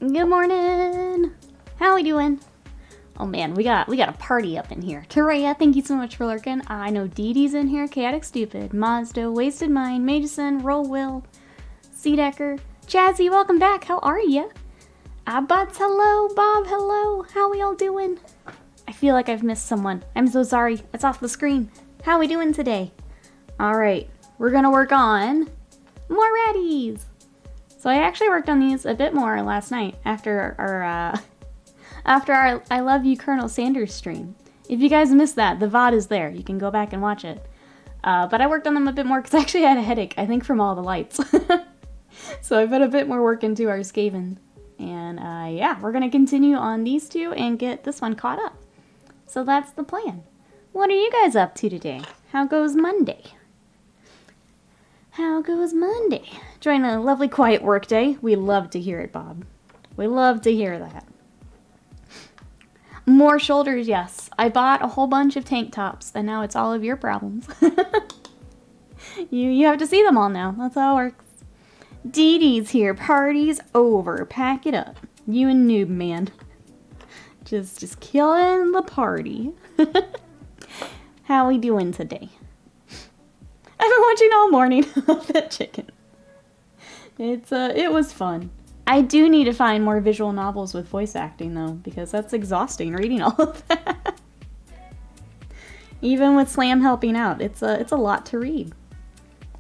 Good morning. How we doing? Oh man, we got a party up in here. Teraya, thank you so much for lurking. I know Dee Dee's in here. Chaotic Stupid, Mazda, Wasted Mind, Mageson, Roll Will, Seedecker, Jazzy, welcome back. How are ya? Abbots, hello. Bob, hello. How we all doing? I feel like I've missed someone. I'm so sorry. It's off the screen. How we doing today? All right, we're gonna work on more ratties. So I actually worked on these a bit more last night after our I Love You Colonel Sanders stream. If you guys missed that, the VOD is there. You can go back and watch it. But I worked on them a bit more because I actually had a headache, I think from all the lights. So I put a bit more work into our Skaven. And yeah, we're going to continue on these two and get this one caught up. So that's the plan. What are you guys up to today? How goes Monday? How goes Monday? Enjoying a lovely quiet work day. We love to hear it, Bob. We love to hear that. More shoulders, yes. I bought a whole bunch of tank tops, and now it's all of your problems. You have to see them all now. That's how it works. Dee Dee's here. Party's over. Pack it up. You and Noob Man. Just killing the party. How we doing today? I've been watching all morning of that chicken. It was fun. I do need to find more visual novels with voice acting though, because that's exhausting reading all of that. Even with Slam helping out, it's a lot to read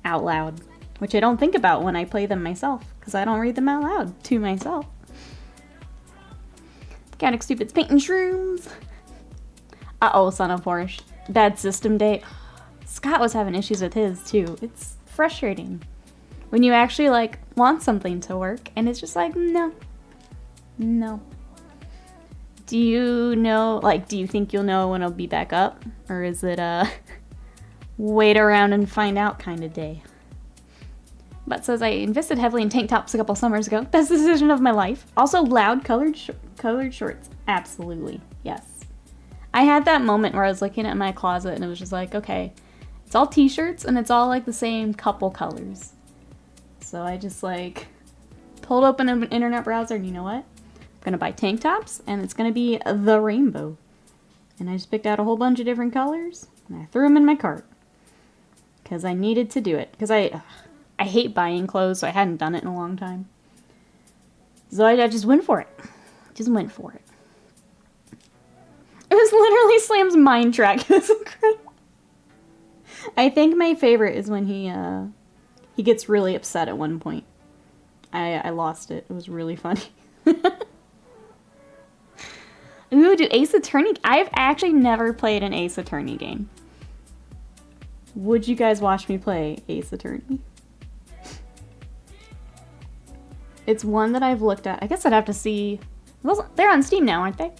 out loud, which I don't think about when I play them myself, because I don't read them out loud to myself. Chaotic Stupid's painting shrooms. Uh-oh, Son of Porsche. Bad system day. Scott was having issues with his too. It's frustrating when you actually like want something to work and it's just like, no. Do you know, like, do you think you'll know when it'll be back up? Or is it a wait around and find out kind of day? But says I invested heavily in tank tops a couple summers ago. Best decision of my life. Also loud colored shorts. Absolutely. Yes. I had that moment where I was looking at my closet and it was just like, okay, it's all t-shirts and it's all like the same couple colors. So I just like pulled open an internet browser and you know what? I'm gonna buy tank tops and it's gonna be the rainbow. And I just picked out a whole bunch of different colors and I threw them in my cart. Because I needed to do it. Because I hate buying clothes, so I hadn't done it in a long time. So I just went for it. Just went for it. It was literally Slam's mind track. It was incredible. I think my favorite is when he gets really upset at one point. I lost it. It was really funny. Ooh, do Ace Attorney? I've actually never played an Ace Attorney game. Would you guys watch me play Ace Attorney? It's one that I've looked at. I guess I'd have to see. Well, they're on Steam now, aren't they?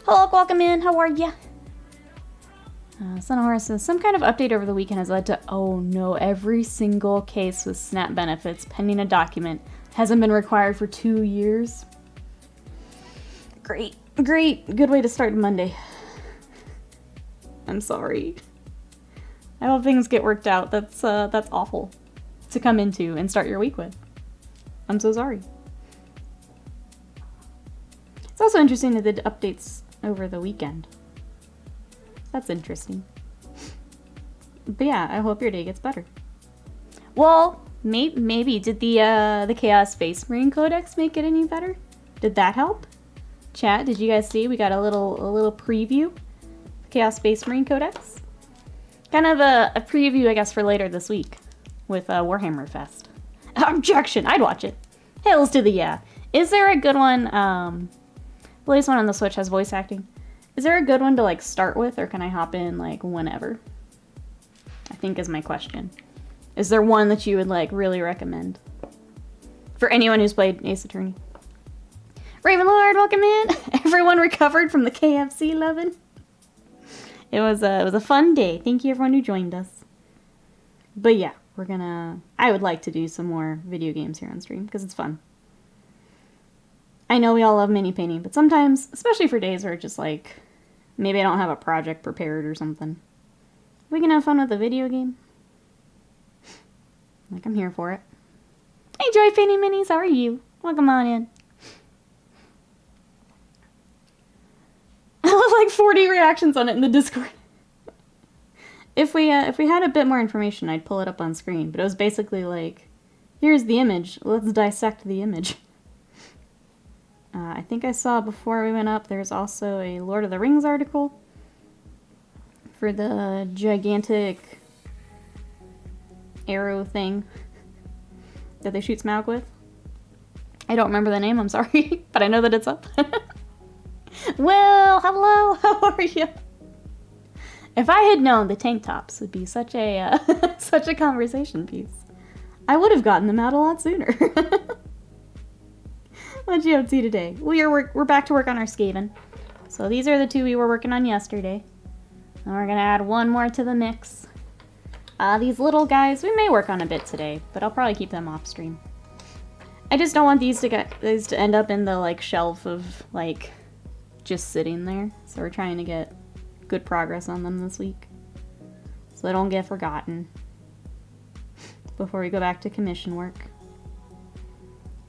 Hello, welcome in. How are ya? Son of Horse says, some kind of update over the weekend has led to, oh no, every single case with SNAP benefits pending a document hasn't been required for 2 years. Great. Good way to start Monday. I'm sorry. I hope things get worked out. That's awful to come into and start your week with. I'm so sorry. It's also interesting that they did updates over the weekend. That's interesting. But yeah, I hope your day gets better. Well, maybe. Did the Chaos Space Marine Codex make it any better? Did that help? Chat, did you guys see? We got a little preview. Chaos Space Marine Codex. Kind of a preview, I guess, for later this week with Warhammer Fest. Objection! I'd watch it. Hails to the yeah. Is there a good one? The latest one on the Switch has voice acting. Is there a good one to like start with, or can I hop in like whenever? I think is my question. Is there one that you would like really recommend for anyone who's played Ace Attorney? Raven Lord, welcome in. Everyone recovered from the KFC lovin'. It was a fun day. Thank you everyone who joined us. But yeah, I would like to do some more video games here on stream because it's fun. I know we all love mini painting, but sometimes, especially for days where it's just like, maybe I don't have a project prepared or something, we can have fun with a video game. Like, I'm here for it. I enjoy painting minis. How are you? Welcome on in. I have like 40 reactions on it in the Discord. If we had a bit more information, I'd pull it up on screen. But it was basically like, here's the image. Let's dissect the image. I think I saw before we went up, there's also a Lord of the Rings article for the gigantic arrow thing that they shoot Smaug with. I don't remember the name, I'm sorry, but I know that it's up. Well, hello, how are you? If I had known the tank tops would be such a such a conversation piece, I would have gotten them out a lot sooner. What'd you up to today? We're back to work on our Skaven. So these are the two we were working on yesterday. And we're gonna add one more to the mix. These little guys, we may work on a bit today, but I'll probably keep them off stream. I just don't want these to end up in the like shelf of like just sitting there. So we're trying to get good progress on them this week, so they don't get forgotten before we go back to commission work.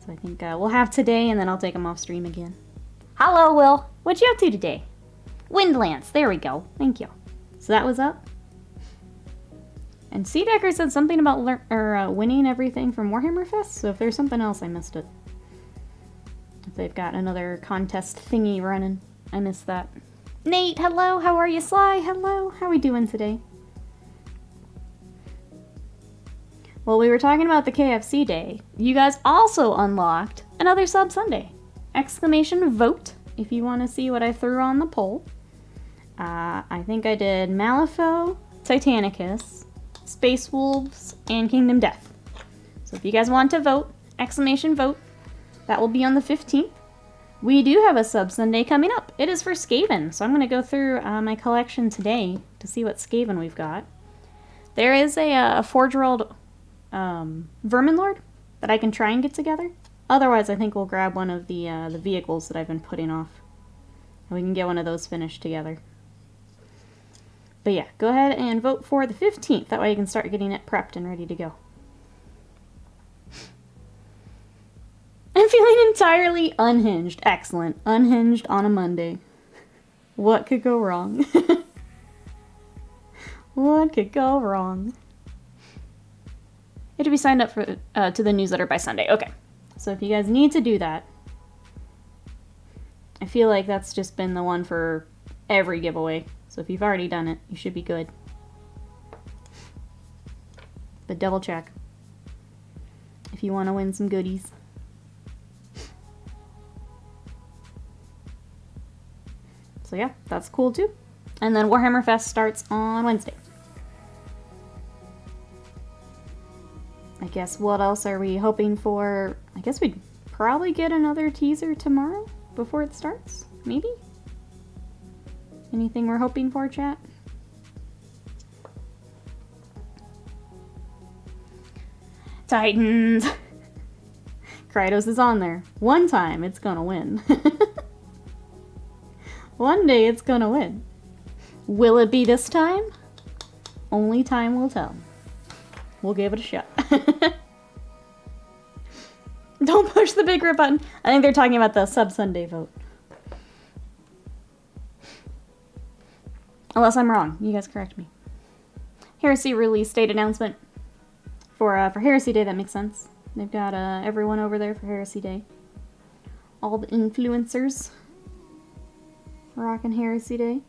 So I think we'll have today, and then I'll take them off stream again. Hello, Will. What you up to today? Windlance. There we go. Thank you. So that was up. And Seedecker said something about winning everything from Warhammer Fest, so if there's something else, I missed it. If they've got another contest thingy running, I missed that. Nate, hello. How are you? Sly, hello. How are we doing today? Well, we were talking about the KFC day. You guys also unlocked another Sub Sunday. Exclamation vote if you want to see what I threw on the poll. I think I did Malifaux, Titanicus, Space Wolves, and Kingdom Death. So if you guys want to vote, exclamation vote. That will be on the 15th. We do have a Sub Sunday coming up. It is for Skaven, so I'm going to go through my collection today to see what Skaven we've got. There is a Forge-World Vermin Lord that I can try and get together. Otherwise, I think we'll grab one of the vehicles that I've been putting off. And we can get one of those finished together. But yeah, go ahead and vote for the 15th. That way you can start getting it prepped and ready to go. I'm feeling entirely unhinged. Excellent. Unhinged on a Monday. What could go wrong? What could go wrong? You have to be signed up for to the newsletter by Sunday. Okay. So if you guys need to do that, I feel like that's just been the one for every giveaway. So if you've already done it, you should be good. But double check if you want to win some goodies. So yeah, that's cool too. And then Warhammer Fest starts on Wednesday. I guess what else are we hoping for? I guess we'd probably get another teaser tomorrow before it starts, maybe? Anything we're hoping for, chat? Titans! Kratos is on there. One time it's gonna win. One day it's gonna win. Will it be this time? Only time will tell. We'll give it a shot. Don't push the big red button. I think they're talking about the Sub Sunday vote. Unless I'm wrong. You guys correct me. Heresy release date announcement. For Heresy Day, that makes sense. They've got everyone over there for Heresy Day. All the influencers. Rockin' Heresy Day.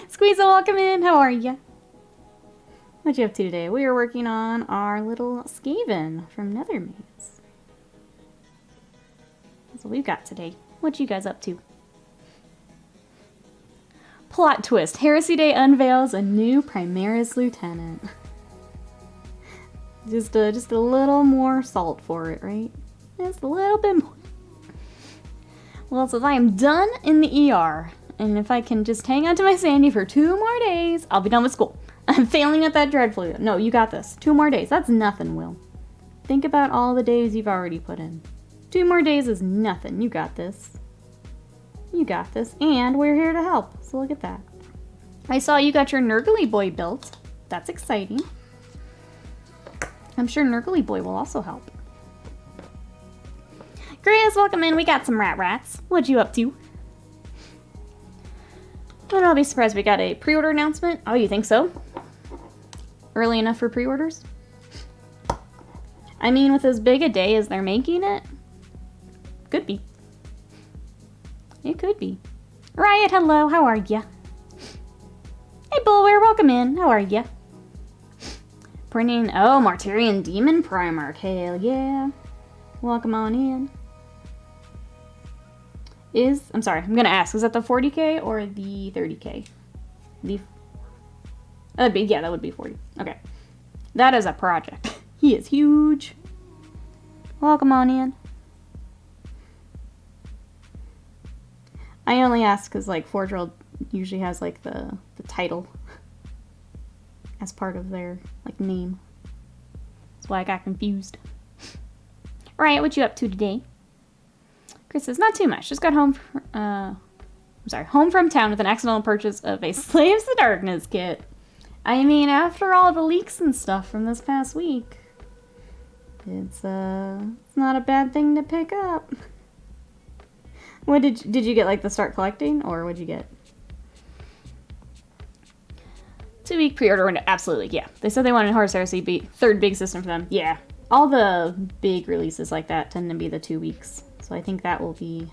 Squeeze, welcome in. How are ya? What you up to today? We are working on our little Skaven from Nethermaze. That's what we've got today. What you guys up to? Plot twist. Heresy Day unveils a new Primaris Lieutenant. Just a little more salt for it, right? Just a little bit more. Well, it says I am done in the ER. And if I can just hang on to my sandy for 2 more days, I'll be done with school. I'm failing at that dreadfully. No, you got this. 2 more days. That's nothing, Will. Think about all the days you've already put in. 2 more days is nothing. You got this. You got this. And we're here to help. So look at that. I saw you got your Nurgly Boy built. That's exciting. I'm sure Nurgly Boy will also help. Chris, welcome in. We got some rats. What you up to? And I'll be surprised we got a pre-order announcement. Oh, you think so? Early enough for pre-orders? I mean, with as big a day as they're making it, could be. It could be. Riot, hello. How are ya? Hey, Bulware, welcome in. How are ya? Printing, oh, Martyrian Demon Primarch. Hell yeah. Welcome on in. I'm sorry, I'm gonna ask, is that the 40K or the 30K? Yeah, that would be 40. Okay. That is a project. He is huge. Welcome on in. I only ask because, like, Forge World usually has, like, the title as part of their, like, name. That's why I got confused. Right, what you up to today? Chris says, not too much. Just got home home from town with an accidental purchase of a Slaves to Darkness kit. I mean, after all the leaks and stuff from this past week, it's not a bad thing to pick up. What did you get, like, the start collecting, or what'd you get? 2-week pre-order window. Absolutely, yeah. They said they wanted Horus Heresy be third big system for them. Yeah. All the big releases like that tend to be the 2 weeks. So I think that will be...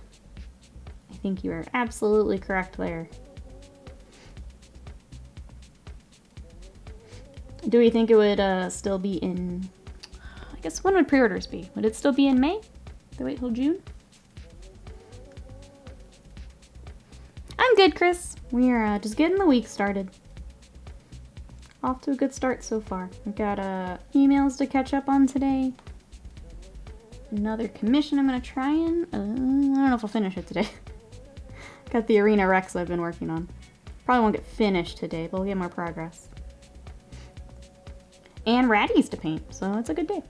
I think you are absolutely correct there. Do we think it would still be in... I guess when would pre-orders be? Would it still be in May? Do we wait till June? I'm good, Chris. We're just getting the week started. Off to a good start so far. We've got emails to catch up on today. Another commission I'm going to try and... I don't know if I'll finish it today. Got the Arena Rex I've been working on. Probably won't get finished today, but we'll get more progress. And Raddies to paint, so it's a good day.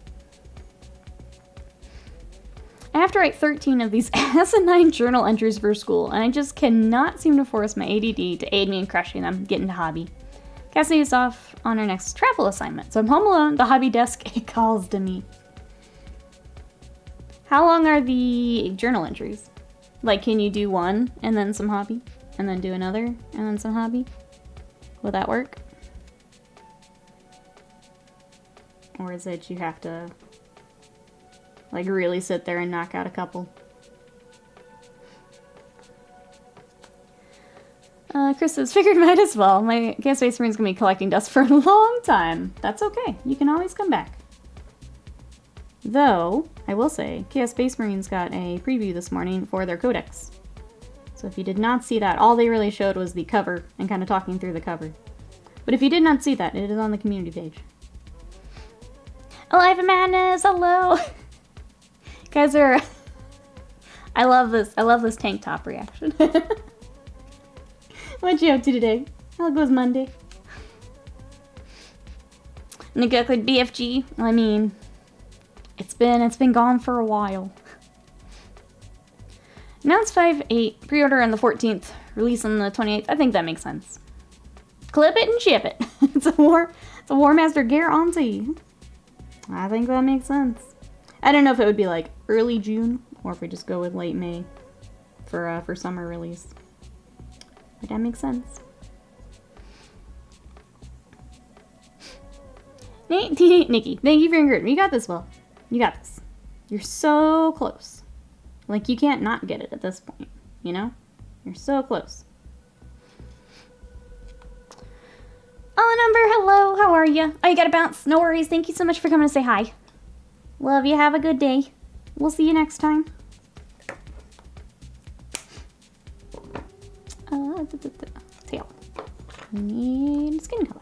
I have to write 13 of these asinine journal entries for school, and I just cannot seem to force my ADD to aid me in crushing them, getting to hobby. Cassie is off on her next travel assignment, so I'm home alone. The hobby desk, it calls to me. How long are the journal entries? Like, can you do one, and then some hobby? And then do another, and then some hobby? Will that work? Or is it you have to, like, really sit there and knock out a couple? Chris says, figured might as well. My Chaos Space Marine's gonna be collecting dust for a long time. That's okay. You can always come back. Though, I will say, Chaos Space Marines got a preview this morning for their codex. So if you did not see that, all they really showed was the cover and kind of talking through the cover. But if you did not see that, it is on the community page. Alive and Madness, hello! Guys are... I love this tank top reaction. What you up to today? How goes Monday? Neglected BFG. I mean, it's been gone for a while. Announce 5/8, pre-order on the 14th, release on the 28th. I think that makes sense. Clip it and ship it. It's a War Master guarantee. I think that makes sense. I don't know if it would be like early June or if we just go with late May for summer release. But that makes sense. Nikki, thank you for your encouragement. You got this, Will. You got this. You're so close. Like, you can't not get it at this point, you know? You're so close. Oh, Number, hello. How are you? Oh, you gotta bounce. No worries. Thank you so much for coming to say hi. Love you. Have a good day. We'll see you next time. Tail. We need skin color.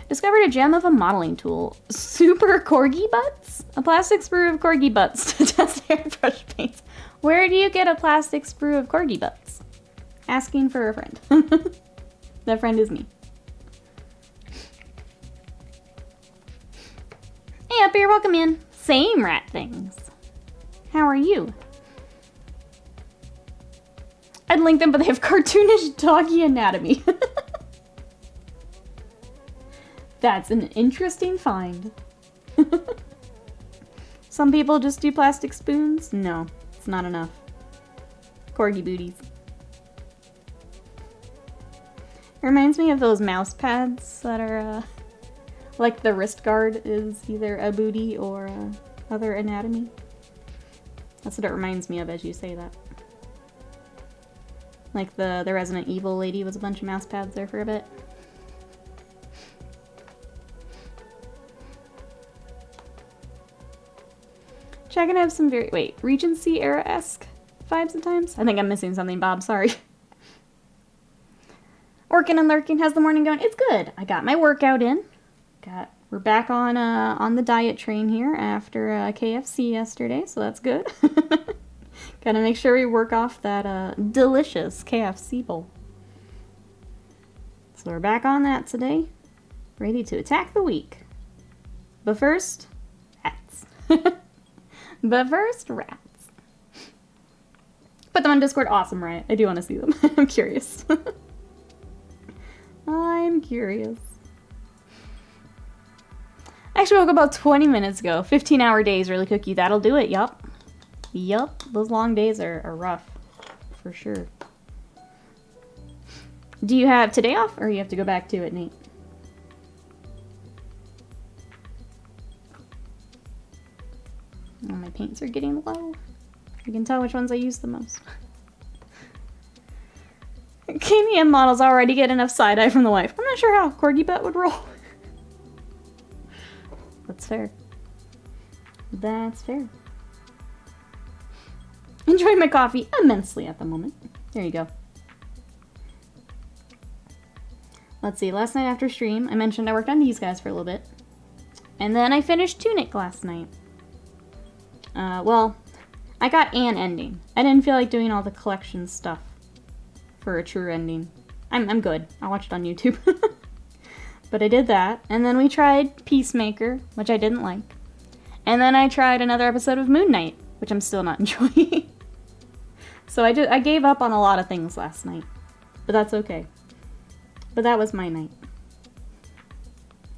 Discovered a gem of a modeling tool. Super corgi butts? A plastic sprue of corgi butts to test airbrush paints. Where do you get a plastic sprue of corgi butts? Asking for a friend. That friend is me. Hey, up here, welcome in. Same rat things. How are you? I'd link them, but they have cartoonish doggy anatomy. That's an interesting find. Some people just do plastic spoons. No, it's not enough. Corgi booties. It reminds me of those mouse pads that are, like the wrist guard is either a booty or other anatomy. That's what it reminds me of as you say that. Like the Resident Evil lady was a bunch of mouse pads there for a bit. Check and have some Regency era-esque vibes at times? I think I'm missing something, Bob, sorry. Orkin and Lurking, how's the morning going? It's good. I got my workout in. We're back on the diet train here after KFC yesterday, so that's good. Gotta make sure we work off that delicious KFC bowl. So we're back on that today, ready to attack the week. But first, rats. But first, rats. Put them on Discord. Awesome, right? I do want to see them. I'm curious. I'm curious. I actually woke up about 20 minutes ago. 15-hour days, really, Cookie. That'll do it. Yup. Yup. Those long days are rough. For sure. Do you have today off, or you have to go back to it, Nate? Oh, my paints are getting low. You can tell which ones I use the most. KBM models already get enough side-eye from the wife. I'm not sure how Corgi Butt would roll. That's fair. That's fair. Enjoying my coffee immensely at the moment. There you go. Let's see, last night after stream, I mentioned I worked on these guys for a little bit. And then I finished Tunic last night. Well, I got an ending. I didn't feel like doing all the collection stuff for a true ending. I'm good. I'll watch it on YouTube. But I did that, and then we tried Peacemaker, which I didn't like. And then I tried another episode of Moon Knight, which I'm still not enjoying. So I gave up on a lot of things last night. But that's okay. But that was my night.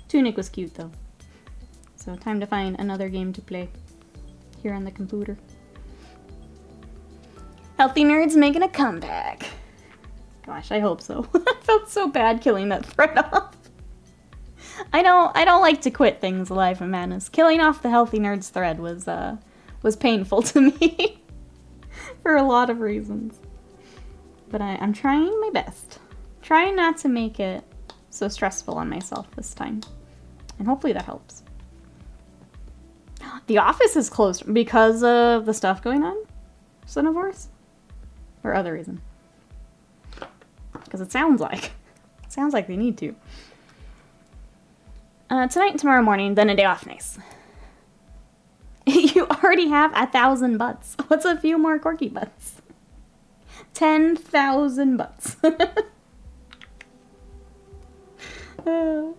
Tunic was cute, though. So time to find another game to play here on the computer. Healthy Nerds making a comeback. Gosh, I hope so. I felt so bad killing that thread off. I don't like to quit things, Life of Madness. Killing off the Healthy Nerds thread was painful to me. For a lot of reasons. But I'm trying my best. Trying not to make it so stressful on myself this time. And hopefully that helps. The office is closed because of the stuff going on? Cinevorce? Or other reason? Because it sounds like they need to. Tonight and tomorrow morning, then a day off. Nice. You already have 1,000 butts. What's a few more Corgi butts? 10,000 butts. You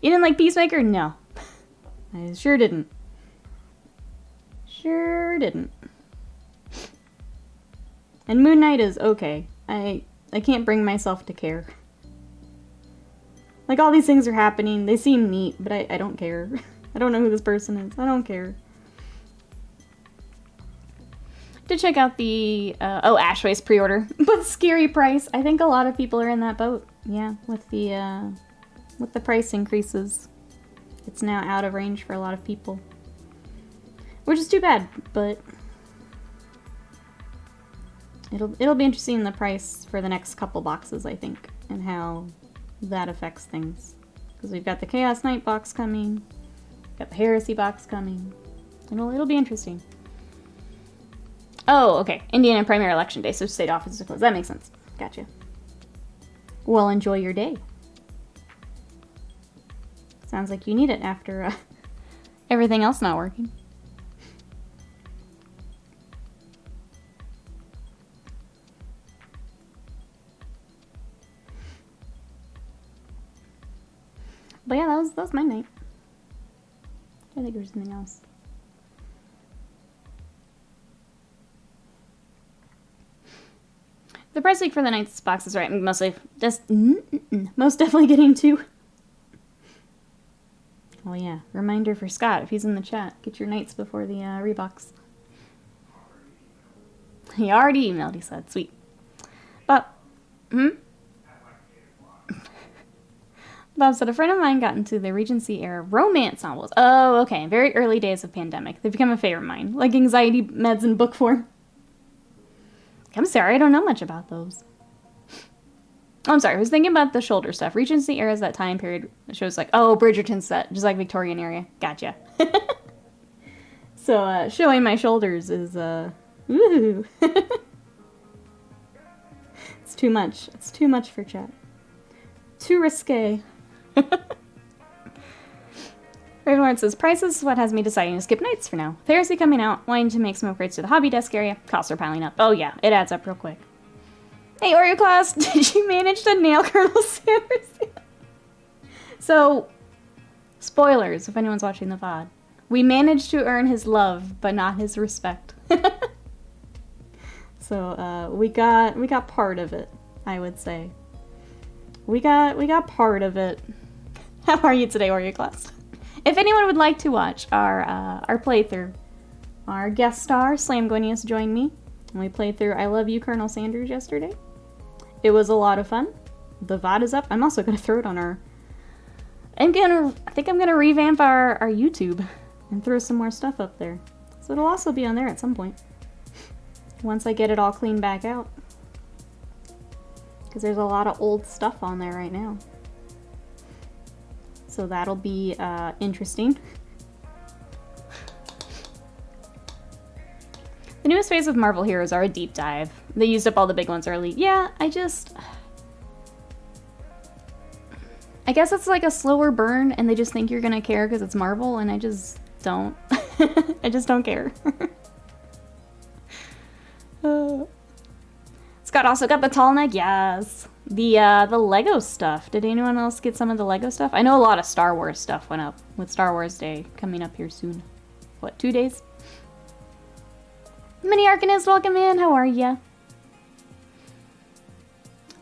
didn't like Peacemaker? No. I sure didn't. Sure didn't. And Moon Knight is okay. I can't bring myself to care. Like, all these things are happening. They seem neat, but I don't care. I don't know who this person is. I don't care. Did check out the, Ashway's pre-order. But scary price. I think a lot of people are in that boat. Yeah, with the price increases. It's now out of range for a lot of people. Which is too bad, but it'll be interesting the price for the next couple boxes, I think, and how that affects things. Because we've got the Chaos Knight box coming, got the Heresy box coming. It'll be interesting. Oh, okay. Indiana primary election day, so state offices are closed. That makes sense. Gotcha. Well, enjoy your day. Sounds like you need it after everything else not working. But yeah, that was my night. I think there's something else. The price week for the Knights box is right. Mostly, most definitely getting 2. Oh yeah, reminder for Scott, if he's in the chat, get your Knights before the rebox. He already emailed, he said. Sweet. But, Bob said, a friend of mine got into the Regency era romance novels. Oh, okay. Very early days of pandemic. They've become a favorite of mine. Like anxiety meds in book form. I'm sorry, I don't know much about those. Oh, I'm sorry, I was thinking about the shoulder stuff. Regency era is that time period. It shows like, oh, Bridgerton set, just like Victorian area. Gotcha. So, showing my shoulders is, ooh. It's too much. It's too much for chat. Too risque. Ravenward says, prices is what has me deciding to skip Nights for now. With Heresy coming out, wanting to make some upgrades to the hobby desk area, costs are piling up. Oh yeah, it adds up real quick. Hey, Oreo class, did you manage to nail Colonel Sanders? So, spoilers, if anyone's watching the VOD. We managed to earn his love, but not his respect. So, we got part of it, I would say. We got part of it. How are you today, Oreo class? If anyone would like to watch our playthrough, our guest star, Slamgonius, joined me, and we played through I Love You, Colonel Sanders yesterday. It was a lot of fun. The VOD is up. I'm also going to throw it on our... I think I'm going to revamp our YouTube and throw some more stuff up there. So it'll also be on there at some point. Once I get it all cleaned back out. Because there's a lot of old stuff on there right now. So that'll be interesting. The newest phase of Marvel Heroes are a deep dive. They used up all the big ones early. Yeah, I guess it's like a slower burn and they just think you're gonna care because it's Marvel and I just don't. I just don't care. Scott also got the tall neck, yes. The Lego stuff. Did anyone else get some of the Lego stuff? I know a lot of Star Wars stuff went up with Star Wars Day coming up here soon. What, 2 days? Mini Arcanist, welcome in. How are ya?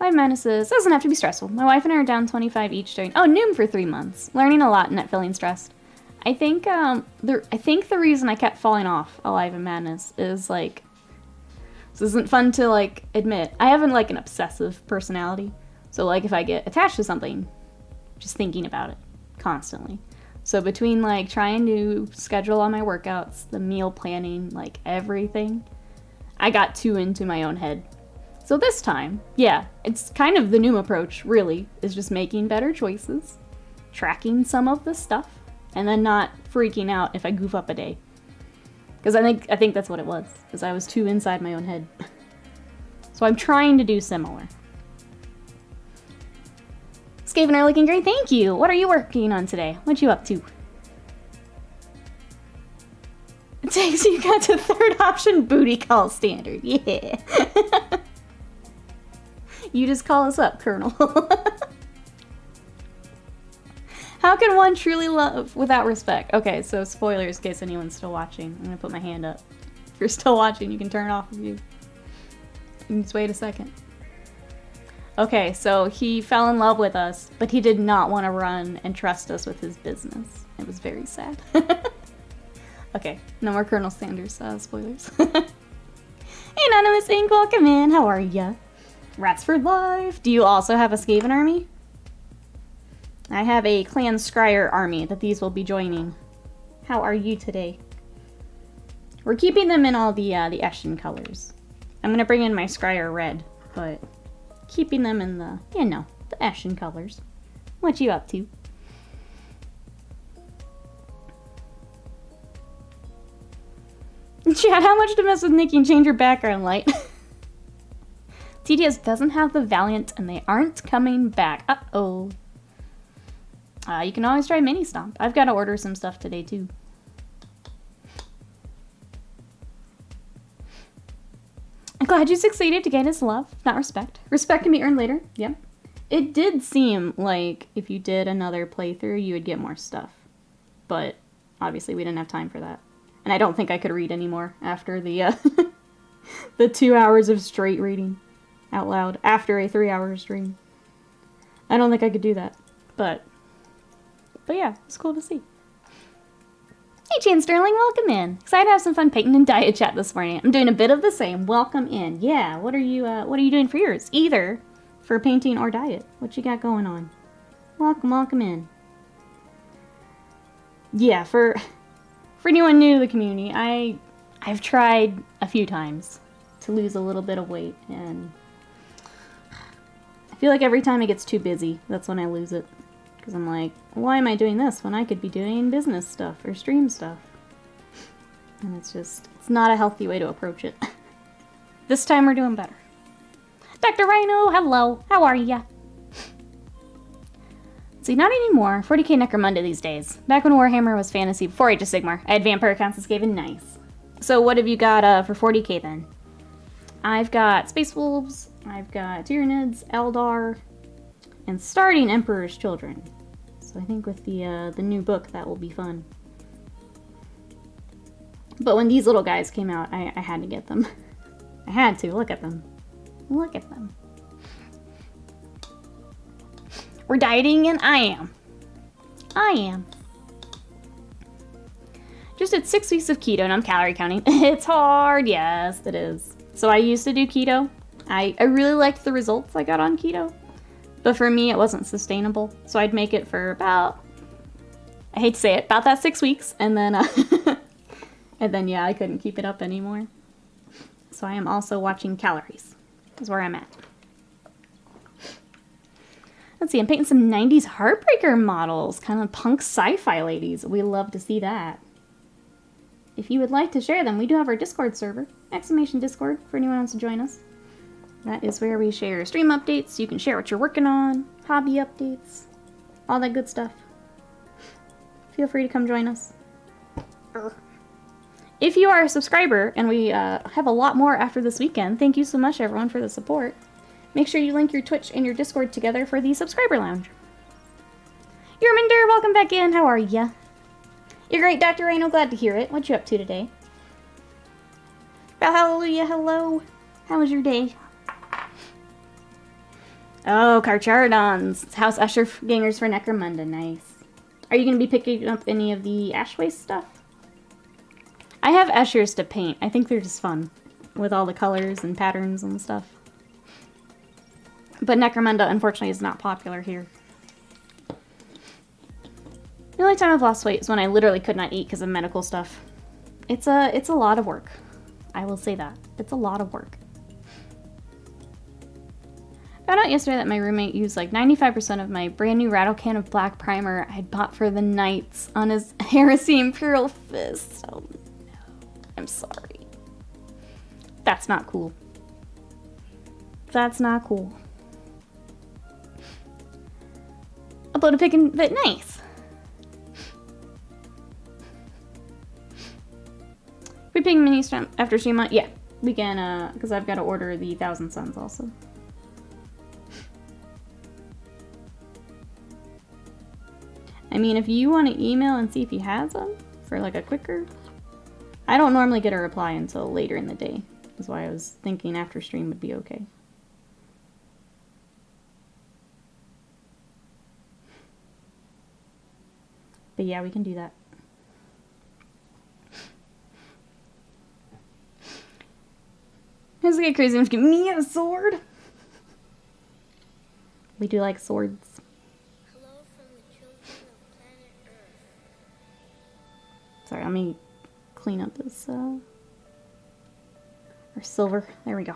Five Menaces. Doesn't have to be stressful. My wife and I are down 25 each during Noom for 3 months. Learning a lot and not feeling stressed. I think the reason I kept falling off Alive in Madness is like, this isn't fun to like admit. I have like an obsessive personality. So like if I get attached to something, just thinking about it constantly. So between like trying to schedule all my workouts, the meal planning, like everything, I got too into my own head. So this time, yeah, it's kind of the new approach, really, is just making better choices, tracking some of the stuff, and then not freaking out if I goof up a day. Because I think that's what it was, because I was too inside my own head. So I'm trying to do similar. Skaven are looking great, thank you! What are you working on today? What you up to? It takes you got to third option booty call standard, yeah! You just call us up, Colonel. How can one truly love without respect? Okay, so spoilers in case anyone's still watching. I'm gonna put my hand up. If you're still watching, you can turn it off if you can just wait a second. Okay, so he fell in love with us, but he did not want to run and trust us with his business. It was very sad. Okay, no more Colonel Sanders spoilers. Hey, Anonymous Inc., welcome in. How are ya? Rats for life. Do you also have a Skaven army? I have a Clan Scryer army that these will be joining. How are you today? We're keeping them in all the Eshin colors. I'm gonna bring in my Scryer red, but keeping them in the, the Eshin colors. What you up to? Chad, how much to mess with Nikki and change your background light? TTS doesn't have the Valiant, and they aren't coming back. Uh-oh. You can always try Mini Stomp. I've got to order some stuff today, too. I'm glad you succeeded to gain his love, not respect. Respect can be earned later. Yep. It did seem like if you did another playthrough, you would get more stuff. But obviously we didn't have time for that. And I don't think I could read anymore after the the 2 hours of straight reading. out loud after a 3-hour stream. I don't think I could do that, but yeah, it's cool to see. Hey, Chan Sterling, welcome in. Excited to have some fun painting and diet chat this morning. I'm doing a bit of the same. Welcome in. Yeah, what are you doing for yours? Either for painting or diet. What you got going on? Welcome in. Yeah, for anyone new to the community, I've tried a few times to lose a little bit of weight, and I feel like every time it gets too busy, that's when I lose it. Because I'm like, why am I doing this when I could be doing business stuff or stream stuff? And it's not a healthy way to approach it. This time we're doing better. Dr. Rhino, hello. How are ya? See, not anymore. 40k Necromunda these days. Back when Warhammer was fantasy, before Age of Sigmar, I had vampire accounts and Skaven. Nice. So what have you got for 40k then? I've got Space Wolves, I've got Tyranids, Eldar, and starting Emperor's Children. So I think with the new book, that will be fun. But when these little guys came out, I had to get them. I had to. Look at them. Look at them. We're dieting, and I am. Just did 6 weeks of keto, and I'm calorie counting. It's hard. Yes, it is. So I used to do keto. I really liked the results I got on keto. But for me, it wasn't sustainable. So I'd make it for about, I hate to say it, about that 6 weeks. And then, yeah, I couldn't keep it up anymore. So I am also watching calories. Is where I'm at. Let's see, I'm painting some 90s Heartbreaker models. Kind of punk sci-fi ladies. We love to see that. If you would like to share them, we do have our Discord server. !Discord for anyone who wants to join us. That is where we share stream updates. You can share what you're working on, hobby updates, all that good stuff. Feel free to come join us. If you are a subscriber, and we have a lot more after this weekend, thank you so much everyone for the support. Make sure you link your Twitch and your Discord together for the subscriber lounge. Yerminder, welcome back in. How are ya? You're great, Dr. Rhino. Glad to hear it. What you up to today? Well, hallelujah, hello. How was your day? Oh, Carcharodons. House Usher Gangers for Necromunda. Nice. Are you going to be picking up any of the Ashway stuff? I have Ushers to paint. I think they're just fun. With all the colors and patterns and stuff. But Necromunda, unfortunately, is not popular here. The only time I've lost weight is when I literally could not eat because of medical stuff. It's a lot of work. I will say that. It's a lot of work. Found out yesterday that my roommate used like 95% of my brand new rattle can of black primer I had bought for the Knights on his Heresy Imperial Fist. Oh no. I'm sorry. That's not cool. That's not cool. Upload a pic and but nice. We ping mini stream after stream on? Yeah, we can, because I've got to order the Thousand Suns also. I mean, if you want to email and see if he has them for like a quicker... I don't normally get a reply until later in the day. That's why I was thinking after stream would be okay. But yeah, we can do that. Let's get crazy and give me a sword. We do like swords. Hello from the children of planet Earth. Sorry, let me clean up this, or silver. There we go.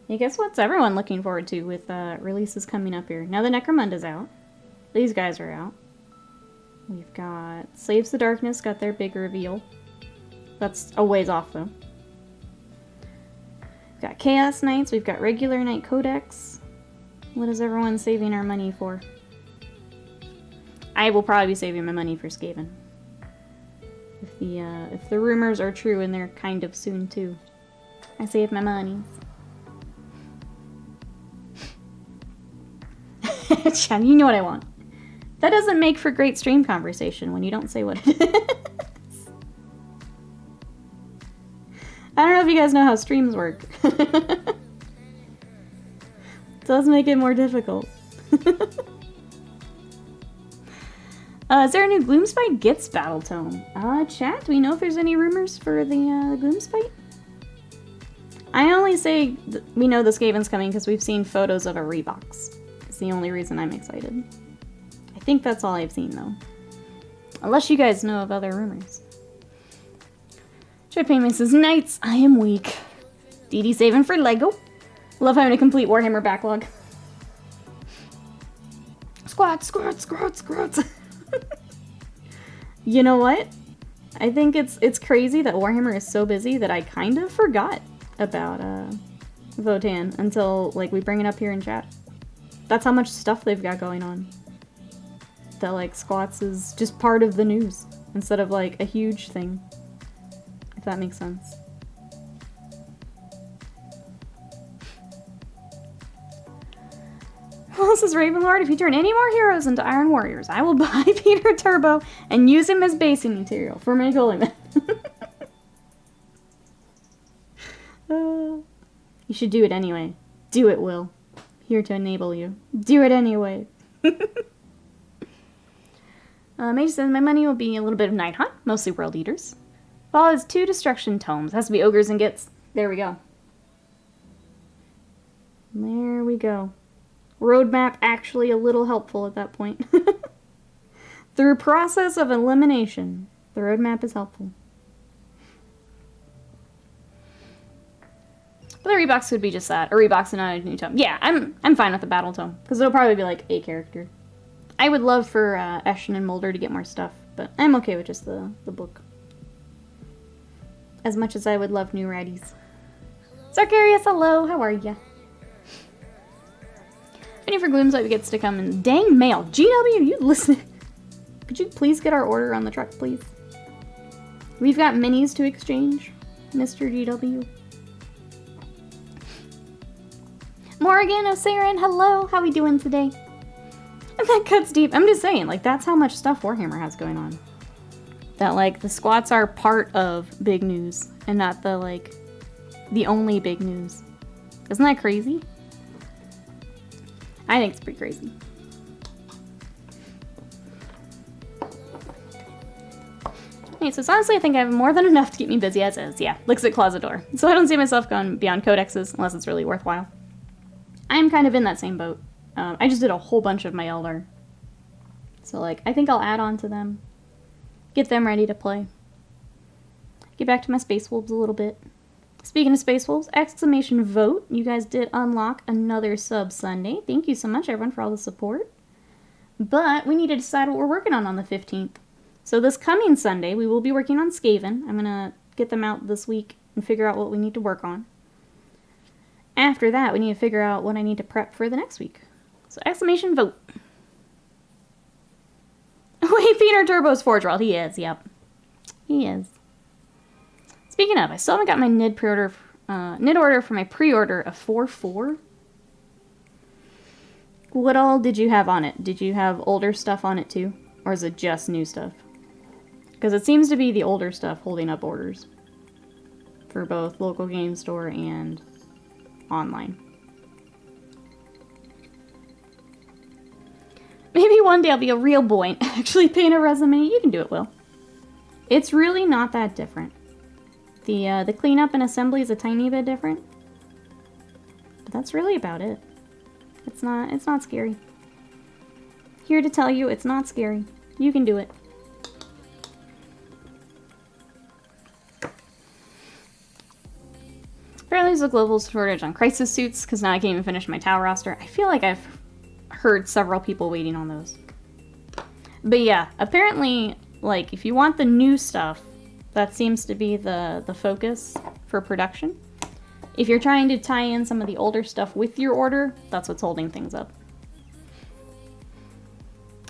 I guess what's everyone looking forward to with releases coming up here? Now the Necromunda's out. These guys are out. We've got Slaves to Darkness, got their big reveal. That's a ways off though. We've got Chaos Knights, we've got regular Knight Codex. What is everyone saving our money for? I will probably be saving my money for Skaven. If the rumors are true, and they're kind of soon too. I save my monies. Chan, you know what I want. That doesn't make for great stream conversation when you don't say what it is. I don't know if you guys know how streams work. It does make it more difficult. Is there a new Gloomspite Gets battle tome? Chat, do we know if there's any rumors for the Gloomspite? I only say we know the Skaven's coming because we've seen photos of a Rebox. It's the only reason I'm excited. I think that's all I've seen, though. Unless you guys know of other rumors. Chip Payment says, Knights, I am weak. DD saving for Lego. Love having a complete Warhammer backlog. Squats, squats, squats, squats. You know what? I think it's crazy that Warhammer is so busy that I kind of forgot about Votan until like we bring it up here in chat. That's how much stuff they've got going on. That like squats is just part of the news instead of like a huge thing. If that makes sense. Well, this is Ravenlord. If you turn any more heroes into Iron Warriors, I will buy Peter Turbo and use him as basing material for my Goleman. You should do it anyway. Do it, Will. Here to enable you. Do it anyway. Mage says, my money will be a little bit of Night Hunt, mostly World Eaters. Fall has 2 Destruction Tomes. Has to be Ogres and Gits. There we go. There we go. Roadmap actually a little helpful at that point. Through process of elimination, the roadmap is helpful. But the Rebox would be just that. A Rebox and not a new tome. Yeah, I'm fine with the battle tome. Because it'll probably be like a character. I would love for Eshin and Mulder to get more stuff. But I'm okay with just the book. As much as I would love new righties. Sarkarius, hello, how are ya? Waiting for Gloomspite gets to come in. Dang mail. GW, you listen. Could you please get our order on the truck, please? We've got minis to exchange, Mr. GW. Morgan Osirin, hello. How we doing today? And that cuts deep. I'm just saying, like, that's how much stuff Warhammer has going on. That, like, the squats are part of big news and not the, like, the only big news. Isn't that crazy? I think it's pretty crazy. Hey, so honestly, I think I have more than enough to keep me busy as is. Yeah, looks at Closet Door. So I don't see myself going beyond codexes unless it's really worthwhile. I'm kind of in that same boat. I just did a whole bunch of my Eldar. So, like, I think I'll add on to them. Get them ready to play. Get back to my Space Wolves a little bit. Speaking of Space Wolves, exclamation vote. You guys did unlock another sub Sunday. Thank you so much, everyone, for all the support. But we need to decide what we're working on the 15th. So this coming Sunday, we will be working on Skaven. I'm going to get them out this week and figure out what we need to work on. After that, we need to figure out what I need to prep for the next week. So exclamation vote. Wait, Peter Turbo's Forge World. He is, yep. He is. Speaking of, I still haven't got my NID pre-order, NID order for my pre-order of 4.4. What all did you have on it? Did you have older stuff on it too? Or is it just new stuff? Because it seems to be the older stuff holding up orders. For both local game store and online. Maybe one day I'll be a real boy and actually paint a resume. You can do it, Will. It's really not that different. The cleanup and assembly is a tiny bit different. But that's really about it. It's not scary. Here to tell you it's not scary. You can do it. Apparently there's a global shortage on crisis suits, because now I can't even finish my Tau roster. I feel like I've heard several people waiting on those. But yeah, apparently, like, if you want the new stuff, that seems to be the focus for production. If you're trying to tie in some of the older stuff with your order, that's what's holding things up.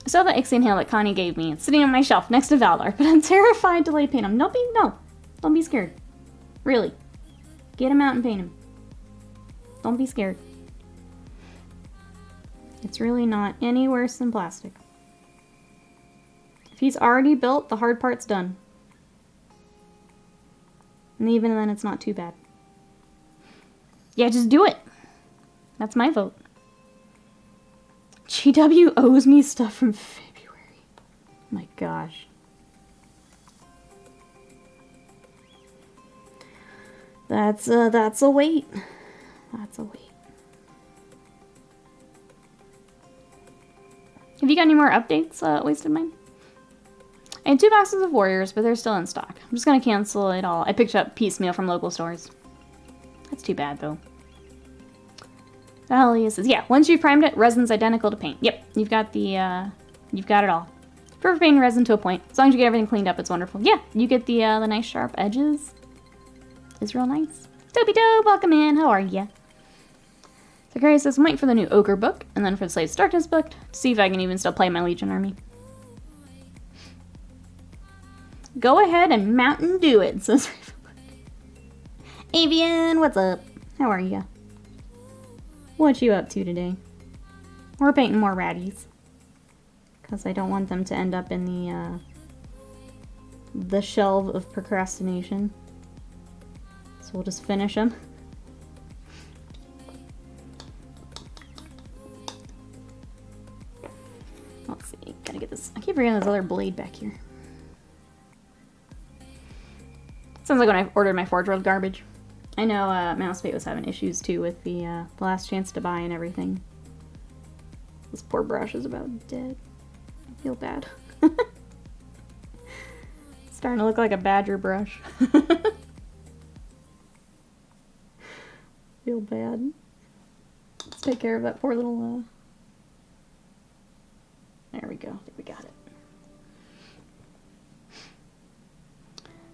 I saw the Ixion Hail that Connie gave me. It's sitting on my shelf next to Valdar, but I'm terrified to lay paint him. No, don't be scared. Really. Get him out and paint him. Don't be scared. It's really not any worse than plastic. If he's already built, the hard part's done. And even then, it's not too bad. Yeah, just do it. That's my vote. GW owes me stuff from February. My gosh. That's a wait. That's a wait. Have you got any more updates, Wasted Mind? I had 2 boxes of Warriors, but they're still in stock. I'm just gonna cancel it all. I picked up piecemeal from local stores. That's too bad, though. Dahlia says, yeah, once you've primed it, resin's identical to paint. Yep, you've got it all. Perfect paint resin to a point. As long as you get everything cleaned up, it's wonderful. Yeah, you get the nice sharp edges. It's real nice. Dopey Dope, welcome in. How are ya? So Gary says, I'm waiting for the new Ogre book, and then for the Slaves Darkness book, to see if I can even still play my Legion army. Go ahead and Mountain do it, says Avian, what's up? How are ya? What you up to today? We're painting more ratties. Because I don't want them to end up in the shelf of procrastination. So we'll just finish them. Let's see, gotta get this. I keep forgetting this other blade back here. Sounds like when I ordered my Forge World garbage. I know Mousebait was having issues too with the last chance to buy and everything. This poor brush is about dead. I feel bad. It's starting to look like a badger brush. Feel bad. Let's take care of that poor little... There we go. I think we got it.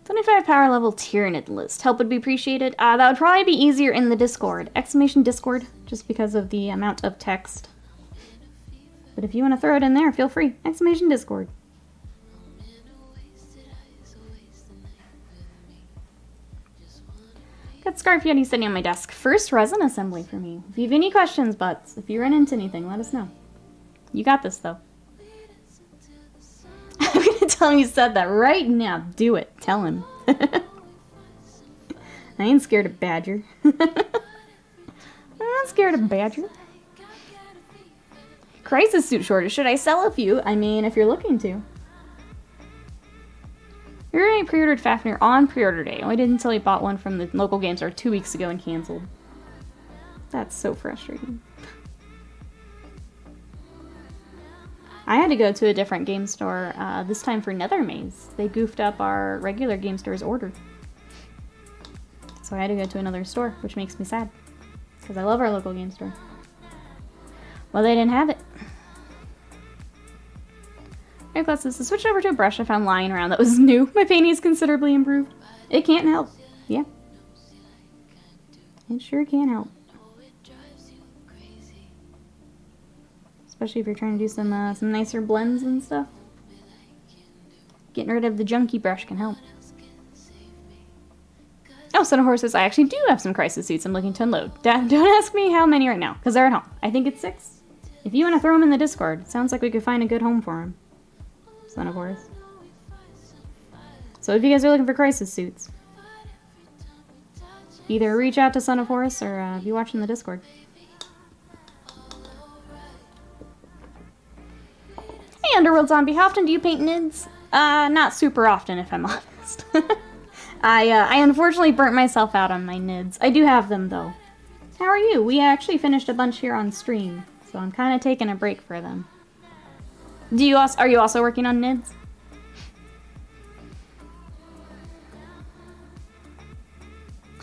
25 power level Tyranid list. Help would be appreciated. That would probably be easier in the Discord. Exclamation Discord, just because of the amount of text. But if you want to throw it in there, feel free. Exclamation Discord. Got Scarf Yeti sitting on my desk. First resin assembly for me. If you have any questions, butts, if you run into anything, let us know. You got this, though. I'm gonna tell him you said that right now. Do it. Tell him. I ain't scared of Badger. I'm not scared of Badger. Crisis suit shortage. Should I sell a few? I mean, if you're looking to. We already pre-ordered Fafnir on pre-order day. I didn't until he bought one from the local game store 2 weeks ago and canceled. That's so frustrating. I had to go to a different game store this time for Nethermaze. They goofed up our regular game store's order. So I had to go to another store, which makes me sad. Because I love our local game store. Well, they didn't have it. My glasses. I switched over to a brush I found lying around that was new. My painting is considerably improved. It can't help. Yeah. It sure can't help. Especially if you're trying to do some nicer blends and stuff. Getting rid of the junky brush can help. Oh, Son of Horses, I actually do have some crisis suits I'm looking to unload. Don't ask me how many right now, because they're at home. I think it's 6. If you want to throw them in the Discord, it sounds like we could find a good home for them. Son of Horse. So if you guys are looking for crisis suits, either reach out to Son of Horse or be watching the Discord. Hey, Underworld Zombie, how often do you paint NIDs? Not super often, if I'm honest. I unfortunately burnt myself out on my NIDs. I do have them, though. How are you? We actually finished a bunch here on stream, so I'm kind of taking a break for them. Are you also working on NIDs?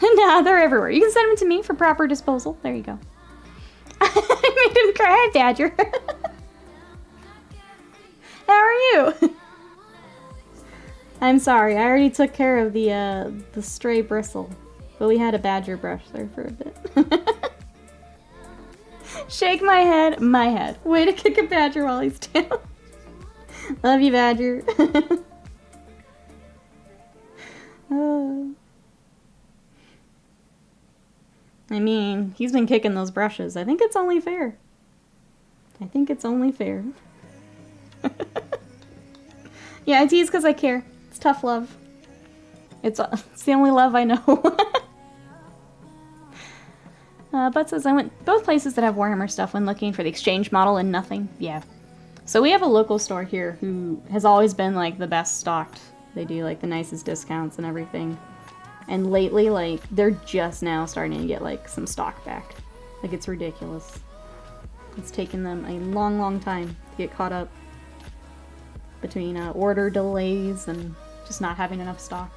Nah, they're everywhere. You can send them to me for proper disposal. There you go. I made him cry, Badger. How are you? I'm sorry. I already took care of the stray bristle, but we had a badger brush there for a bit. Shake my head, my head. Way to kick a badger while he's down. Love you, Badger. I mean, he's been kicking those brushes. I think it's only fair. I think it's only fair. Yeah, I tease because I care. It's tough love. It's the only love I know. Bud says, I went both places that have Warhammer stuff when looking for the exchange model and nothing. Yeah. So we have a local store here who has always been, like, the best stocked. They do, like, the nicest discounts and everything. And lately, like, they're just now starting to get, like, some stock back. Like, it's ridiculous. It's taken them a long, long time to get caught up between order delays and just not having enough stock.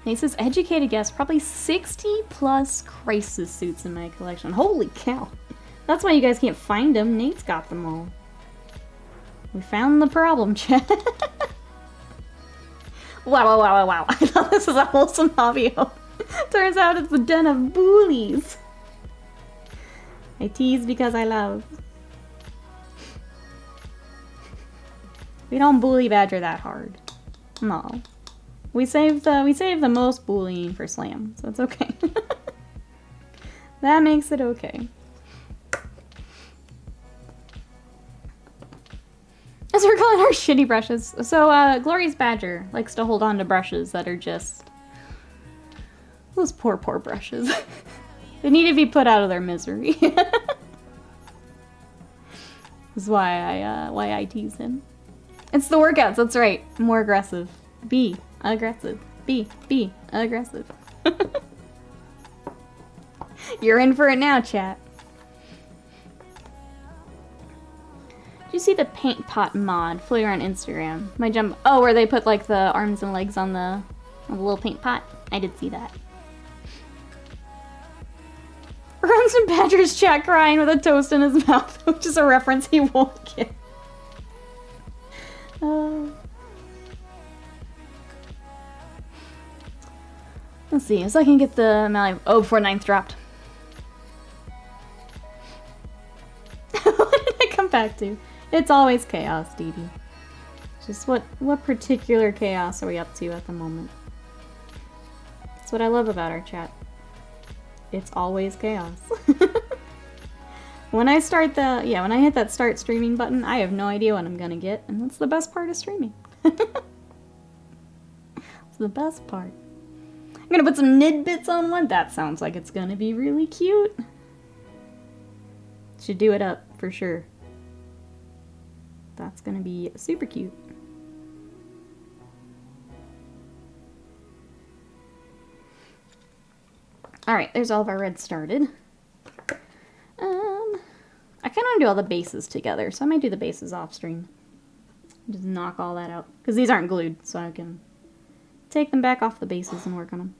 Nate says, educated guess, probably 60 plus crisis suits in my collection. Holy cow. That's why you guys can't find them. Nate's got them all. We found the problem, chat. Wow. I thought this was a wholesome hobby. Turns out it's a den of bullies. I tease because I love. We don't bully Badger that hard. No. We save the most bullying for Slam, so it's okay. That makes it okay. As we're calling our shitty brushes. So, Glorious Badger likes to hold on to brushes that are just... Those poor brushes. They need to be put out of their misery. This is why I tease him. It's the workouts, that's right. More aggressive. Be aggressive. Be aggressive. You're in for it now, chat. Did you see the paint pot mod floating around Instagram? My jump. Oh, where they put like the arms and legs on the little paint pot. I did see that. Runs in Badger's chat crying with a toast in his mouth, which is a reference he won't get. Let's see, so I can get the Malay. Oh, before 9th dropped. What did I come back to? It's always chaos, Dee Dee. Just what particular chaos are we up to at the moment? That's what I love about our chat. It's always chaos. When I hit that start streaming button, I have no idea what I'm gonna get, and that's the best part of streaming. It's the best part. I'm gonna put some Nidbits on one. That sounds like it's gonna be really cute. Should do it up for sure. That's gonna be super cute. Alright, there's all of our red started. I kind of want to do all the bases together, so I might do the bases off stream. Just knock all that out. Because these aren't glued, so I can take them back off the bases and work on them.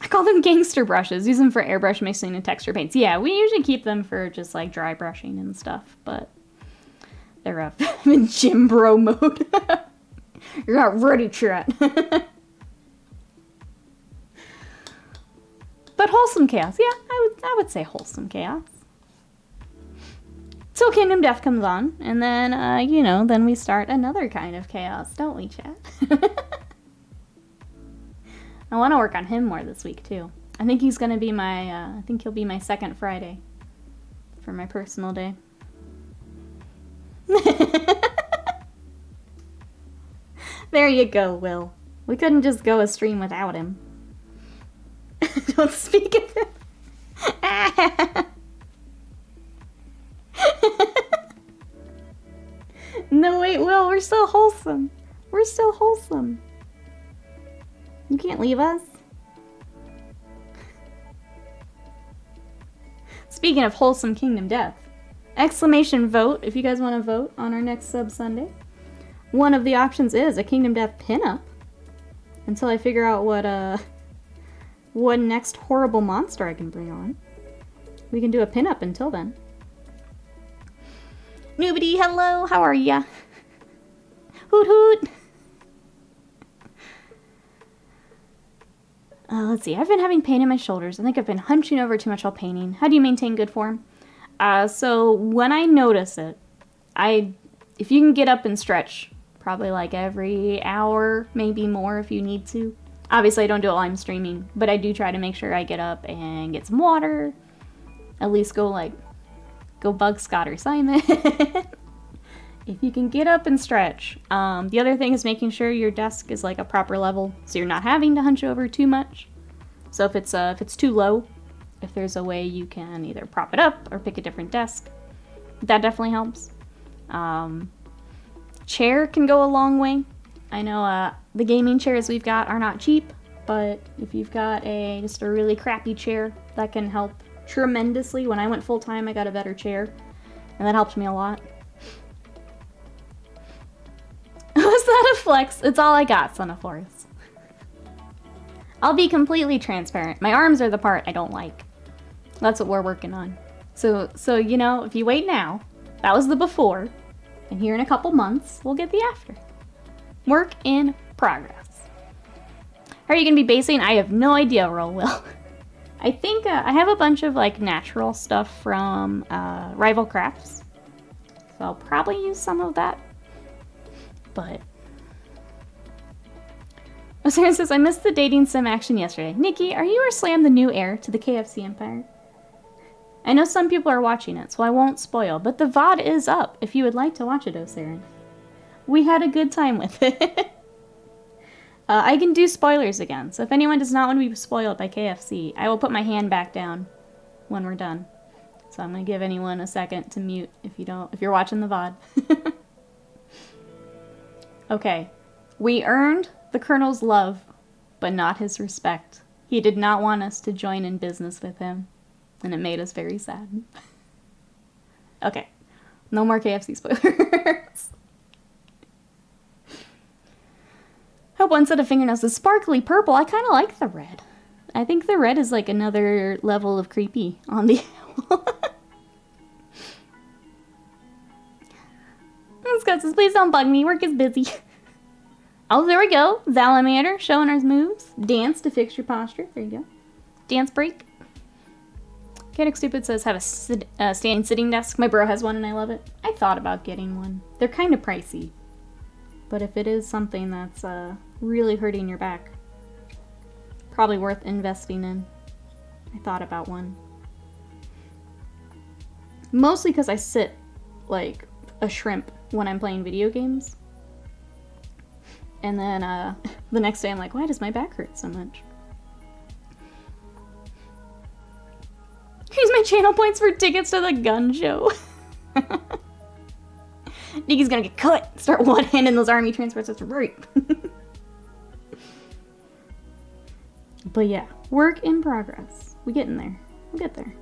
I call them gangster brushes. Use them for airbrush mixing and texture paints. Yeah, we usually keep them for just like dry brushing and stuff, but they're up in gym bro mode. You're not ready, chat. But wholesome chaos. Yeah, I would say wholesome chaos. So Kingdom Death comes on, and then, then we start another kind of chaos, don't we, chat? I want to work on him more this week, too. I think he's going to be I think he'll be my second Friday for my personal day. There you go, Will. We couldn't just go a stream without him. Don't speak of him. No, wait, Will, we're still wholesome. We're still wholesome. You can't leave us. Speaking of wholesome Kingdom Death, exclamation vote if you guys want to vote on our next Sub Sunday. One of the options is a Kingdom Death pinup. Until I figure out what next horrible monster I can bring on. We can do a pinup until then. Noobity, hello, how are ya? Hoot hoot! Let's see, I've been having pain in my shoulders. I think I've been hunching over too much while painting. How do you maintain good form? So when I notice it, if you can get up and stretch, probably like every hour, maybe more if you need to. Obviously I don't do it while I'm streaming, but I do try to make sure I get up and get some water, at least go bug Scott or Simon. If you can get up and stretch. The other thing is making sure your desk is like a proper level, so you're not having to hunch over too much. So if it's too low, if there's a way you can either prop it up or pick a different desk, that definitely helps. Chair can go a long way. I know the gaming chairs we've got are not cheap, but if you've got just a really crappy chair, that can help tremendously. When I went full time, I got a better chair, and that helped me a lot. Was that a flex? It's all I got, Son of Forest. I'll be completely transparent. My arms are the part I don't like. That's what we're working on. So you know, if you wait now, that was the before, and here in a couple months, we'll get the after. Work in progress. How are you going to be basing? I have no idea, Roll Will. I think I have a bunch of like natural stuff from Rival Crafts, so I'll probably use some of that. But Sarah says, I missed the dating sim action yesterday. Nikki, are you or Slam the new heir to the KFC empire? I know some people are watching it, so I won't spoil, but the VOD is up if you would like to watch it, Osiris. We had a good time with it. I can do spoilers again, so if anyone does not want to be spoiled by KFC, I will put my hand back down when we're done. So I'm going to give anyone a second to mute if you're watching the VOD. Okay, we earned the Colonel's love, but not his respect. He did not want us to join in business with him, and it made us very sad. Okay, no more KFC spoilers. Hope one set of fingernails is sparkly purple. I kind of like the red. I think the red is like another level of creepy on the owl. Scott says, please don't bug me. Work is busy. Oh, there we go. Zalamander showing our moves. Dance to fix your posture. There you go. Dance break. Chaotic Stupid says, have a standing sitting desk. My bro has one and I love it. I thought about getting one. They're kind of pricey. But if it is something that's really hurting your back, probably worth investing in. I thought about one. Mostly because I sit like a shrimp when I'm playing video games. And then the next day I'm like, why does my back hurt so much? Use my channel points for tickets to the gun show. Nikki's gonna get cut. Start one-handing those army transports. That's right. But yeah, work in progress. We getting there. We'll get there.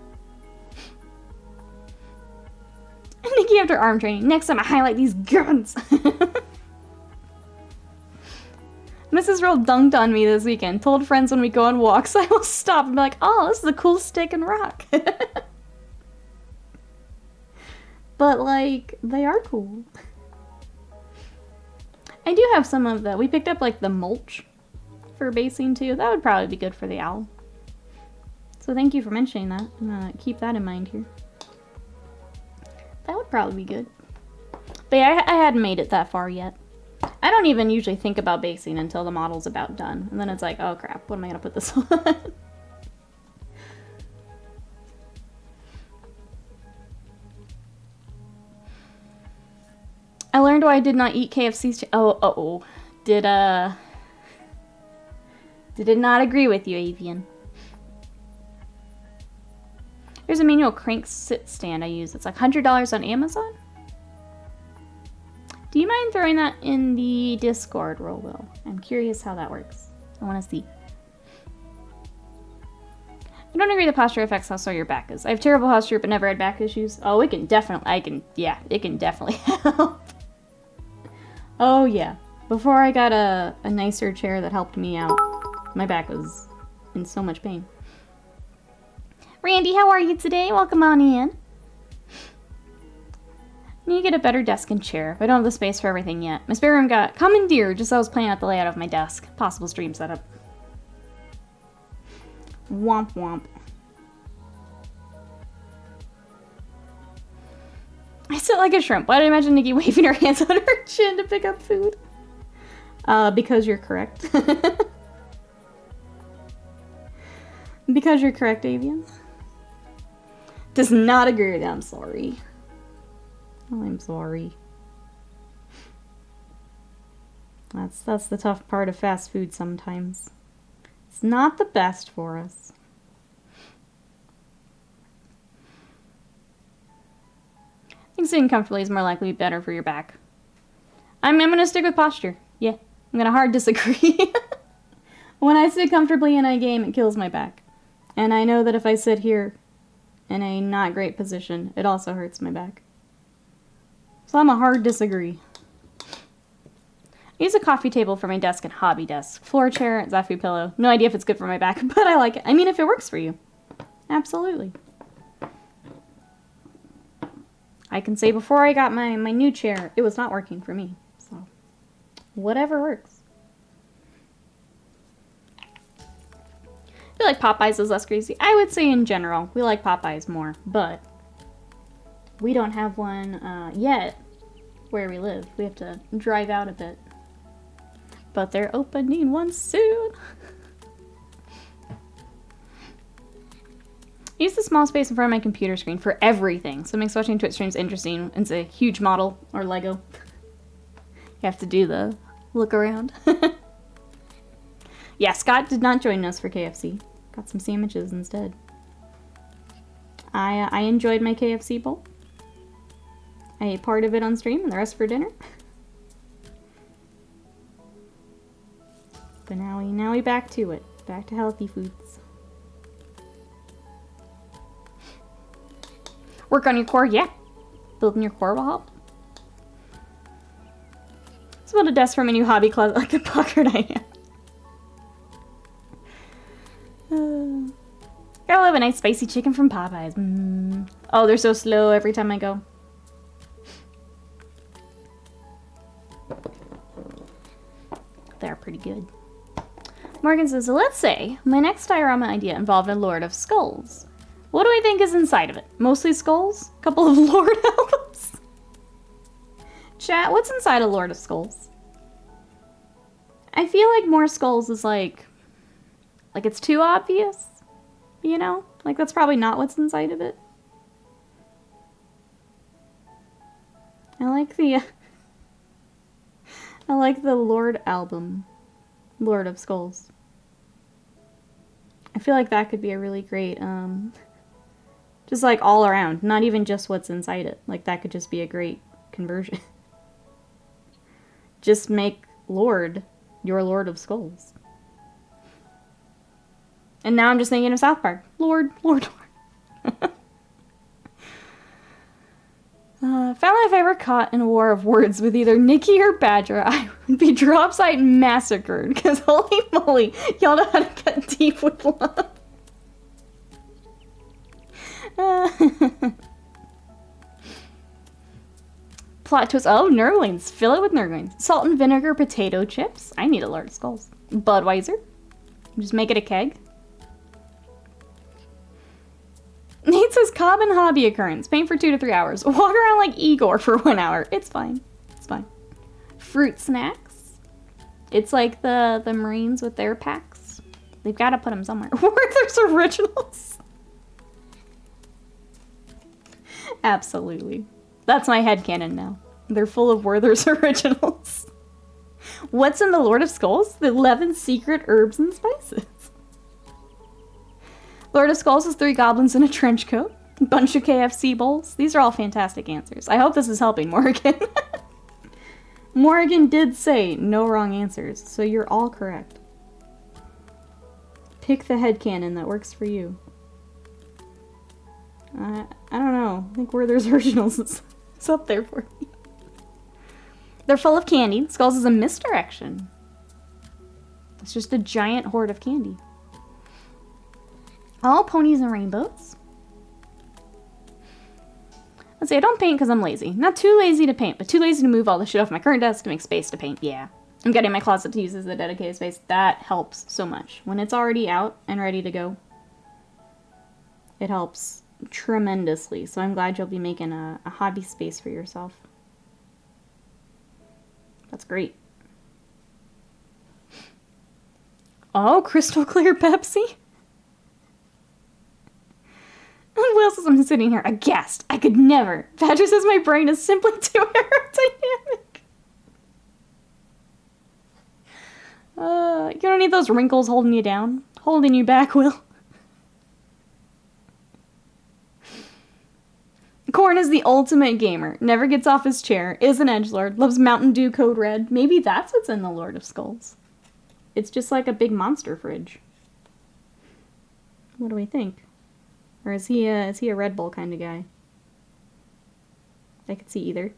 Nikki after arm training. Next time I highlight these guns. Mrs. Roll dunked on me this weekend. Told friends when we go on walks I will stop and be like, oh, this is the coolest stick and rock. But, like, they are cool. I do have some of the... We picked up, like, the mulch for basing, too. That would probably be good for the owl. So thank you for mentioning that. I'm gonna keep that in mind here. That would probably be good. But yeah, I hadn't made it that far yet. I don't even usually think about basing until the model's about done. And then it's like, oh crap, what am I gonna put this on? I learned why I did not eat KFC's. Did not agree with you, Avian. There's a manual crank sit stand I use. It's like $100 on Amazon. Do you mind throwing that in the Discord, Roll? I'm curious how that works. I want to see. I don't agree the posture affects how sore your back is. I have terrible posture but never had back issues. Oh, it can definitely, it can definitely help. Oh yeah. Before I got a nicer chair that helped me out, my back was in so much pain. Randy, how are you today? Welcome on in. Need to get a better desk and chair, but I don't have the space for everything yet. My spare room got commandeered just as I was planning out the layout of my desk. Possible stream setup. Womp womp. I sit like a shrimp. Why did I imagine Nikki waving her hands on her chin to pick up food? Because you're correct. Because you're correct, Avian. Does not agree with that. I'm sorry. I'm sorry. That's the tough part of fast food sometimes. It's not the best for us. I think sitting comfortably is more likely to be better for your back. I'm gonna stick with posture. Yeah, I'm gonna hard disagree. When I sit comfortably in a game, it kills my back. And I know that if I sit here in a not great position, it also hurts my back. So I'm a hard disagree. I use a coffee table for my desk and hobby desk. Floor chair, Zafu pillow. No idea if it's good for my back, but I like it. I mean, if it works for you. Absolutely. I can say before I got my new chair, it was not working for me. So, whatever works. I feel like Popeyes is less greasy. I would say in general, we like Popeyes more, but we don't have one yet where we live. We have to drive out a bit. But they're opening one soon. I use the small space in front of my computer screen for everything, so it makes watching Twitch streams interesting. It's a huge model, or Lego. You have to do the look around. Yeah, Scott did not join us for KFC. Got some sandwiches instead. I enjoyed my KFC bowl. I ate part of it on stream and the rest for dinner. But now we back to it. Back to healthy foods. Work on your core, yeah. Building your core will help. Let's build a desk for my new hobby closet like the puckered I am. Gotta love a nice spicy chicken from Popeyes. Oh, they're so slow every time I go. They're pretty good. Morgan says, let's say my next diorama idea involved a Lord of Skulls. What do I think is inside of it? Mostly skulls? A couple of Lord elves? Chat, what's inside a Lord of Skulls? I feel like more skulls is like it's too obvious, you know? Like that's probably not what's inside of it. I like the Lord album, Lord of Skulls. I feel like that could be a really great, just like all around, not even just what's inside it. Like that could just be a great conversion. Just make Lord your Lord of Skulls. And now I'm just thinking of South Park. Lord. Found out if I were caught in a war of words with either Nikki or Badger, I would be drop site massacred. Because holy moly, y'all know how to get deep with love. Plot twist. Oh, Nurglings. Fill it with Nurglings. Salt and vinegar potato chips. I need a Lord of Skulls. Budweiser. Just make it a keg. Nate says common hobby occurrence. Paint for 2 to 3 hours. Walk around like Igor for 1 hour. It's fine. It's fine. Fruit snacks. It's like the Marines with their packs. They've got to put them somewhere. Werther's Originals. Absolutely. That's my headcanon now. They're full of Werther's Originals. What's in the Lord of Skulls? The 11 secret herbs and spices. Lord of Skulls is 3 goblins in a trench coat. A bunch of KFC bowls. These are all fantastic answers. I hope this is helping, Morgan. Morgan did say no wrong answers, so you're all correct. Pick the headcanon that works for you. I don't know. I think Werther's Originals is up there for me. They're full of candy. Skulls is a misdirection. It's just a giant hoard of candy. All ponies and rainbows. Let's see, I don't paint because I'm lazy. Not too lazy to paint, but too lazy to move all the shit off my current desk to make space to paint. Yeah. I'm getting my closet to use as a dedicated space. That helps so much. When it's already out and ready to go, it helps tremendously. So I'm glad you'll be making a hobby space for yourself. That's great. Oh, crystal clear Pepsi? And Will says, says I'm sitting here aghast. I could never. Badger says my brain is simply too aerodynamic. You don't need those wrinkles holding you down. Holding you back, Will. Corn is the ultimate gamer. Never gets off his chair. Is an edgelord. Loves Mountain Dew Code Red. Maybe that's what's in the Lord of Skulls. It's just like a big monster fridge. What do we think? Or is he a Red Bull kind of guy? I could see either.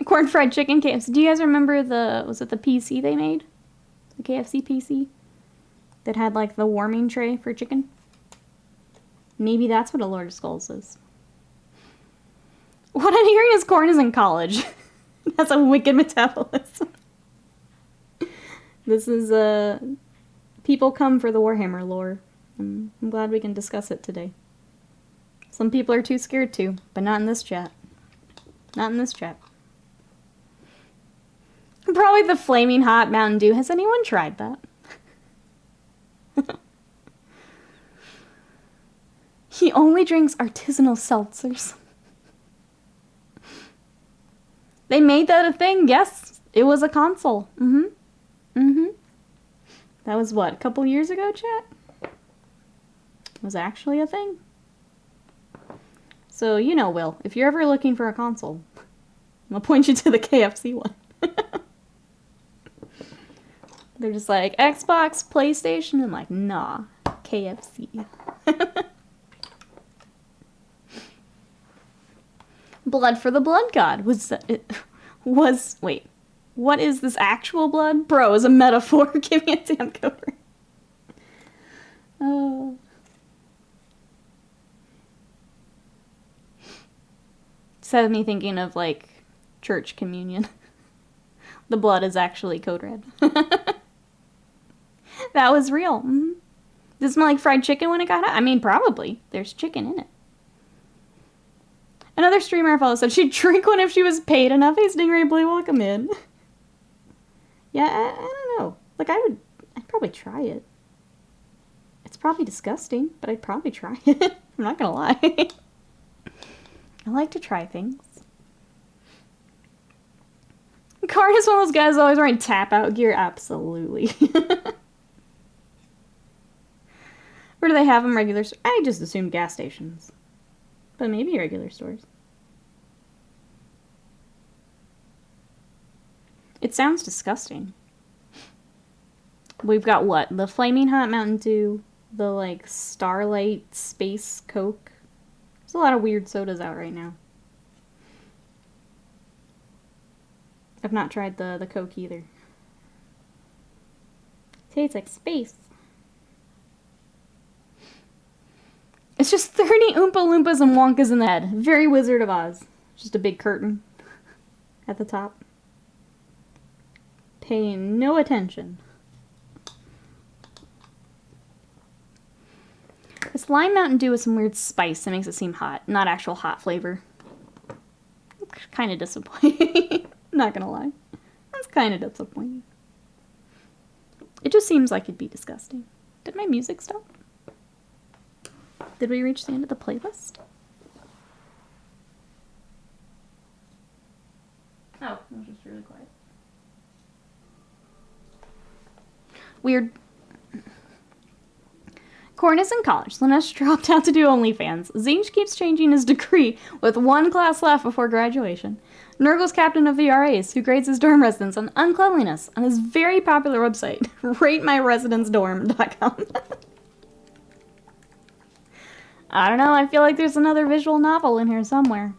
Corn fried chicken KFC. Do you guys remember was it the PC they made? The KFC PC? That had like the warming tray for chicken? Maybe that's what a Lord of Skulls is. What I'm hearing is Corn is in college. That's a wicked metabolism. This is, people come for the Warhammer lore. I'm glad we can discuss it today. Some people are too scared to, but not in this chat. Not in this chat. Probably the flaming hot Mountain Dew. Has anyone tried that? He only drinks artisanal seltzers. They made that a thing. Yes, it was a console. That was what, a couple years ago, chat? It was actually a thing. So, you know, Will, if you're ever looking for a console, I'm gonna point you to the KFC one. They're just like, Xbox, PlayStation, and like, nah, KFC. Blood for the Blood God. Wait, what is this actual blood? Bro, is a metaphor. Give me a damn cover. Oh. Just had me thinking of, like, church communion. The blood is actually code red. That was real. Does it smell like fried chicken when it got out? I mean, probably. There's chicken in it. Another streamer I follow said she'd drink one if she was paid enough. Hey, Stingray Blue, welcome in. Yeah, I don't know. Like, I'd probably try it. It's probably disgusting, but I'd probably try it. I'm not gonna lie. I like to try things. Karn is one of those guys always wearing tap-out gear. Absolutely. Where do they have them? Regular stores? I just assume gas stations. But maybe regular stores. It sounds disgusting. We've got what? The Flaming Hot Mountain Dew. The, like, Starlight Space Coke. There's a lot of weird sodas out right now. I've not tried the Coke either. Tastes like space. It's just 30 Oompa Loompas and Wonkas in the head. Very Wizard of Oz. Just a big curtain at the top. Paying no attention. It's lime Mountain Dew with some weird spice that makes it seem hot. Not actual hot flavor. Kind of disappointing. Not gonna lie. That's kind of disappointing. It just seems like it'd be disgusting. Did my music stop? Did we reach the end of the playlist? Oh, it was just really quiet. Weird. Corn is in college. Lanesh dropped out to do OnlyFans. Zinch keeps changing his degree with one class left before graduation. Nurgle's captain of the RAs, who grades his dorm residents on uncleanliness on his very popular website, ratemyresidencedorm.com. I don't know, I feel like there's another visual novel in here somewhere.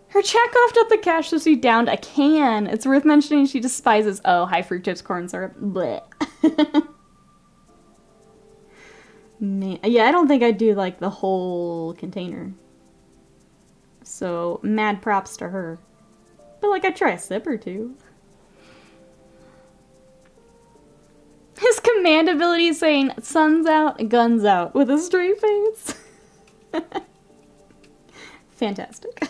Her chat coughed up the cash so she downed a can. It's worth mentioning she despises, high fructose corn syrup. Blech. Man, yeah, I don't think I'd do, like, the whole container. So, mad props to her. But, like, I'd try a sip or two. His command ability is saying, sun's out, guns out, with a straight face. Fantastic.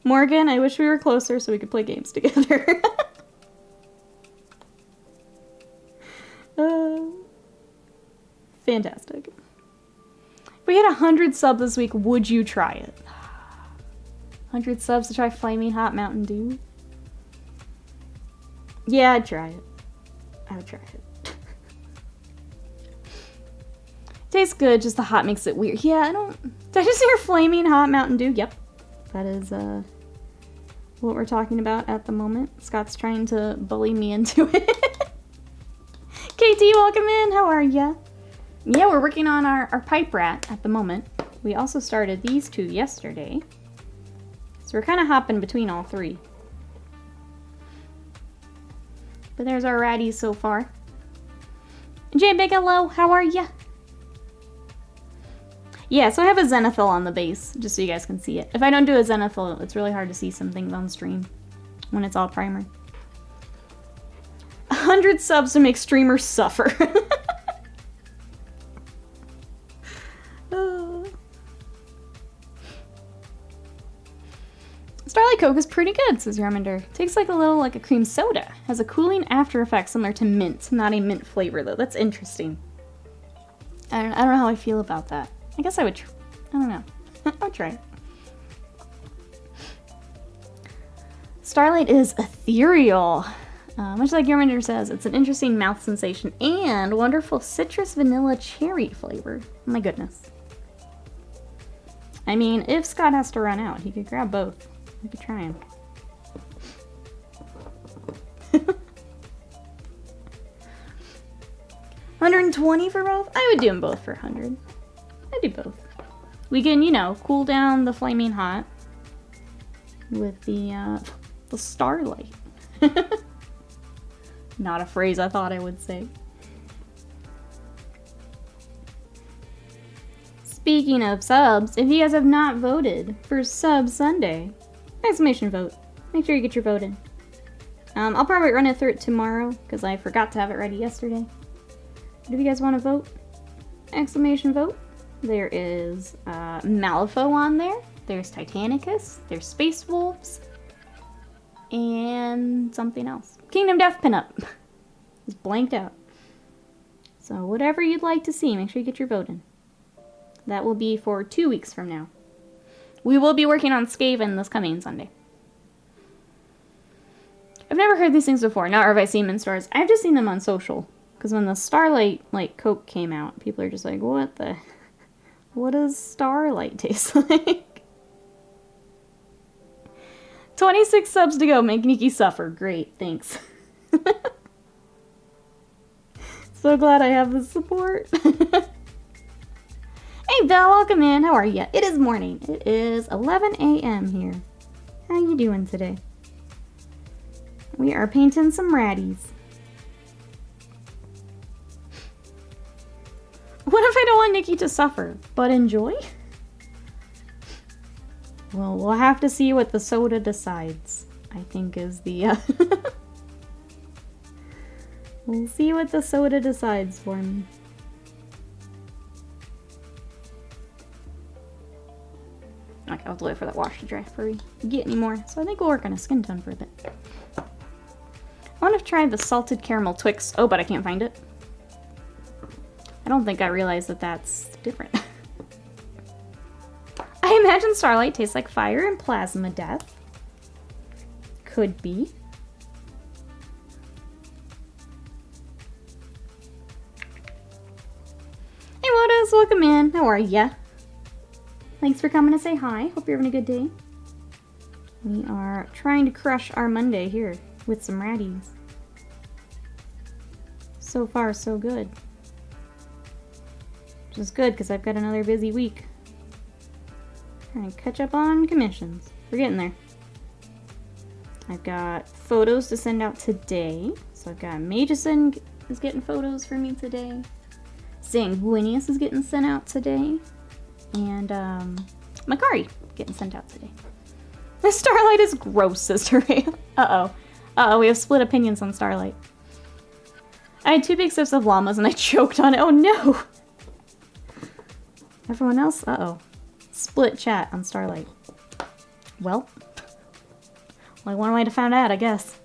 Morgan, I wish we were closer so we could play games together. fantastic. If we hit 100 subs this week, would you try it? 100 subs to try Flaming Hot Mountain Dew? Yeah, I'd try it. I would try it. Tastes good, just the hot makes it weird. Yeah, I don't... Did I just hear Flaming Hot Mountain Dew? Yep. That is, what we're talking about at the moment. Scott's trying to bully me into it. KT, welcome in. How are ya? Yeah, we're working on our pipe rat at the moment. We also started these two yesterday. So we're kind of hopping between all three. But there's our ratties so far. J Bigelow, how are ya? Yeah, so I have a zenithal on the base, just so you guys can see it. If I don't do a zenithal, it's really hard to see some things on stream when it's all primer. 100 subs to make streamers suffer. Starlight Coke is pretty good, says Yarmander. Tastes like a cream soda. Has a cooling after effect similar to mint. Not a mint flavor though. That's interesting. I don't know how I feel about that. I guess I would I don't know. I'll try it. Starlight is ethereal. Much like Yarmander says, it's an interesting mouth sensation and wonderful citrus vanilla cherry flavor. Oh my goodness. I mean, if Scott has to run out, he could grab both. We could try him. $120 for both? I would do them both for 100. I'd do both. We can, you know, cool down the flaming hot with the starlight. Not a phrase I thought I would say. Speaking of subs, if you guys have not voted for Sub Sunday, exclamation vote. Make sure you get your vote in. I'll probably run it through it tomorrow because I forgot to have it ready yesterday. But if you guys want to vote, exclamation vote. There is Malifaux on there. There's Titanicus. There's Space Wolves. And something else. Kingdom Death Pinup. It's blanked out. So whatever you'd like to see, make sure you get your vote in. That will be for 2 weeks from now. We will be working on Skaven this coming Sunday. I've never heard these things before, nor have I seen them in stores. I've just seen them on social. Because when the Starlight Coke came out, people are just like, what does Starlight taste like? 26 subs to go, make Nikki suffer. Great, thanks. So glad I have the support. Hey Belle, welcome in. How are ya? It is morning. It is 11 a.m. here. How you doing today? We are painting some ratties. What if I don't want Nikki to suffer, but enjoy? Well, we'll have to see what the soda decides, I think is the, We'll see what the soda decides for me. Okay, I'll have to wait for that wash to dry before we get any more. So I think we'll work on a skin tone for a bit. I want to try the salted caramel Twix. Oh, but I can't find it. I don't think I realized that that's different. I imagine Starlight tastes like fire and plasma death. Could be. Hey Wodas, welcome in. How are ya? Thanks for coming to say hi. Hope you're having a good day. We are trying to crush our Monday here with some ratties. So far, so good. Which is good because I've got another busy week. Trying to catch up on commissions. We're getting there. I've got photos to send out today. So I've got Mageson is getting photos for me today. Sanguinius is getting sent out today. And Makari getting sent out today. The Starlight is gross, Sister Ray. Uh-oh. Uh-oh, we have split opinions on Starlight. I had 2 big sips of llamas and I choked on it. Oh no! Everyone else? Uh-oh. Split chat on Starlight. Well. Only one way to find out, I guess.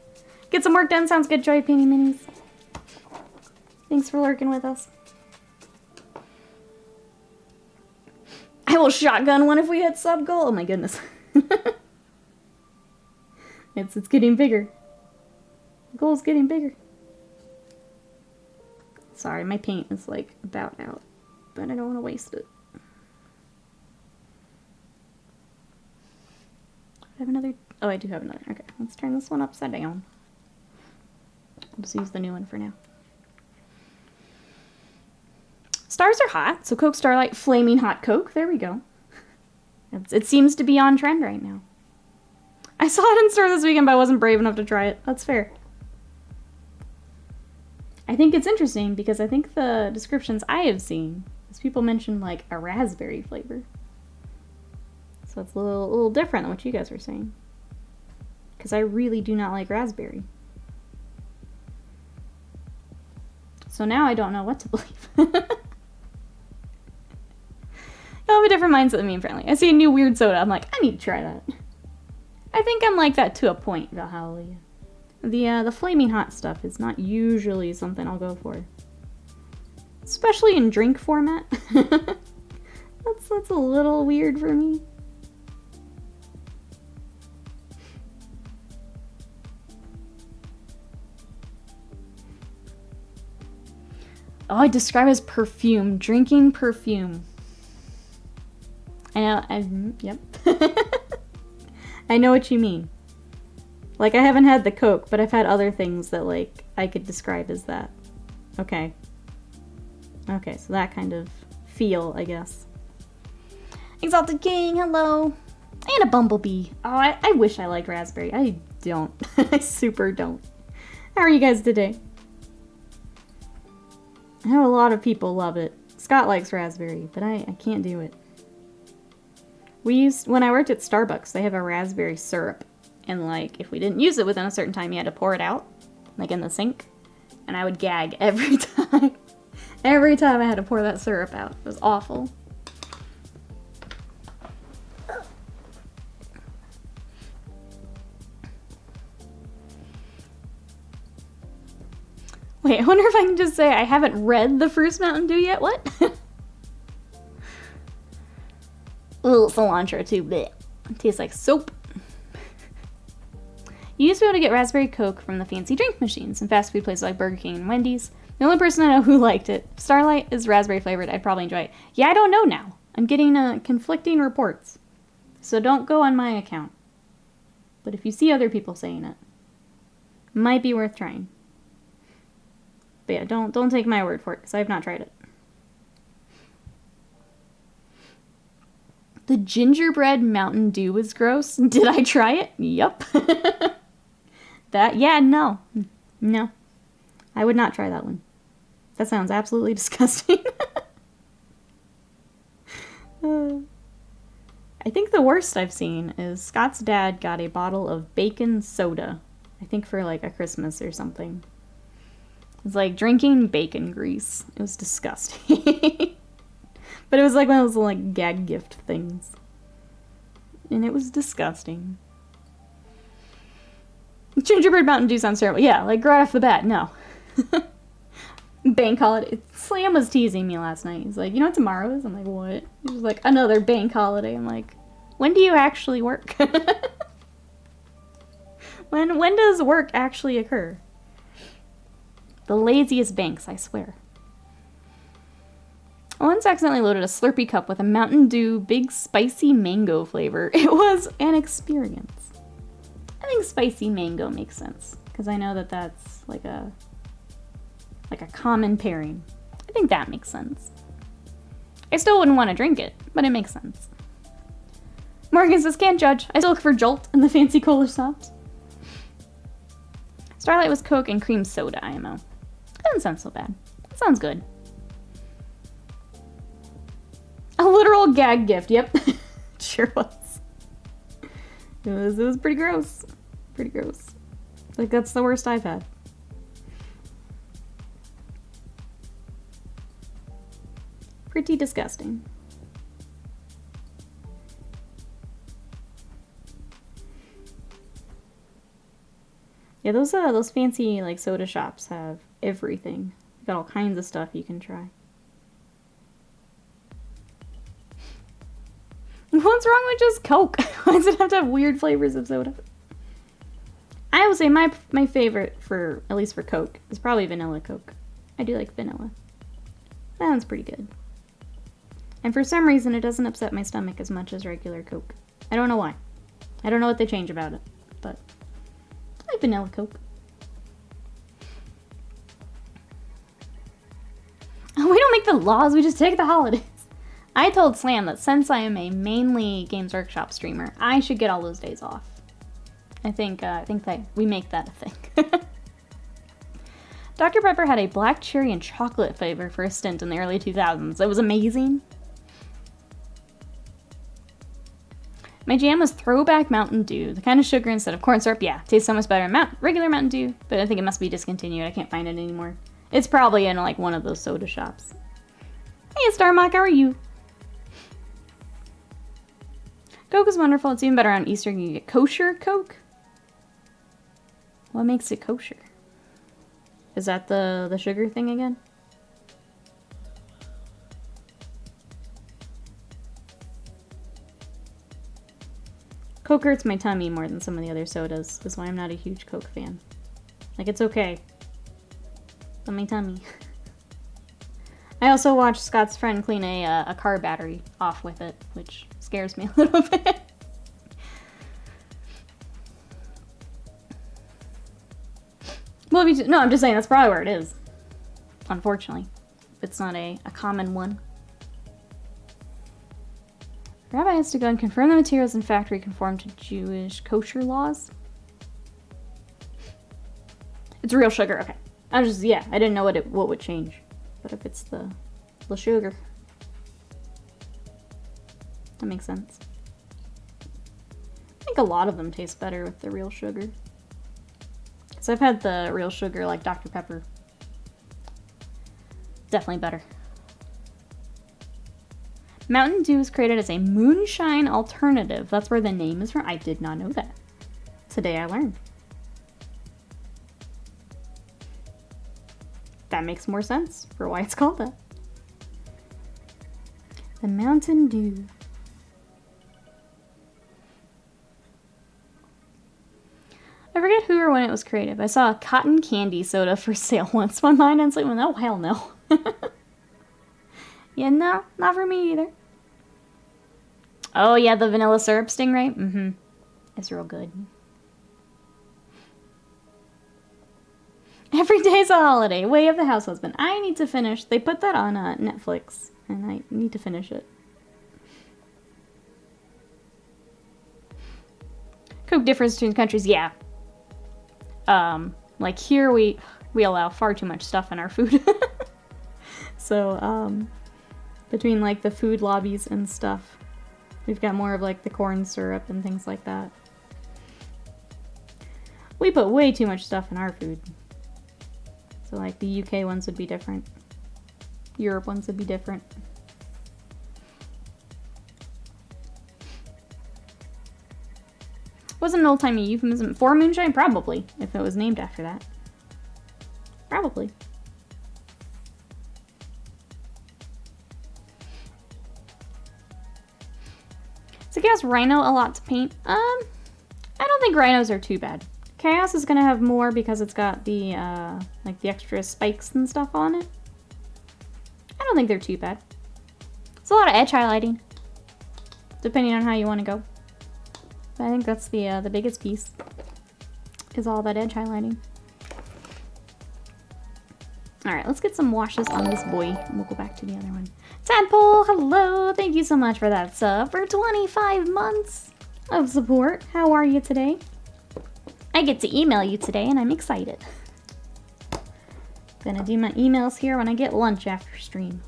Get some work done. Sounds good, Joy Painting Minis. Thanks for lurking with us. I will shotgun one if we hit sub goal. Oh my goodness. It's getting bigger. The goal's getting bigger. Sorry, my paint is like about out, but I don't want to waste it. I have another. Oh, I do have another. Okay, let's turn this one upside down. I'll just use the new one for now. Stars are hot, so Coke Starlight, flaming hot Coke. There we go. It seems to be on trend right now. I saw it in store this weekend, but I wasn't brave enough to try it. That's fair. I think it's interesting because I think the descriptions I have seen is people mention like a raspberry flavor. So it's a little different than what you guys were saying. Because I really do not like raspberry. So now I don't know what to believe. I have a different mindset than me, apparently. I see a new weird soda. I'm like, I need to try that. I think I'm like that to a point, Valhalla. The flaming hot stuff is not usually something I'll go for. Especially in drink format. That's a little weird for me. Oh, I describe it as perfume. Drinking perfume. I know, yep. I know what you mean. Like, I haven't had the Coke, but I've had other things that, like, I could describe as that. Okay. Okay, so that kind of feel, I guess. Exalted King, hello. And a bumblebee. Oh, I wish I liked raspberry. I don't. I super don't. How are you guys today? I know a lot of people love it. Scott likes raspberry, but I can't do it. When I worked at Starbucks, they have a raspberry syrup. And like, if we didn't use it within a certain time, you had to pour it out, like in the sink. And I would gag every time. Every time I had to pour that syrup out. It was awful. Wait, I wonder if I can just say I haven't read the first Mountain Dew yet? What? Ooh, cilantro too. Blech. It tastes like soap. You used to be able to get raspberry Coke from the fancy drink machines in fast food places like Burger King and Wendy's. The only person I know who liked it. Starlight is raspberry flavored. I'd probably enjoy it. Yeah, I don't know now. I'm getting conflicting reports. So don't go on my account. But if you see other people saying it, might be worth trying. But yeah, don't take my word for it, because I have not tried it. The gingerbread Mountain Dew is gross. Did I try it? Yup. No. No. I would not try that one. That sounds absolutely disgusting. I think the worst I've seen is Scott's dad got a bottle of bacon soda. I think for like a Christmas or something. It's like drinking bacon grease. It was disgusting. But it was like one of those like gag gift things. And it was disgusting. Gingerbread Mountain Dew sounds terrible. Yeah, like right off the bat, no. Bank holiday. Slam was teasing me last night. He's like, you know what tomorrow is? I'm like, what? He's just like, another bank holiday. I'm like, when do you actually work? When does work actually occur? The laziest banks, I swear. I once accidentally loaded a Slurpee cup with a Mountain Dew big spicy mango flavor. It was an experience. I think spicy mango makes sense, because I know that that's like a common pairing. I think that makes sense. I still wouldn't want to drink it, but it makes sense. Morgan says, can't judge. I still look for Jolt in the fancy cola shops. Starlight was Coke and cream soda IMO. Doesn't sound so bad. That sounds good. A literal gag gift, yep. Sure was. It was pretty gross. Pretty gross. Like, that's the worst I've had. Pretty disgusting. Yeah, those fancy like soda shops have everything. They got all kinds of stuff you can try. What's wrong with just Coke? Why does it have to have weird flavors of soda? I would say my favorite for, at least for Coke, is probably vanilla Coke. I do like vanilla. That one's pretty good. And for some reason, it doesn't upset my stomach as much as regular Coke. I don't know why. I don't know what they change about it, but I like vanilla Coke. We don't make the laws, we just take the holidays. I told Slam that since I am a mainly Games Workshop streamer, I should get all those days off. I think that we make that a thing. Dr. Pepper had a black cherry and chocolate flavor for a stint in the early 2000s. It was amazing. My jam was throwback Mountain Dew, the kind of sugar instead of corn syrup. Yeah, tastes so much better than regular Mountain Dew, but I think it must be discontinued. I can't find it anymore. It's probably in like one of those soda shops. Hey, Starmock, how are you? Coke is wonderful. It's even better on Easter. You get kosher Coke. What makes it kosher? Is that the sugar thing again? Coke hurts my tummy more than some of the other sodas. That's why I'm not a huge Coke fan. Like, it's okay. But my tummy. I also watched Scott's friend clean a car battery off with it, which scares me a little bit. Well, if you no, I'm just saying that's probably where it is. Unfortunately. It's not a common one. Rabbi has to go and confirm the materials in factory conform to Jewish kosher laws. It's real sugar, okay. I didn't know what would change. But if it's the sugar, that makes sense. I think a lot of them taste better with the real sugar. So I've had the real sugar like Dr. Pepper. Definitely better. Mountain Dew was created as a moonshine alternative. That's where the name is from. I did not know that. Today I learned. That makes more sense for why it's called that. The Mountain Dew. I forget who or when it was created. I saw a cotton candy soda for sale once. My mind instantly went, oh, hell no. Yeah, no, not for me either. Oh, yeah, the vanilla syrup stingray? Mm-hmm. It's real good. Every day's a holiday. Way of the House Husband. I need to finish. They put that on Netflix, and I need to finish it. Coke differs between countries. Yeah. Like here we allow far too much stuff in our food. So, between like the food lobbies and stuff, we've got more of like the corn syrup and things like that. We put way too much stuff in our food. So like the UK ones would be different. Europe ones would be different. Wasn't an old-timey euphemism for moonshine? Probably, if it was named after that. Probably. So Chaos Rhino a lot to paint. I don't think rhinos are too bad. Chaos is gonna have more because it's got the like the extra spikes and stuff on it. I don't think they're too bad. It's a lot of edge highlighting, depending on how you want to go. But I think that's the biggest piece, is all that edge highlighting. Alright, let's get some washes on this boy, and we'll go back to the other one. Tadpole, hello! Thank you so much for that sub for 25 months of support. How are you today? I get to email you today, and I'm excited. Gonna do my emails here when I get lunch after stream.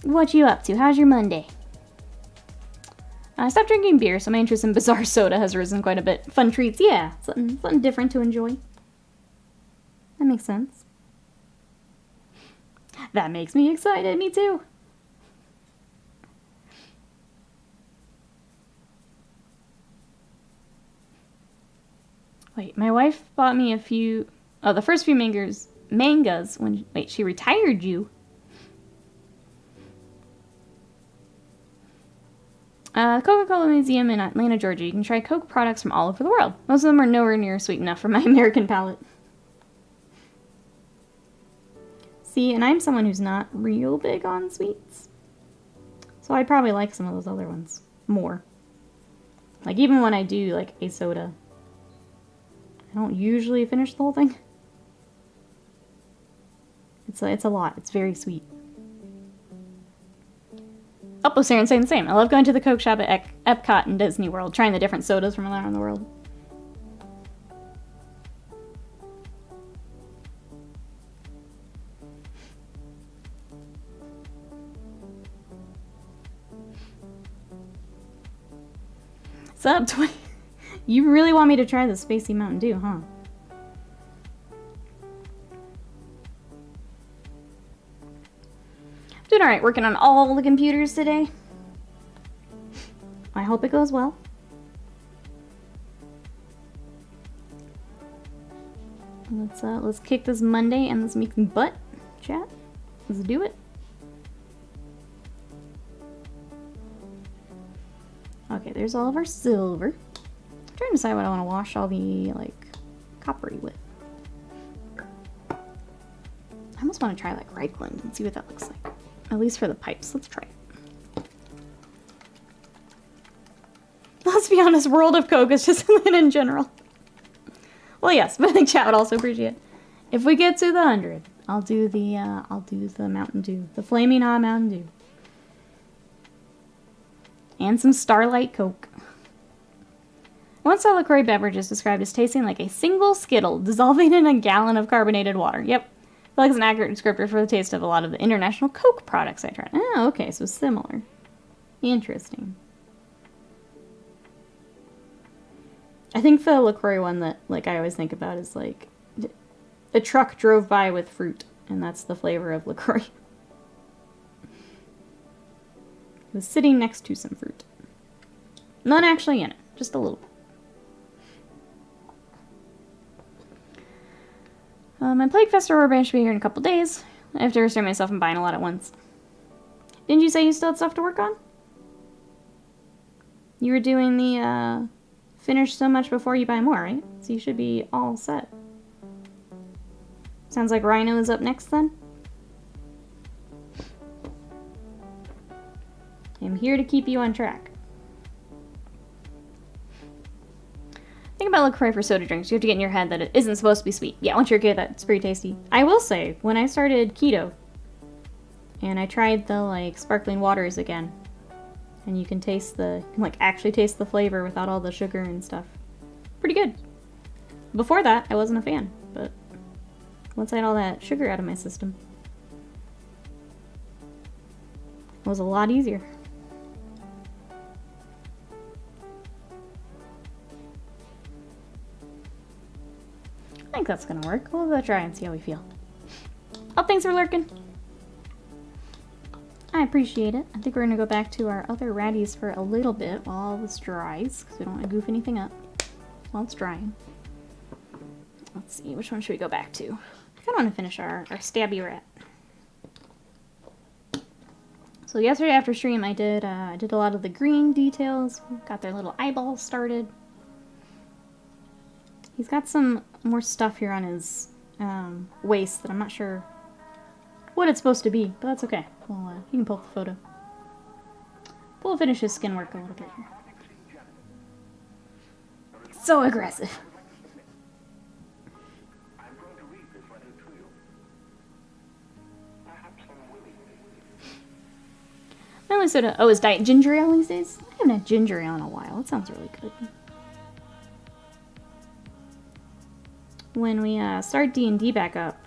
What you up to? How's your Monday? I stopped drinking beer, so my interest in bizarre soda has risen quite a bit. Fun treats, yeah. Something different to enjoy. That makes sense. That makes me excited. Me too. Wait, my wife bought me a few... Oh, the first few mangas when... Wait, she retired you? Coca-Cola Museum in Atlanta, Georgia. You can try Coke products from all over the world. Most of them are nowhere near sweet enough for my American palate. See, and I'm someone who's not real big on sweets. So I'd probably like some of those other ones more. Like, even when I do, like, a soda, I don't usually finish the whole thing. It's a lot. It's very sweet. Upload Siren saying the same. I love going to the Coke shop at Epcot and Disney World, trying the different sodas from around the world. What's up, 20? You really want me to try the Spacey Mountain Dew, huh? Doing alright, working on all the computers today. I hope it goes well. Let's kick this Monday and this week's butt, chat. Let's do it. Okay, there's all of our silver. I'm trying to decide what I want to wash all the, like, coppery with. I almost want to try, like, Reichland and see what that looks like. At least for the pipes. Let's try it. Let's be honest, World of Coke is just in general. Well, yes, but I think chat would also appreciate it. If we get to the 100, I'll do the Mountain Dew. The Flaming Hot Mountain Dew. And some Starlight Coke. One style LaCroix beverage is described as tasting like a single Skittle dissolving in a gallon of carbonated water. Yep. I feel like it's an accurate descriptor for the taste of a lot of the international Coke products I tried. Oh, okay, so similar. Interesting. I think the LaCroix one that, like, I always think about is, like, a truck drove by with fruit, and that's the flavor of LaCroix. It was sitting next to some fruit. None actually in it, just a little bit. My Plague Fest Aurora Band should be here in a couple days. I have to restrain myself from buying a lot at once. Didn't you say you still had stuff to work on? You were doing the, finish so much before you buy more, right? So you should be all set. Sounds like Rhino is up next, then? I'm here to keep you on track. Think about LaCroix for soda drinks. You have to get in your head that it isn't supposed to be sweet. Yeah, once you're good, that's pretty tasty. I will say, when I started keto, and I tried the, like, sparkling waters again, and you can taste the, like, actually taste the flavor without all the sugar and stuff. Pretty good. Before that, I wasn't a fan, but once I had all that sugar out of my system, it was a lot easier. I think that's gonna work. We'll go try and see how we feel. Oh, thanks for lurking. I appreciate it. I think we're gonna go back to our other raddies for a little bit while all this dries, because we don't want to goof anything up while it's drying. Let's see, which one should we go back to? I kind of want to finish our stabby rat. So yesterday after stream, I did a lot of the green details. Got their little eyeballs started. He's got some more stuff here on his waist that I'm not sure what it's supposed to be, but that's okay. Well, you can pull up the photo. We'll finish his skin work a little bit here. So aggressive. My only soda, is Diet Ginger Ale these days? I haven't had ginger ale in a while. It sounds really good. When we start D&D back up,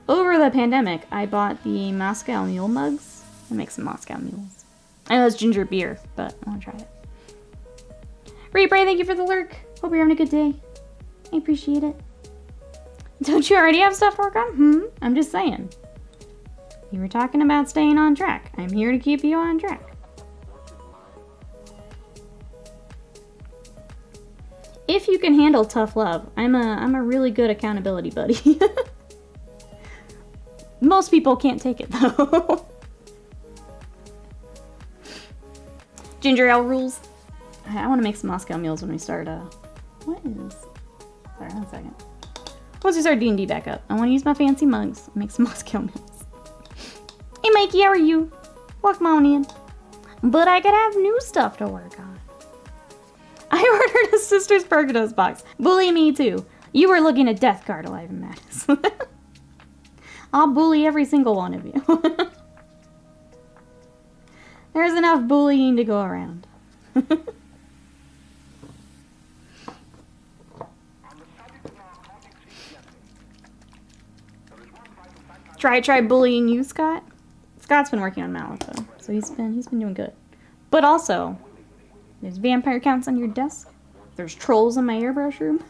over the pandemic, I bought the Moscow Mule mugs. I make some Moscow Mules. I know it's ginger beer, but I want to try it. Ray Bray, thank you for the lurk. Hope you're having a good day. I appreciate it. Don't you already have stuff to work on? I'm just saying. You were talking about staying on track. I'm here to keep you on track. If you can handle tough love, I'm a really good accountability buddy. Most people can't take it though. Ginger ale rules. I want to make some Moscow mules when we start, what is... Sorry, 1 second. Once we start D&D back up, I want to use my fancy mugs and make some Moscow mules. Hey Mikey, how are you? Welcome on in. But I gotta have new stuff to work on. I ordered a Sisters Pergados box. Bully me too. You were looking at Death Card Alive and Madness. I'll bully every single one of you. There's enough bullying to go around. Try bullying you, Scott. Scott's been working on Malifaux, so he's been doing good. But also, there's vampire counts on your desk. There's trolls in my airbrush room.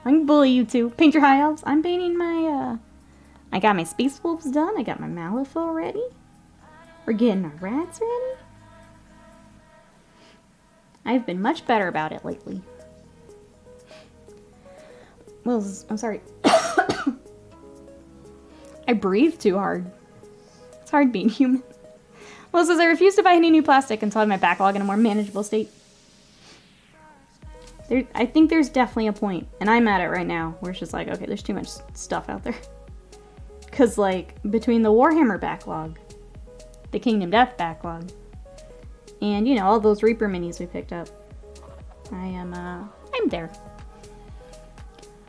I can bully you too. Paint your high elves. I'm painting my, I got my space wolves done. I got my Malifaux ready. We're getting our rats ready. I've been much better about it lately. Well, I'm sorry. I breathe too hard. It's hard being human. Well, says I refuse to buy any new plastic until I have my backlog in a more manageable state. I think there's definitely a point, and I'm at it right now, where it's just like, okay, there's too much stuff out there. Because, like, between the Warhammer backlog, the Kingdom Death backlog, and, you know, all those Reaper minis we picked up, I'm there.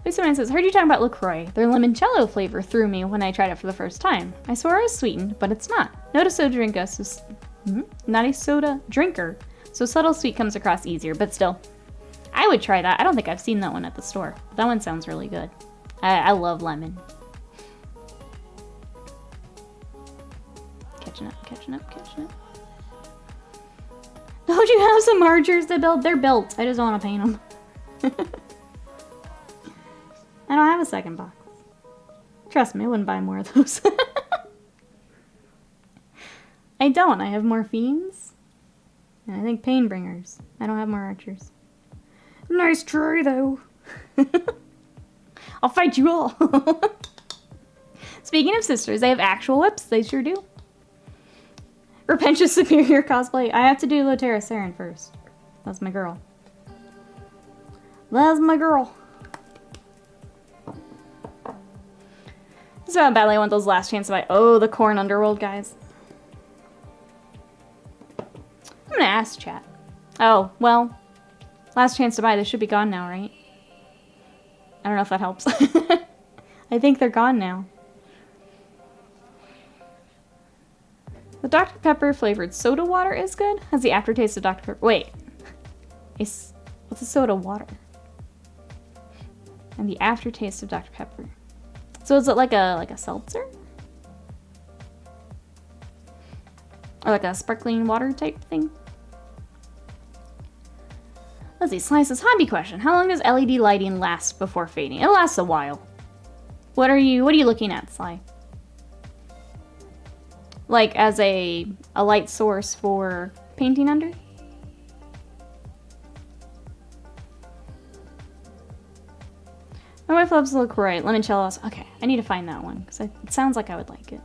Someone says, heard you talking about LaCroix. Their limoncello flavor threw me when I tried it for the first time. I swore it was sweetened, but it's not. Not a soda drinker, not a soda drinker, so subtle sweet comes across easier, but still. I would try that. I don't think I've seen that one at the store. That one sounds really good. I love lemon. Catching up. Don't you have some archers to build? They're built. I just want to paint them. I don't have a second box. Trust me, I wouldn't buy more of those. I don't. I have more fiends. And I think painbringers. I don't have more archers. Nice try, though. I'll fight you all. Speaking of sisters, they have actual whips. They sure do. Repentious Superior cosplay. I have to do Lotera Saren first. That's my girl. That's my girl. So badly I want those last chance to buy. Oh, the Corn Underworld guys. I'm gonna ask chat. Oh, well. Last chance to buy. They should be gone now, right? I don't know if that helps. I think they're gone now. The Dr. Pepper flavored soda water is good. Has the aftertaste of Dr. Pepper. Wait. What's a soda water? And the aftertaste of Dr. Pepper. So is it like a seltzer? Or like a sparkling water type thing? Let's see, Slice's hobby question. How long does LED lighting last before fading? It lasts a while. What are you looking at, Sly? Like as a light source for painting under? My wife loves LaCroix. Limoncello. Okay, I need to find that one because it sounds like I would like it.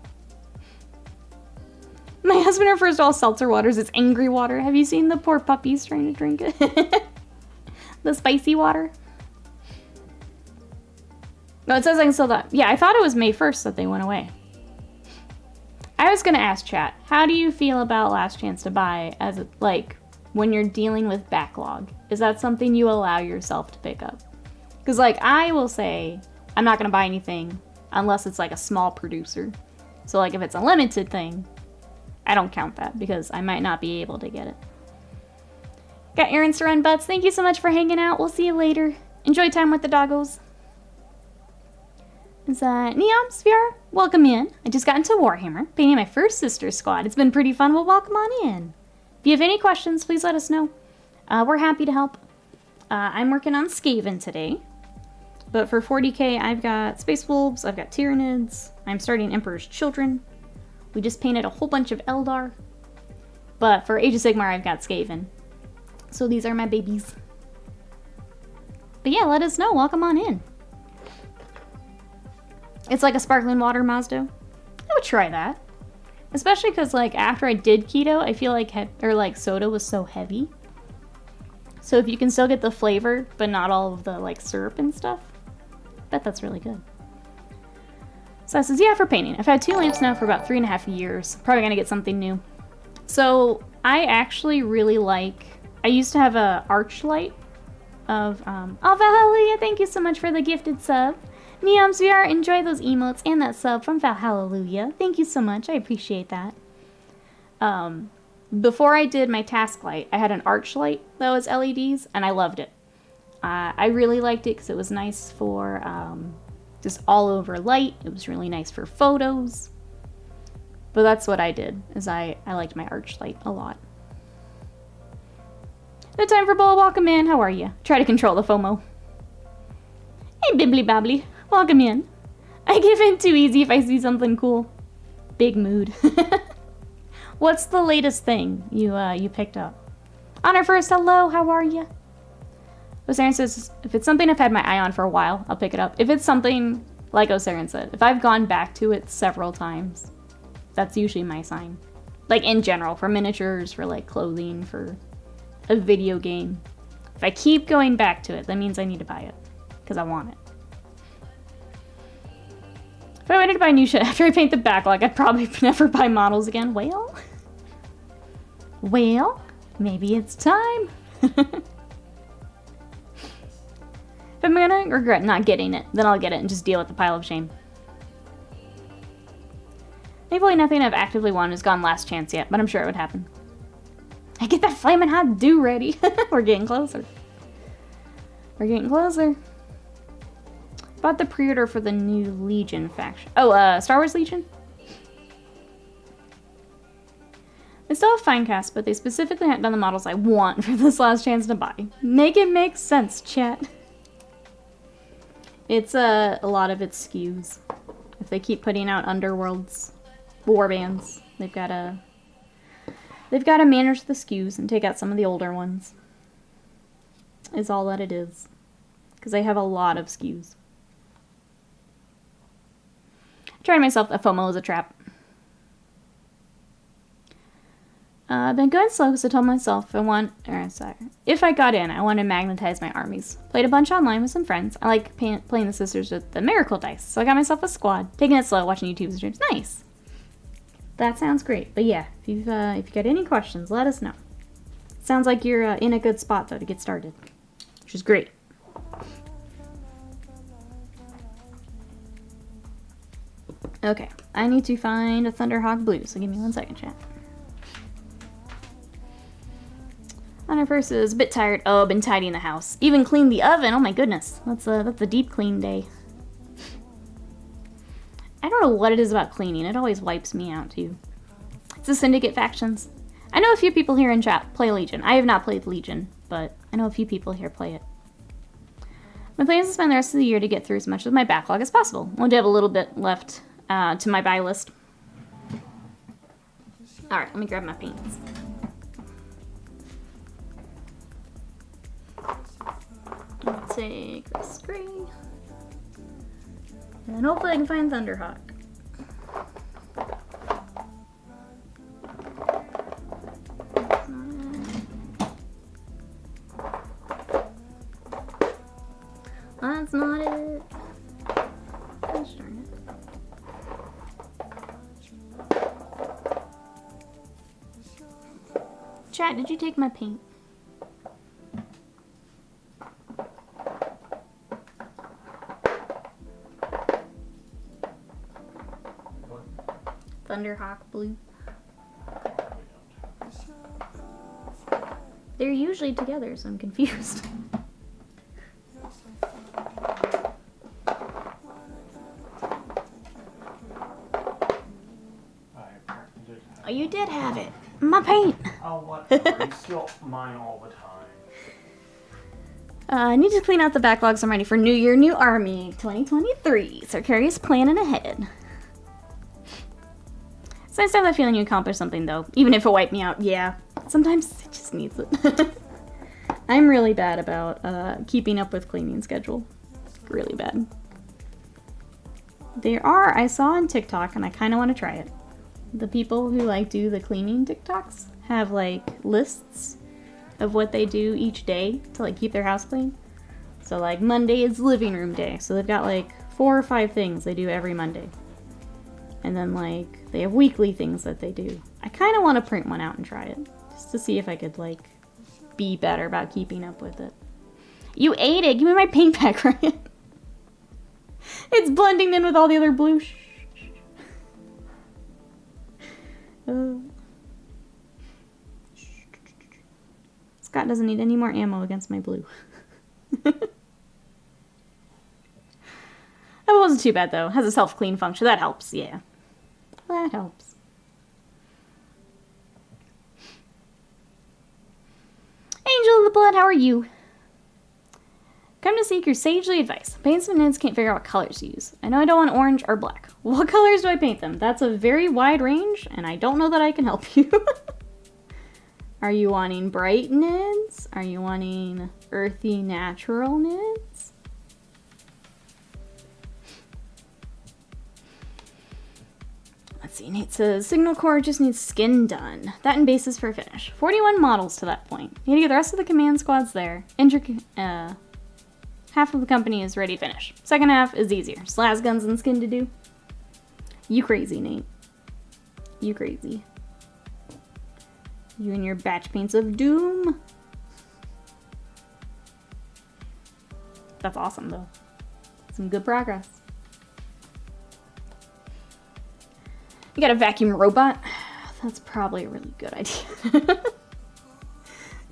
My husband refers to all seltzer waters as angry water. Have you seen the poor puppies trying to drink it? The spicy water. No, it says I can still that. Yeah, I thought it was May 1st that they went away. I was gonna ask chat, how do you feel about Last Chance to Buy as like when you're dealing with backlog? Is that something you allow yourself to pick up? Because like I will say, I'm not gonna buy anything unless it's like a small producer. So like if it's a limited thing, I don't count that because I might not be able to get it. Got errands to run, Butts. Thank you so much for hanging out. We'll see you later. Enjoy time with the doggos. Is that Neomsphere? Welcome in. I just got into Warhammer, painting my first sister squad. It's been pretty fun. Well, welcome on in. If you have any questions, please let us know. We're happy to help. I'm working on Skaven today. But for 40k, I've got Space Wolves, I've got Tyranids, I'm starting Emperor's Children. We just painted a whole bunch of Eldar. But for Age of Sigmar, I've got Skaven. So these are my babies. But yeah, let us know. Welcome on in. It's like a sparkling water Mazda. I would try that. Especially because, like, after I did keto, I feel like soda was so heavy. So if you can still get the flavor, but not all of the, like, syrup and stuff, I bet that's really good. So I says, yeah, for painting. I've had 2 lamps now for about 3.5 years. Probably gonna get something new. So I actually really like, I used to have a arch light of, oh, Valhalla, thank you so much for the gifted sub. Neoms VR, enjoy those emotes and that sub from Valhalla. Thank you so much, I appreciate that. Before I did my task light, I had an arch light that was LEDs, and I loved it. I really liked it because it was nice for just all over light. It was really nice for photos. But that's what I did, is I liked my arch light a lot. No time for Bull, welcome in, how are you? Try to control the FOMO. Hey Bibbly Babbly, welcome in. I give in too easy if I see something cool. Big mood. What's the latest thing you picked up? Honor first, hello, how are you? Osarian says, if it's something I've had my eye on for a while, I'll pick it up. If it's something, like Osarian said, if I've gone back to it several times, that's usually my sign. Like, in general, for miniatures, for, like, clothing, for a video game. If I keep going back to it, that means I need to buy it. Because I want it. If I waited to buy new shit after I paint the backlog, I'd probably never buy models again. Well, maybe it's time. If I'm gonna regret not getting it, then I'll get it and just deal with the pile of shame. Thankfully, nothing I've actively wanted has gone last chance yet, but I'm sure it would happen. I get that flaming hot dew ready. We're getting closer. We're getting closer. Bought the pre-order for the new Legion faction. Oh, Star Wars Legion? I still have Finecast, but they specifically haven't done the models I want for this last chance to buy. Make it make sense, chat. It's a lot of its SKUs. If they keep putting out Underworlds, warbands, they've gotta manage the SKUs and take out some of the older ones. Is all that it is. Because they have a lot of SKUs. I tried myself that FOMO is a trap. Been going slow because I told myself if I got in, I want to magnetize my armies. Played a bunch online with some friends. I like playing the sisters with the miracle dice, so I got myself a squad. Taking it slow, watching YouTube streams. Nice. That sounds great. But yeah, if you've got any questions, let us know. Sounds like you're in a good spot though to get started, which is great. Okay, I need to find a Thunderhawk blue, so give me 1 second, chat. Honor first is a bit tired. Oh, I've been tidying the house. Even cleaned the oven. Oh my goodness. That's a deep clean day. I don't know what it is about cleaning. It always wipes me out too. It's the Syndicate factions. I know a few people here in chat play Legion. I have not played Legion, but I know a few people here play it. My plan is to spend the rest of the year to get through as much of my backlog as possible. I want to have a little bit left to my buy list. Alright, let me grab my paints. I'll take this gray. And hopefully I can find Thunderhawk. That's not it. Gosh darn it. Chat, did you take my paint? Thunderhawk blue. They're usually together, so I'm confused. Oh, you did have it. My paint. Oh, whatever. You steal mine all the time. I need to clean out the backlogs. I'm ready for New Year, New Army 2023. Sarkarius planning ahead. It's nice to have that feeling you accomplished something, though. Even if it wiped me out, yeah. Sometimes it just needs it. I'm really bad about keeping up with cleaning schedule. Really bad. I saw on TikTok, and I kind of want to try it. the people who like do the cleaning TikToks have like lists of what they do each day to like keep their house clean. So like Monday is living room day. So they've got like 4 or 5 things they do every Monday. And then like they have weekly things that they do. I kind of want to print one out and try it just to see if I could like be better about keeping up with it. You ate it. Give me my paint pack, Ryan. It's blending in with all the other blue. Scott doesn't need any more ammo against my blue. That wasn't too bad though. Has a self-clean function. That helps, yeah. That helps. Angel of the Blood, how are you? Come to seek your sagely advice. Paints and Nids can't figure out what colors to use. I know I don't want orange or black. What colors do I paint them? That's a very wide range, and I don't know that I can help you. Are you wanting bright Nids? Are you wanting earthy, natural Nids? Let's see, Nate says, Signal Core just needs skin done. That and bases for finish. 41 models to that point. You need to get the rest of the command squads there. Half of the company is ready to finish. Second half is easier. Slaz guns and skin to do. You crazy, Nate. You crazy. You and your batch paints of doom. That's awesome, though. Some good progress. You got a vacuum robot? That's probably a really good idea.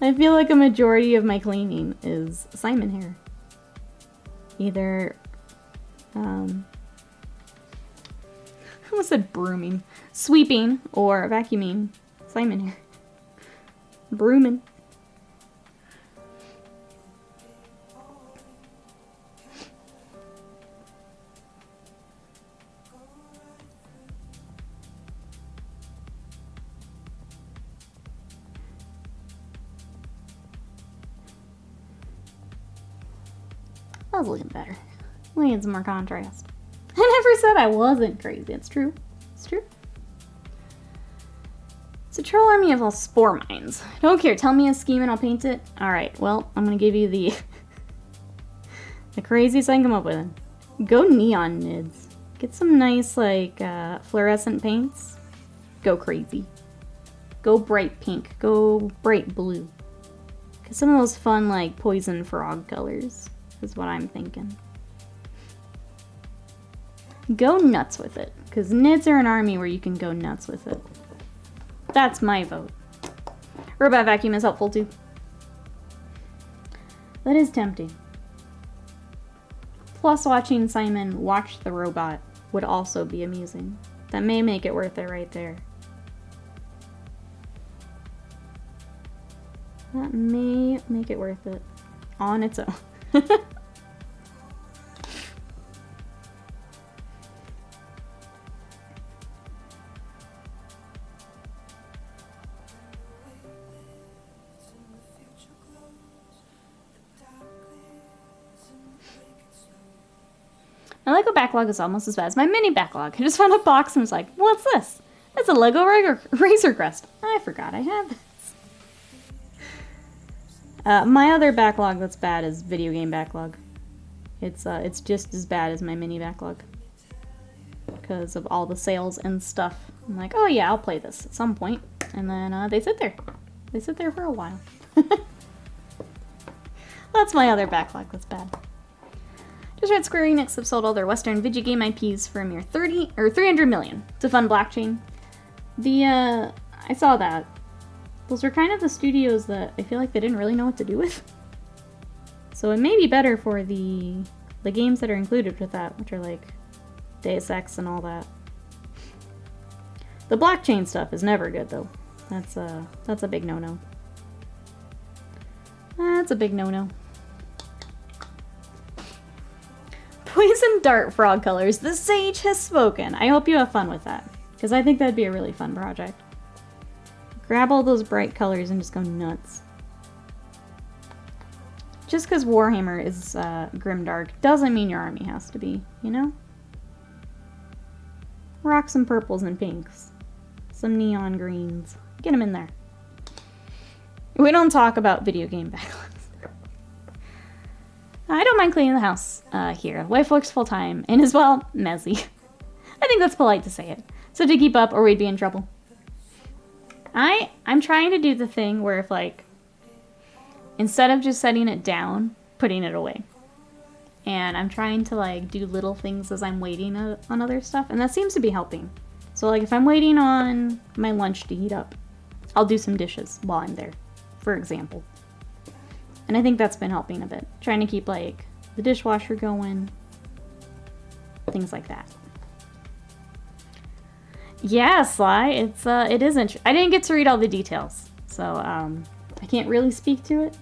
I feel like a majority of my cleaning is Simon hair. Either, I almost said brooming. Sweeping or vacuuming Simon hair. Brooming. That was looking better. We need some more contrast. I never said I wasn't crazy. It's true. It's true. It's a troll army of all spore mines. Don't care. Tell me a scheme and I'll paint it. Alright, well, I'm gonna give you the the craziest I can come up with. Go neon Nids. Get some nice, like, fluorescent paints. Go crazy. Go bright pink. Go bright blue. Get some of those fun, like, poison frog colors. Is what I'm thinking. Go nuts with it. Because Nids are an army where you can go nuts with it. That's my vote. Robot vacuum is helpful too. That is tempting. Plus watching Simon watch the robot would also be amusing. That may make it worth it right there. That may make it worth it. On its own. My Lego backlog is almost as bad as my mini backlog. I just found a box and was like, what's this? It's a Lego Razor Crest. I forgot I had this. My other backlog that's bad is video game backlog. It's just as bad as my mini backlog. Because of all the sales and stuff. I'm like, oh yeah, I'll play this at some point. And then they sit there. They sit there for a while. That's my other backlog that's bad. Just read Square Enix have sold all their Western video game IPs for a mere 300 million to fund blockchain. I saw that. Those were kind of the studios that I feel like they didn't really know what to do with. So it may be better for the games that are included with that, which are like Deus Ex and all that. The blockchain stuff is never good though. That's a big no-no. That's a big no-no. Poison dart frog colors. The sage has spoken. I hope you have fun with that, because I think that'd be a really fun project. Grab all those bright colors and just go nuts. Just because Warhammer is grimdark doesn't mean your army has to be, you know? Rock some purples and pinks. Some neon greens. Get them in there. We don't talk about video game backlogs. I don't mind cleaning the house here. Wife works full-time and is, well, messy. I think that's polite to say it. So to keep up or we'd be in trouble. I'm trying to do the thing where if, like, instead of just setting it down, putting it away. And I'm trying to, like, do little things as I'm waiting on other stuff. And that seems to be helping. So, like, if I'm waiting on my lunch to heat up, I'll do some dishes while I'm there, for example. And I think that's been helping a bit. Trying to keep, like, the dishwasher going. Things like that. Yeah, Sly, it is interesting. I didn't get to read all the details. So, I can't really speak to it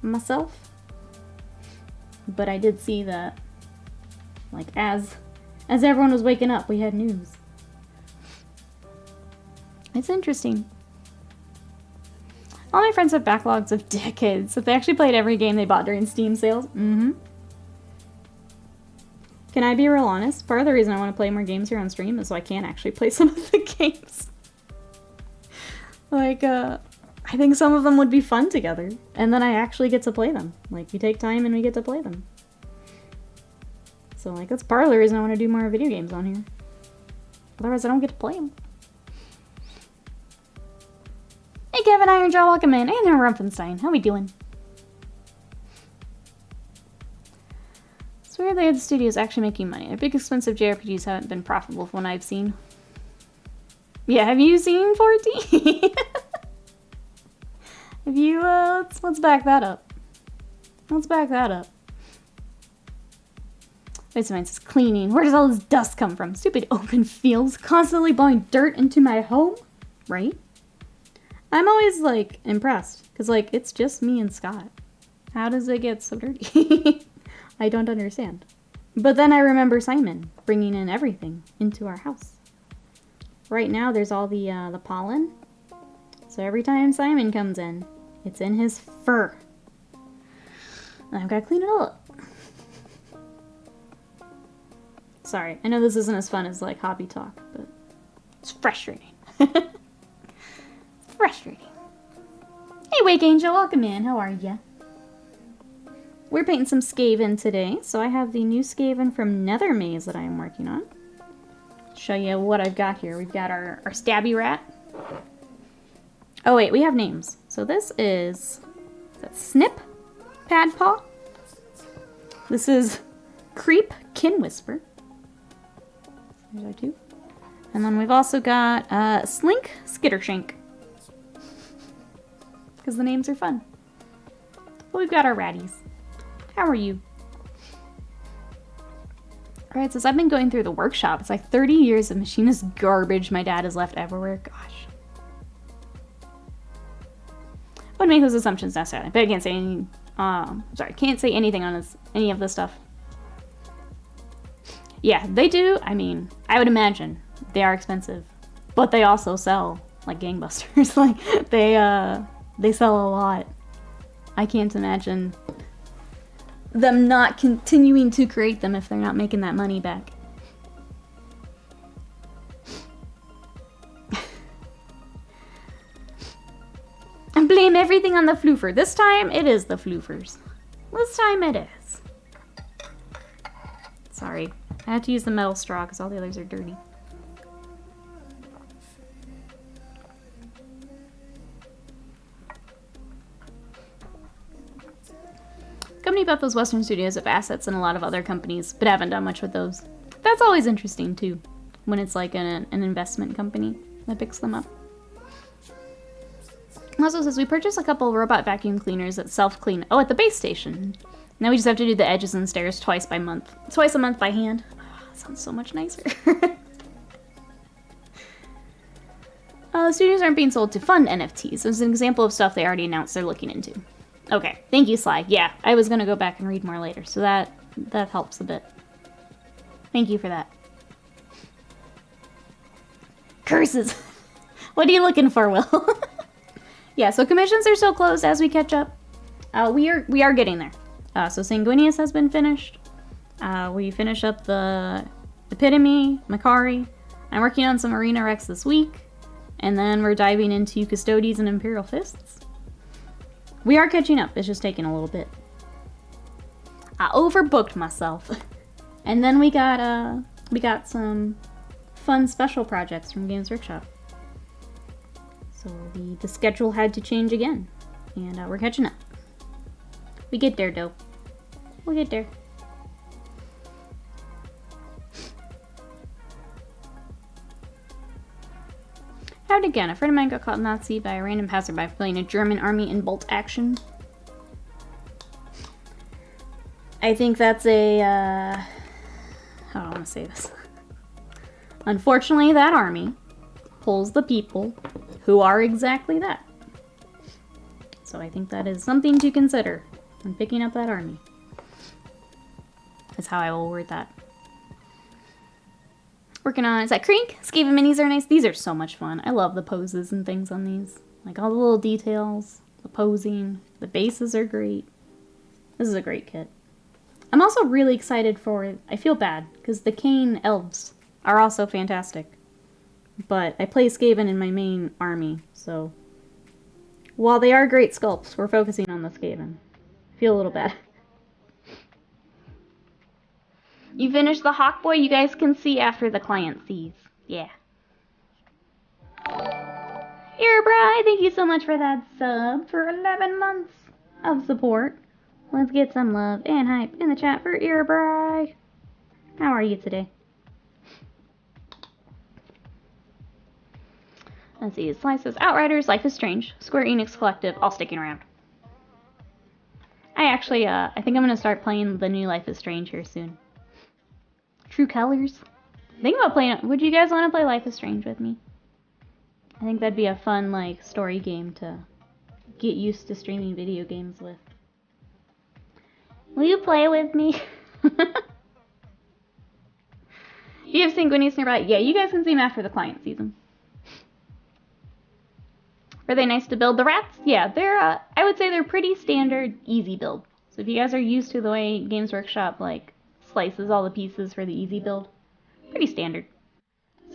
myself. But I did see that, like, as everyone was waking up, we had news. It's interesting. All my friends have backlogs of decades, so they actually played every game they bought during Steam sales. Mm-hmm. Can I be real honest? Part of the reason I want to play more games here on stream is so I can actually play some of the games. Like, I think some of them would be fun together, and then I actually get to play them. Like, we take time and we get to play them. So, like, that's part of the reason I want to do more video games on here. Otherwise, I don't get to play them. Hey, Kevin Ironjaw, welcome in. And Rumpfenstein, how we doing? It's weird that the studio's actually making money. Their big expensive JRPGs haven't been profitable from what I've seen. Yeah, have you seen 14? Have you, let's back that up. Let's back that up. Wait a minute, it's cleaning. Where does all this dust come from? Stupid open fields constantly blowing dirt into my home? Right? I'm always, like, impressed. Because, like, it's just me and Scott. How does it get so dirty? I don't understand. But then I remember Simon bringing in everything into our house. Right now, there's all the pollen. So every time Simon comes in, it's in his fur. And I've got to clean it up. Sorry, I know this isn't as fun as, like, hobby talk, but it's frustrating. It's frustrating. Hey, Wake Angel, welcome in. How are ya? We're painting some Skaven today, so I have the new Skaven from Nethermaze that I am working on. Show you what I've got here. We've got our stabby rat. Oh wait, we have names. So this is that Snip Padpaw. This is Creep Kin Whisper. There's our two. And then we've also got Slink Skittershank. Because the names are fun. But we've got our ratties. How are you? Alright, so I've been going through the workshop. It's like 30 years of machinist garbage my dad has left everywhere. Gosh. Wouldn't make those assumptions necessarily, but I can't say any, can't say anything on any of this stuff. Yeah, they do. I mean, I would imagine they are expensive, but they also sell like gangbusters. Like they sell a lot. I can't imagine them not continuing to create them if they're not making that money back. And blame everything on the floofer. This time, it is the floofers. This time it is. Sorry. I had to use the metal straw because all the others are dirty. Company bought those Western studios have assets in a lot of other companies, but haven't done much with those. That's always interesting, too, when it's like an investment company that picks them up. Also says, we purchased a couple robot vacuum cleaners that self-clean. Oh, at the base station. Now we just have to do the edges and stairs twice a month by hand. Oh, that sounds so much nicer. The studios aren't being sold to fund NFTs. So it's an example of stuff they already announced they're looking into. Okay, thank you, Sly. Yeah, I was gonna go back and read more later, so that helps a bit. Thank you for that. Curses! What are you looking for, Will? Yeah, so commissions are still closed as we catch up. We are getting there. So Sanguinius has been finished. We finish up the Epitome, Makari. I'm working on some Arena Rex this week. And then we're diving into Custodies and Imperial Fists. We are catching up, it's just taking a little bit. I overbooked myself. And then we got some fun special projects from Games Workshop. So the schedule had to change again. And we're catching up. We get there, though. We'll get there. How'd again? A friend of mine got caught Nazi by a random passerby playing a German army in bolt action. I think that's a, how do I want to say this? Unfortunately, that army pulls the people who are exactly that. So I think that is something to consider when picking up that army. Is how I will word that. Working on, is that Krink? Skaven minis are nice. These are so much fun. I love the poses and things on these. Like all the little details, the posing, the bases are great. This is a great kit. I'm also really excited for, I feel bad, because the Kane elves are also fantastic. But I play Skaven in my main army, so while they are great sculpts, we're focusing on the Skaven. I feel a little bad. You finished the Hawk Boy, you guys can see after the client sees. Yeah. Irabri, thank you so much for that sub for 11 months of support. Let's get some love and hype in the chat for Irabri. How are you today? Let's see, Slices, Outriders, Life is Strange, Square Enix Collective, all sticking around. I actually, I think I'm going to start playing the new Life is Strange here soon. True Colors. Think about playing it. Would you guys want to play Life is Strange with me? I think that'd be a fun, like, story game to get used to streaming video games with. Will you play with me? You have Sanguinius nearby? Yeah, you guys can see them after the client sees them. Are they nice to build? The rats? Yeah, they're, I would say they're pretty standard, easy build. So if you guys are used to the way Games Workshop, like, slices all the pieces for the easy build, pretty standard.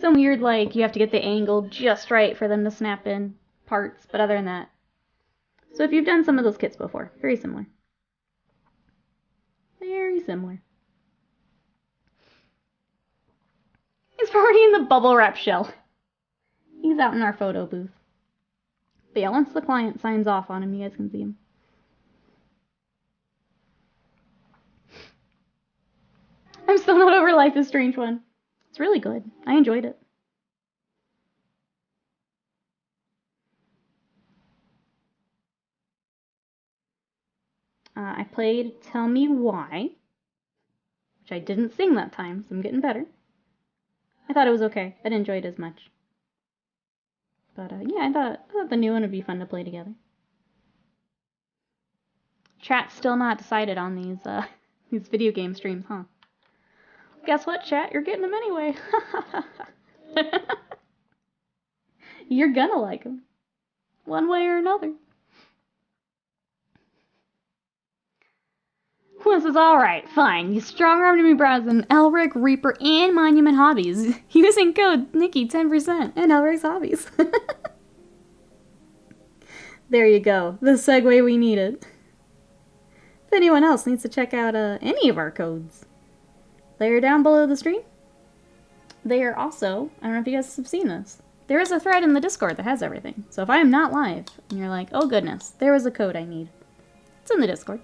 Some weird, like, you have to get the angle just right for them to snap in parts, but other than that. So if you've done some of those kits before, very similar. Very similar. He's already in the bubble wrap shell. He's out in our photo booth. But yeah, once the client signs off on him, you guys can see him. I'm still not over Life is Strange 1. It's really good. I enjoyed it. I played Tell Me Why, which I didn't sing that time, so I'm getting better. I thought it was okay. I didn't enjoy it as much. But yeah, I thought the new one would be fun to play together. Chat's still not decided on these video game streams, huh? Guess what, chat? You're getting them anyway. You're gonna like them. One way or another. This is alright, fine. You strong-armed me browsing Elric, Reaper, and Monument Hobbies using code Nikki 10% and Elric's Hobbies. There you go. The segue we needed. If anyone else needs to check out any of our codes, they are down below the stream. They are also, I don't know if you guys have seen this, there is a thread in the Discord that has everything. So if I am not live, and you're like, oh goodness, there was a code I need, it's in the Discord.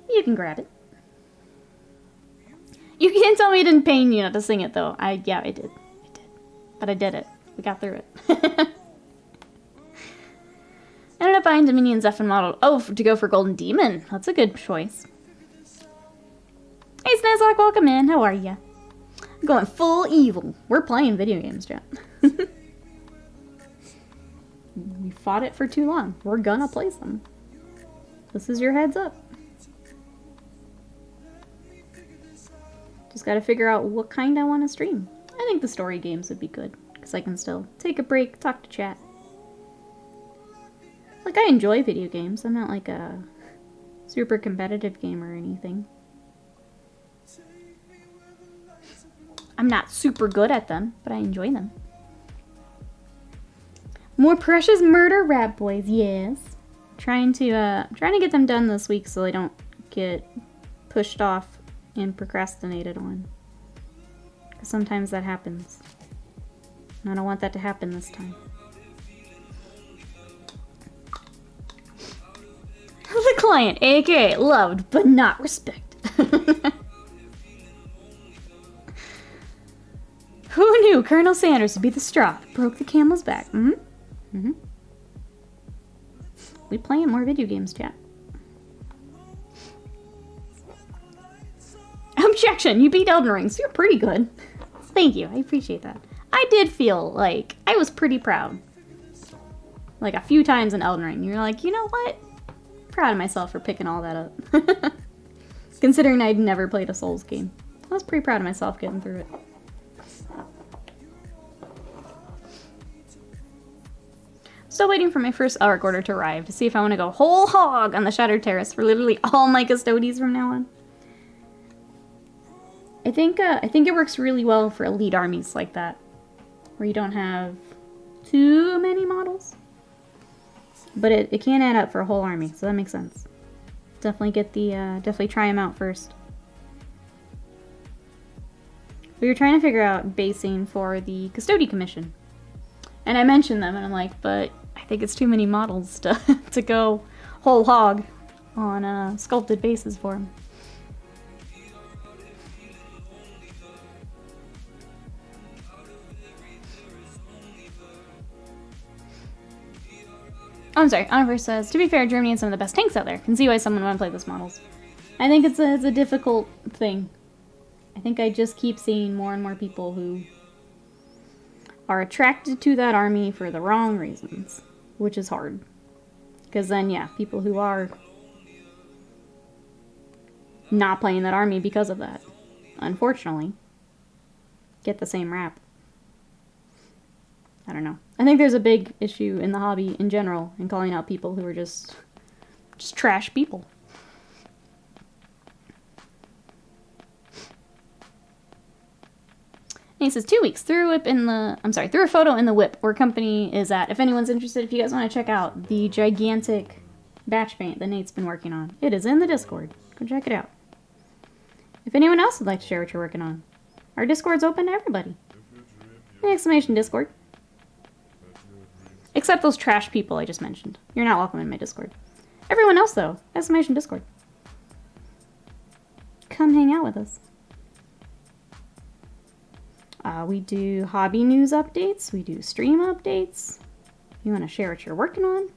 You can grab it. You can't tell me it didn't pain you not to sing it, though. Yeah, I did. But I did it. We got through it. I ended up buying Dominion Zephyr model. Oh, to go for Golden Demon. That's a good choice. Hey, Snazlock, welcome in. How are ya? I'm going full evil. We're playing video games, chat. We fought it for too long. We're gonna play some. This is your heads up. Just gotta figure out what kind I want to stream. I think the story games would be good, because I can still take a break, talk to chat. Like, I enjoy video games. I'm not like a super competitive gamer or anything. I'm not super good at them, but I enjoy them. More Precious Murder Rat Boys, yes. Trying to get them done this week so they don't get pushed off and procrastinated on. 'Cause sometimes that happens. And I don't want that to happen this time. The client, aka loved but not respected. Who knew Colonel Sanders would be the straw that broke the camel's back? We playing more video games, chat. Objection! You beat Elden Ring, so you're pretty good. Thank you, I appreciate that. I did feel like I was pretty proud. Like a few times in Elden Ring, you're like, you know what? Proud of myself for picking all that up. Considering I'd never played a Souls game. I was pretty proud of myself getting through it. Still waiting for my first ARC order to arrive to see if I want to go whole hog on the Shattered Terrace for literally all my custodies from now on. I think it works really well for elite armies like that, where you don't have too many models. But it can add up for a whole army, so that makes sense. Definitely get the definitely try them out first. We were trying to figure out basing for the Custody Commission. And I mentioned them, and I'm like, but I think it's too many models to, to go whole hog on sculpted bases for them. I'm sorry, Oliver says, to be fair, Germany has some of the best tanks out there. Can see why someone would play those models. I think it's a difficult thing. I think I just keep seeing more and more people who are attracted to that army for the wrong reasons, which is hard. Because then, yeah, people who are not playing that army because of that, unfortunately, get the same rap. I don't know. I think there's a big issue in the hobby in general in calling out people who are just trash people. And he says 2 weeks threw a photo in the whip where company is at. If anyone's interested, if you guys want to check out the gigantic batch paint that Nate's been working on, it is in the Discord. Go check it out. If anyone else would like to share what you're working on, our Discord's open to everybody. Exclamation Discord. Except those trash people I just mentioned. You're not welcome in my Discord. Everyone else, though, exclamation Discord. Come hang out with us. We do hobby news updates. We do stream updates. You want to share what you're working on?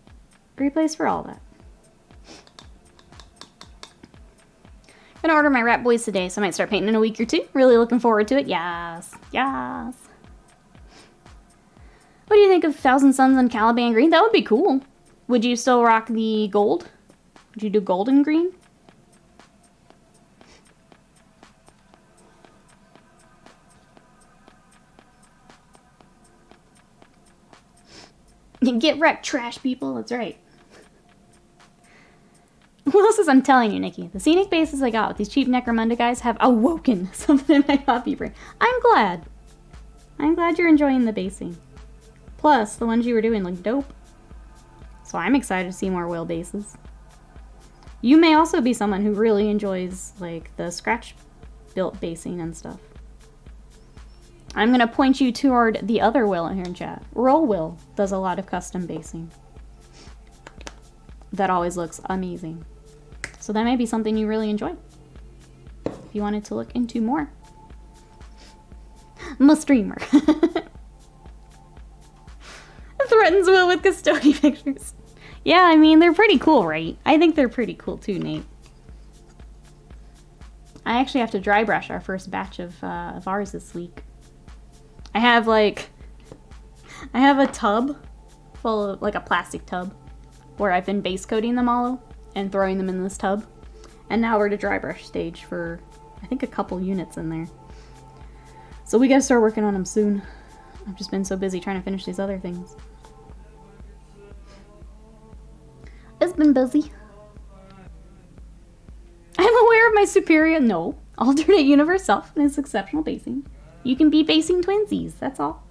Great place for all that. Gonna order my Rat Boys today, so I might start painting in a week or two. Really looking forward to it. Yes. Yes. What do you think of Thousand Suns and Caliban Green? That would be cool. Would you still rock the gold? Would you do gold and green? Get wrecked, trash people. That's right. Who else is I'm telling you, Nikki? The scenic bases I got with these cheap Necromunda guys have awoken something in my hobby brain. I'm glad. I'm glad you're enjoying the basing. Plus, the ones you were doing look dope. So I'm excited to see more whale bases. You may also be someone who really enjoys, like, the scratch-built basing and stuff. I'm going to point you toward the other Will in here in chat. Roll Will does a lot of custom basing. That always looks amazing. So that may be something you really enjoy. If you wanted to look into more. I'm a streamer. Threatens Will with custody pictures. Yeah, I mean, they're pretty cool, right? I think they're pretty cool too, Nate. I actually have to dry brush our first batch of ours this week. I have a tub full of, like a plastic tub, where I've been base coating them all and throwing them in this tub. And now we're at a dry brush stage for, I think, a couple units in there. So we gotta start working on them soon. I've just been so busy trying to finish these other things. It's been busy. I'm aware of my superior, no, alternate universe self and its exceptional basing. You can be basing twinsies, that's all.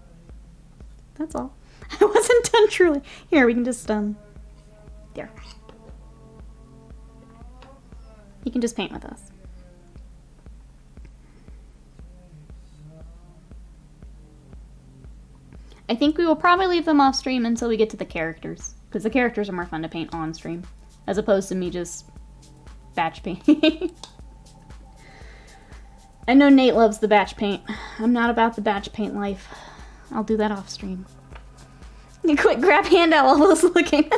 That's all. I wasn't done truly. Here, we can just, there. You can just paint with us. I think we will probably leave them off stream until we get to the characters. Because the characters are more fun to paint on stream. As opposed to me just batch painting. I know Nate loves the batch paint. I'm not about the batch paint life. I'll do that off stream. You quick grab handout while I was looking.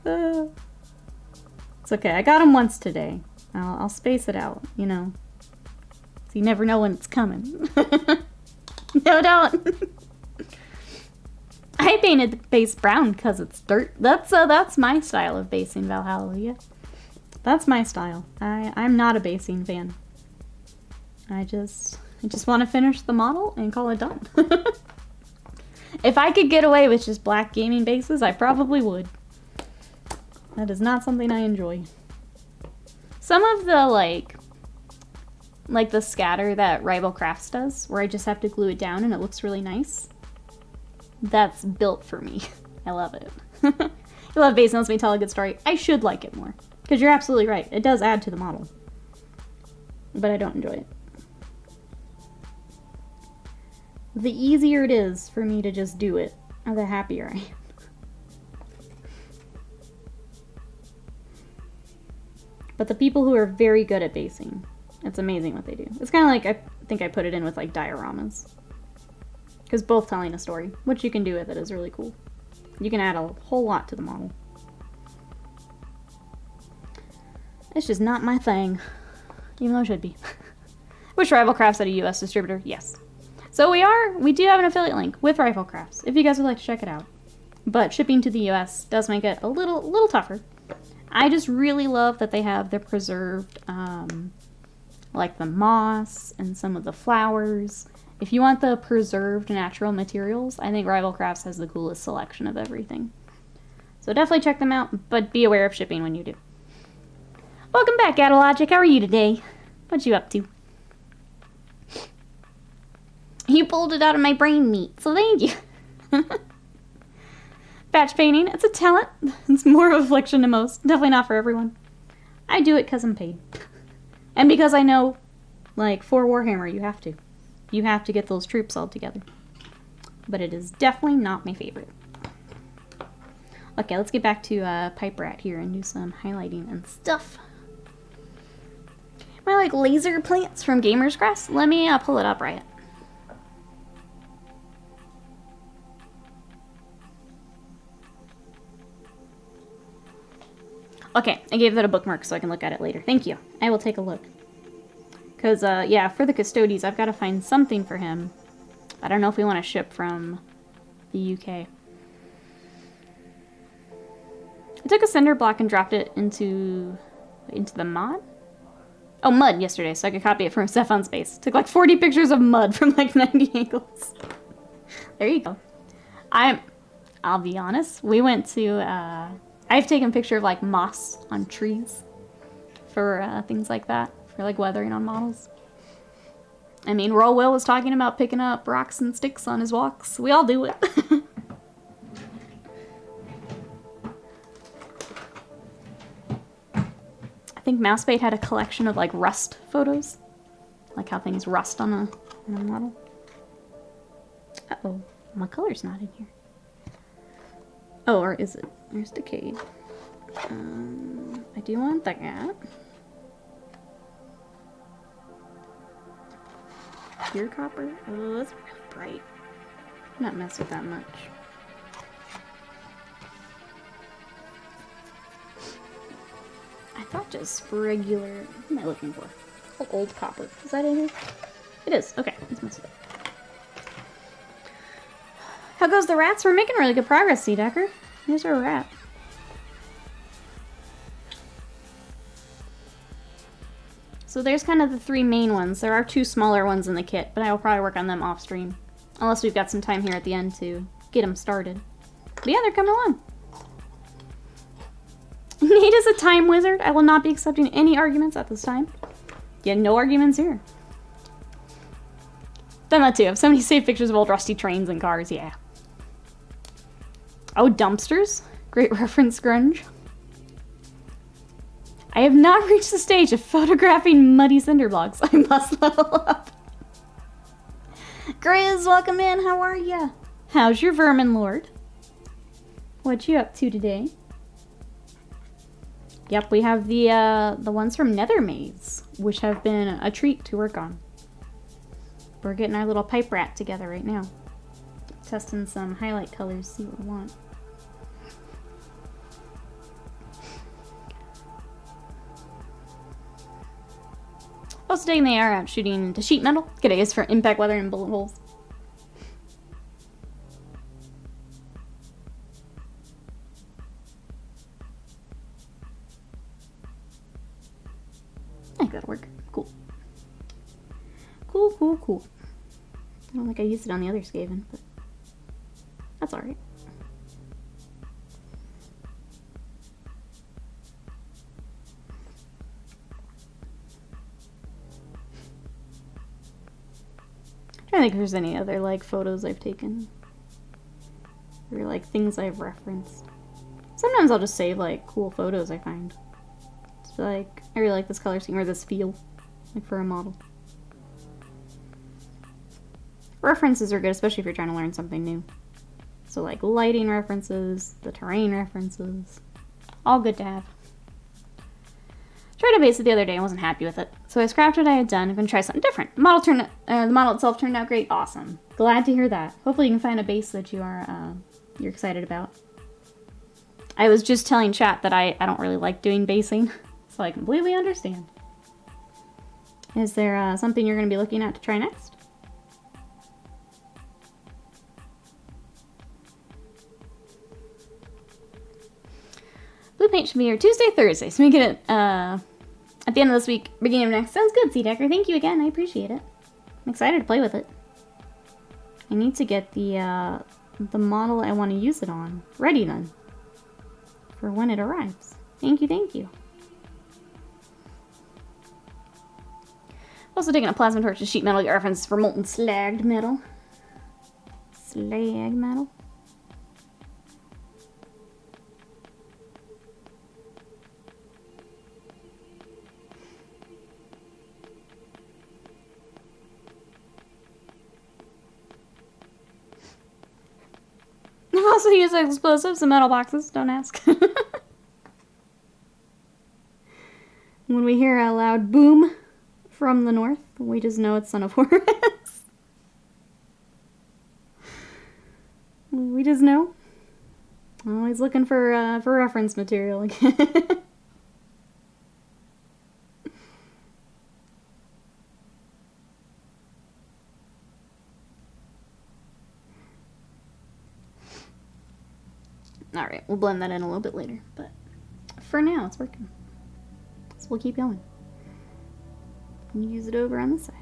It's okay. I got him once today. I'll space it out, you know. So you never know when it's coming. No, don't. I painted the base brown because it's dirt. That's my style of basing, Valhalla. That's my style. I'm not a basing fan. I just want to finish the model and call it done. If I could get away with just black gaming bases, I probably would. That is not something I enjoy. Some of the like the scatter that Rival Crafts does, where I just have to glue it down and it looks really nice. That's built for me. I love it. I love basing, lets me tell a good story. I should like it more. Because you're absolutely right. It does add to the model. But I don't enjoy it. The easier it is for me to just do it, the happier I am. But the people who are very good at basing, it's amazing what they do. It's kind of like, I think I put it in with like dioramas. Because both telling a story, which you can do with it, is really cool. You can add a whole lot to the model. It's just not my thing. Even though it should be. Wish Rival Crafts had a US distributor? Yes. So we do have an affiliate link with Rival Crafts, if you guys would like to check it out. But shipping to the US does make it a little tougher. I just really love that they have the preserved, like the moss and some of the flowers. If you want the preserved natural materials, I think Rival Crafts has the coolest selection of everything. So definitely check them out, but be aware of shipping when you do. Welcome back, Adalogic. How are you today? What you up to? You pulled it out of my brain meat, so thank you. Batch painting, it's a talent. It's more of a affliction to most. Definitely not for everyone. I do it because I'm paid. And because I know, like, for Warhammer, you have to. You have to get those troops all together. But it is definitely not my favorite. Okay, let's get back to Pipe Rat here and do some highlighting and stuff. Am I like laser plants from Gamer's Grass? Let me pull it up, Riot. Okay, I gave that a bookmark so I can look at it later. Thank you. I will take a look. Because, yeah, for the Custodes, I've got to find something for him. I don't know if we want to ship from the UK. I took a cinder block and dropped it into the mod? Oh, mud yesterday, so I could copy it from Stefan's base. Took like 40 pictures of mud from like 90 angles. There you go. I'll be honest, we went to, I've taken a picture of like moss on trees for things like that. For like weathering on models. I mean, Roll Will was talking about picking up rocks and sticks on his walks. We all do it. I think Mousebait had a collection of like rust photos. Like how things rust on a model. Uh-oh, my color's not in here. Oh, or is it? There's Decayed. I do want that. Pure copper? Oh, that's real bright. Not mess with that much. I thought just regular. What am I looking for? Oh, old copper. Is that in here? It is. Okay, let's mess with it. How goes the rats? We're making really good progress, Sea Decker. Here's our rat. So there's kind of the three main ones. There are two smaller ones in the kit, but I will probably work on them off stream. Unless we've got some time here at the end to get them started. But yeah, they're coming along. Nate is a time wizard. I will not be accepting any arguments at this time. Yeah, no arguments here. Done that too. I've so many saved pictures of old rusty trains and cars, yeah. Oh, dumpsters. Great reference, grunge. I have not reached the stage of photographing muddy cinder blocks. I must level up. Grizz, welcome in. How are ya? How's your vermin lord? What you up to today? Yep, we have the ones from Nethermaze, which have been a treat to work on. We're getting our little pipe rat together right now. Testing some highlight colors, see what we want. Also today they are out shooting into sheet metal. Good days for impact weather and bullet holes. I think that'll work. Cool. Cool, cool, cool. I don't think I used it on the other Skaven, but that's alright. I don't think there's any other like photos I've taken or like things I've referenced. Sometimes I'll just save like cool photos I find. It's like I really like this color scheme or this feel, like for a model. References are good, especially if you're trying to learn something new. So like lighting references, the terrain references, all good to have. Tried to base it the other day and wasn't happy with it, so I scrapped what I had done. I'm gonna try something different. The model itself turned out great. Awesome. Glad to hear that. Hopefully you can find a base that you are you're excited about. I was just telling chat that I don't really like doing basing, so I completely understand. Is there something you're gonna be looking at to try next? Blue paint should be here Tuesday, Thursday, so we get it at the end of this week, beginning of next. Sounds good, C-Decker. Thank you again. I appreciate it. I'm excited to play with it. I need to get the model I want to use it on ready then for when it arrives. Thank you, thank you. Also taking a plasma torch to sheet metal, get references for molten slagged metal. Slag metal. I've also used explosives and metal boxes, don't ask. When we hear a loud boom from the north, we just know it's Son of Horus. We just know. Always looking for reference material again. Alright, we'll blend that in a little bit later, but for now it's working. So we'll keep going. And use it over on this side.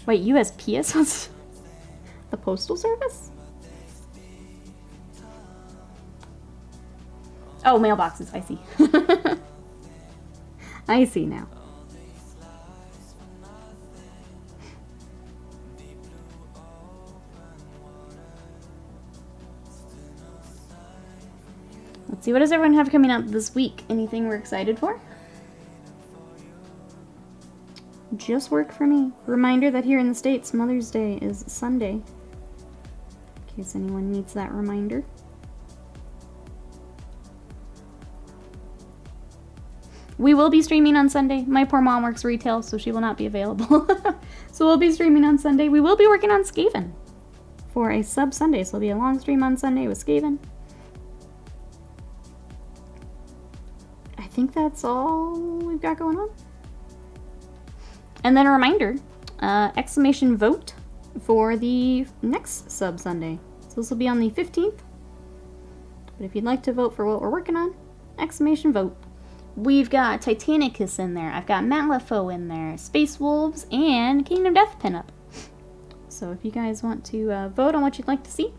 Wait, USPS? What's the Postal Service? Oh, mailboxes, I see. I see now. Let's see, what does everyone have coming out this week? Anything we're excited for? Just work for me. Reminder that here in the States, Mother's Day is Sunday. In case anyone needs that reminder. We will be streaming on Sunday. My poor mom works retail, so she will not be available. So we'll be streaming on Sunday. We will be working on Skaven for a sub Sunday, so it'll be a long stream on Sunday with Skaven. I think that's all we've got going on. And then a reminder, exclamation vote for the next sub Sunday. So this will be on the 15th. But if you'd like to vote for what we're working on, exclamation vote. We've got Titanicus in there, I've got Malifaux in there, Space Wolves, and Kingdom Death pinup. So if you guys want to vote on what you'd like to see,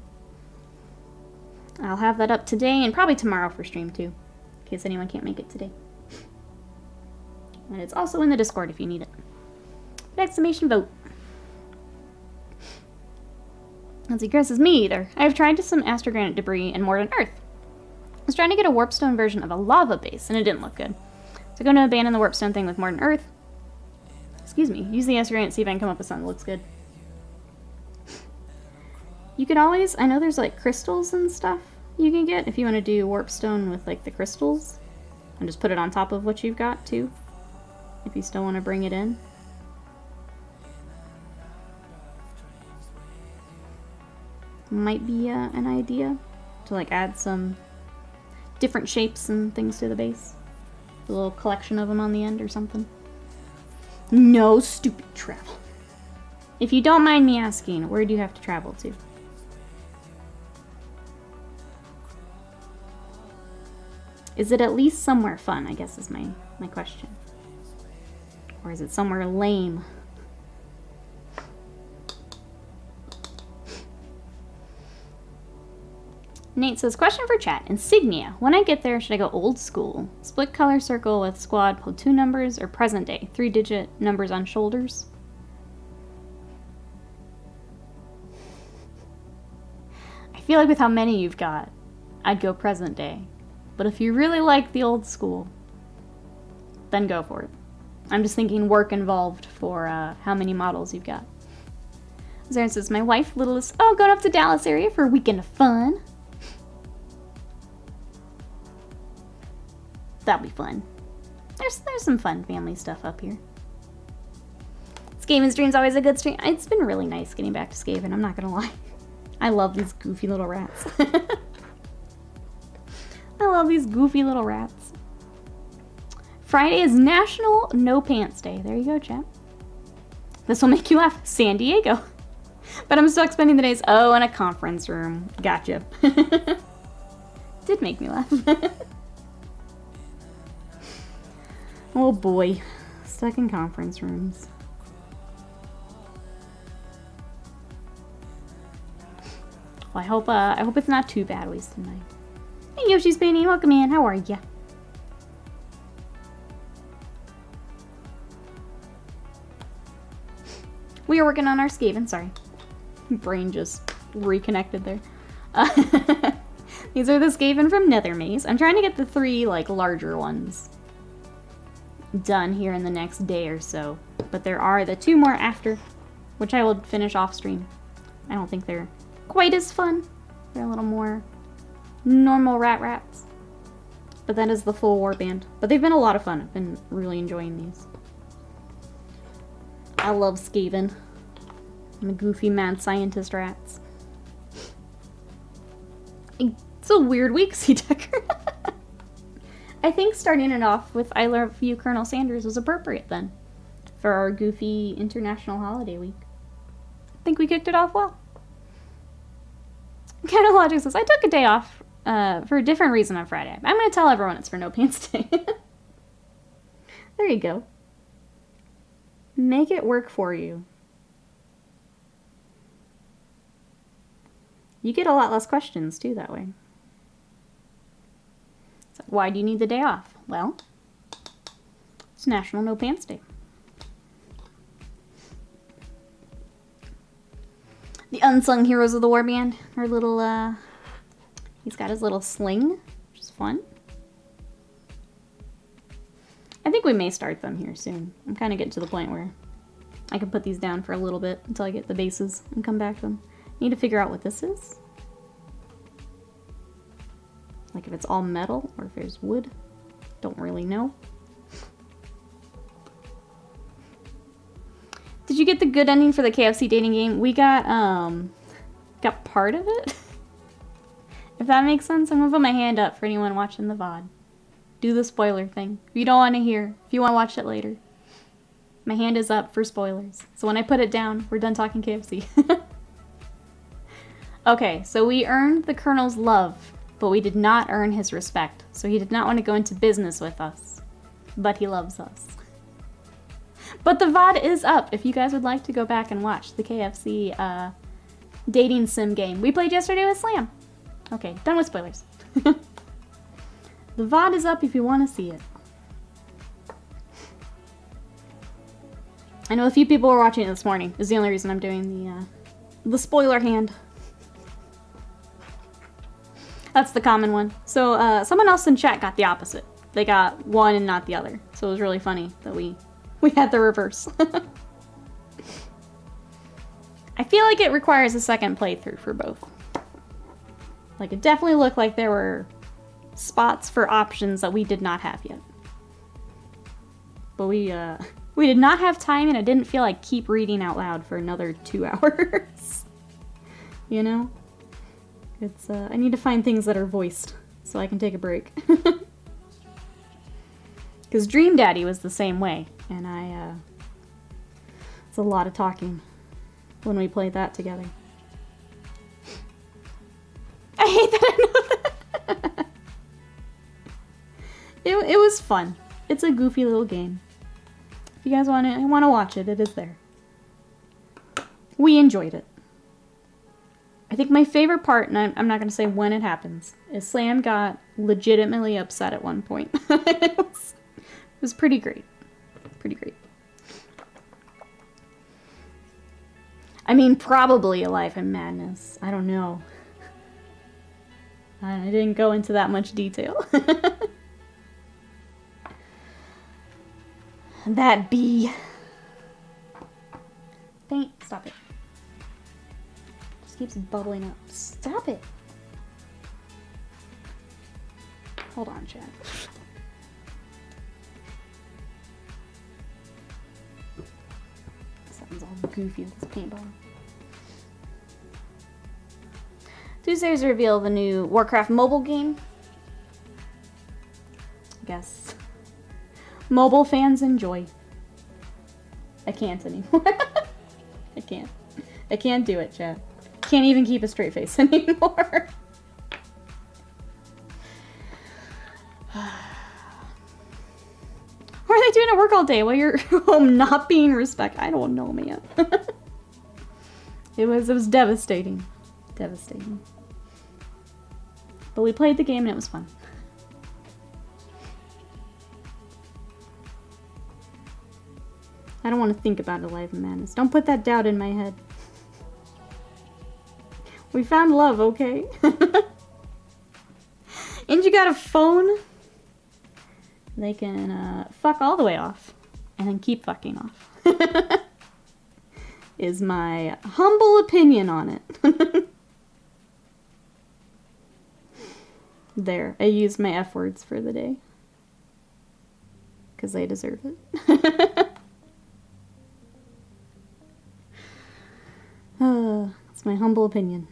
I'll have that up today and probably tomorrow for stream too, in case anyone can't make it today. And it's also in the Discord if you need it. Exclamation vote. Let's see, Chris says, me either. I've tried some astrogranite debris and more than earth. I was trying to get a warpstone version of a lava base, and it didn't look good. So I'm going to abandon the warpstone thing with more than earth. Excuse me. Use the astrogranite, see if I can come up with something that looks good. You could always, I know there's like crystals and stuff you can get if you want to do warpstone with like the crystals. And just put it on top of what you've got too. If you still want to bring it in. Might be an idea to like add some different shapes and things to the base. A little collection of them on the end or something. No stupid travel. If you don't mind me asking, where do you have to travel to? Is it at least somewhere fun, I guess is my question. Or is it somewhere lame? Nate says, question for chat. Insignia. When I get there, should I go old school? Split color circle with squad platoon numbers or present day? 3-digit numbers on shoulders? I feel like with how many you've got, I'd go present day. But if you really like the old school, then go for it. I'm just thinking work involved for how many models you've got. Zaren says, my wife, littlest, going up to Dallas area for a weekend of fun. That'll be fun. There's some fun family stuff up here. Skaven stream's always a good stream. It's been really nice getting back to Skaven, I'm not gonna lie. I love these goofy little rats. I love these goofy little rats. Friday is National No Pants Day. There you go, chat. This will make you laugh. San Diego. But I'm stuck spending the days, in a conference room. Gotcha. Did make me laugh. Oh boy. Stuck in conference rooms. Well, I hope it's not too bad wasting night. Hey, Yoshi's Painting, welcome in. How are ya? We are working on our Skaven. Sorry, brain just reconnected there. These are the Skaven from Nethermaze. I'm trying to get the 3 like larger ones done here in the next day or so, but there are the 2 more after, which I will finish off stream. I don't think they're quite as fun. They're a little more normal rats. But that is the full warband. But they've been a lot of fun. I've been really enjoying these. I love Skaven. And the goofy mad scientist rats. It's a weird week, C-Tucker. I think starting it off with I Love You, Colonel Sanders was appropriate then. For our goofy international holiday week. I think we kicked it off well. Kind of Logic says, I took a day off for a different reason on Friday. I'm going to tell everyone it's for No Pants Day. There you go. Make it work for you. You get a lot less questions, too, that way. So why do you need the day off? Well, it's National No Pants Day. The unsung heroes of the warband. Our little, he's got his little sling, which is fun. I think we may start them here soon. I'm kind of getting to the point where I can put these down for a little bit until I get the bases and come back to them. Need to figure out what this is. Like if it's all metal or if there's wood. Don't really know. Did you get the good ending for the KFC dating game? We got part of it. If that makes sense, I'm gonna put my hand up for anyone watching the VOD. Do the spoiler thing. If you don't want to hear, if you want to watch it later. My hand is up for spoilers. So when I put it down, we're done talking KFC. Okay, so we earned the Colonel's love, but we did not earn his respect. So he did not want to go into business with us. But he loves us. But the VOD is up if you guys would like to go back and watch the KFC dating sim game we played yesterday with Slam. Okay, done with spoilers. The VOD is up if you want to see it. I know a few people were watching it this morning. Is the only reason I'm doing the spoiler hand. That's the common one. So someone else in chat got the opposite. They got one and not the other. So it was really funny that we had the reverse. I feel like it requires a second playthrough for both. Like, it definitely looked like there were spots for options that we did not have yet. But we did not have time, and I didn't feel like keep reading out loud for another 2 hours. You know? It's, I need to find things that are voiced so I can take a break. Because Dream Daddy was the same way, and it's a lot of talking when we played that together. I hate that I know that. It was fun. It's a goofy little game. If you guys want to watch it, it is there. We enjoyed it. I think my favorite part, and I'm not going to say when it happens, is Slam got legitimately upset at one point. It was pretty great. Pretty great. I mean, probably a Life in Madness. I don't know. I didn't go into that much detail. That bee. Paint. Stop it. Just keeps bubbling up. Stop it. Hold on, Chad. Sounds all goofy with this paintball. Tuesdays reveal the new Warcraft mobile game. I guess. Mobile fans enjoy. I can't anymore. I can't. I can't do it, chat. Can't even keep a straight face anymore. Why are they doing at work all day while you're home not being respected? I don't know, man. It was devastating. Devastating. But we played the game and it was fun. I don't want to think about a Life in Madness. Don't put that doubt in my head. We found love, okay? And you got a phone? They can fuck all the way off. And then keep fucking off. Is my humble opinion on it. There, I used my F words for the day. Because they deserve it. That's my humble opinion.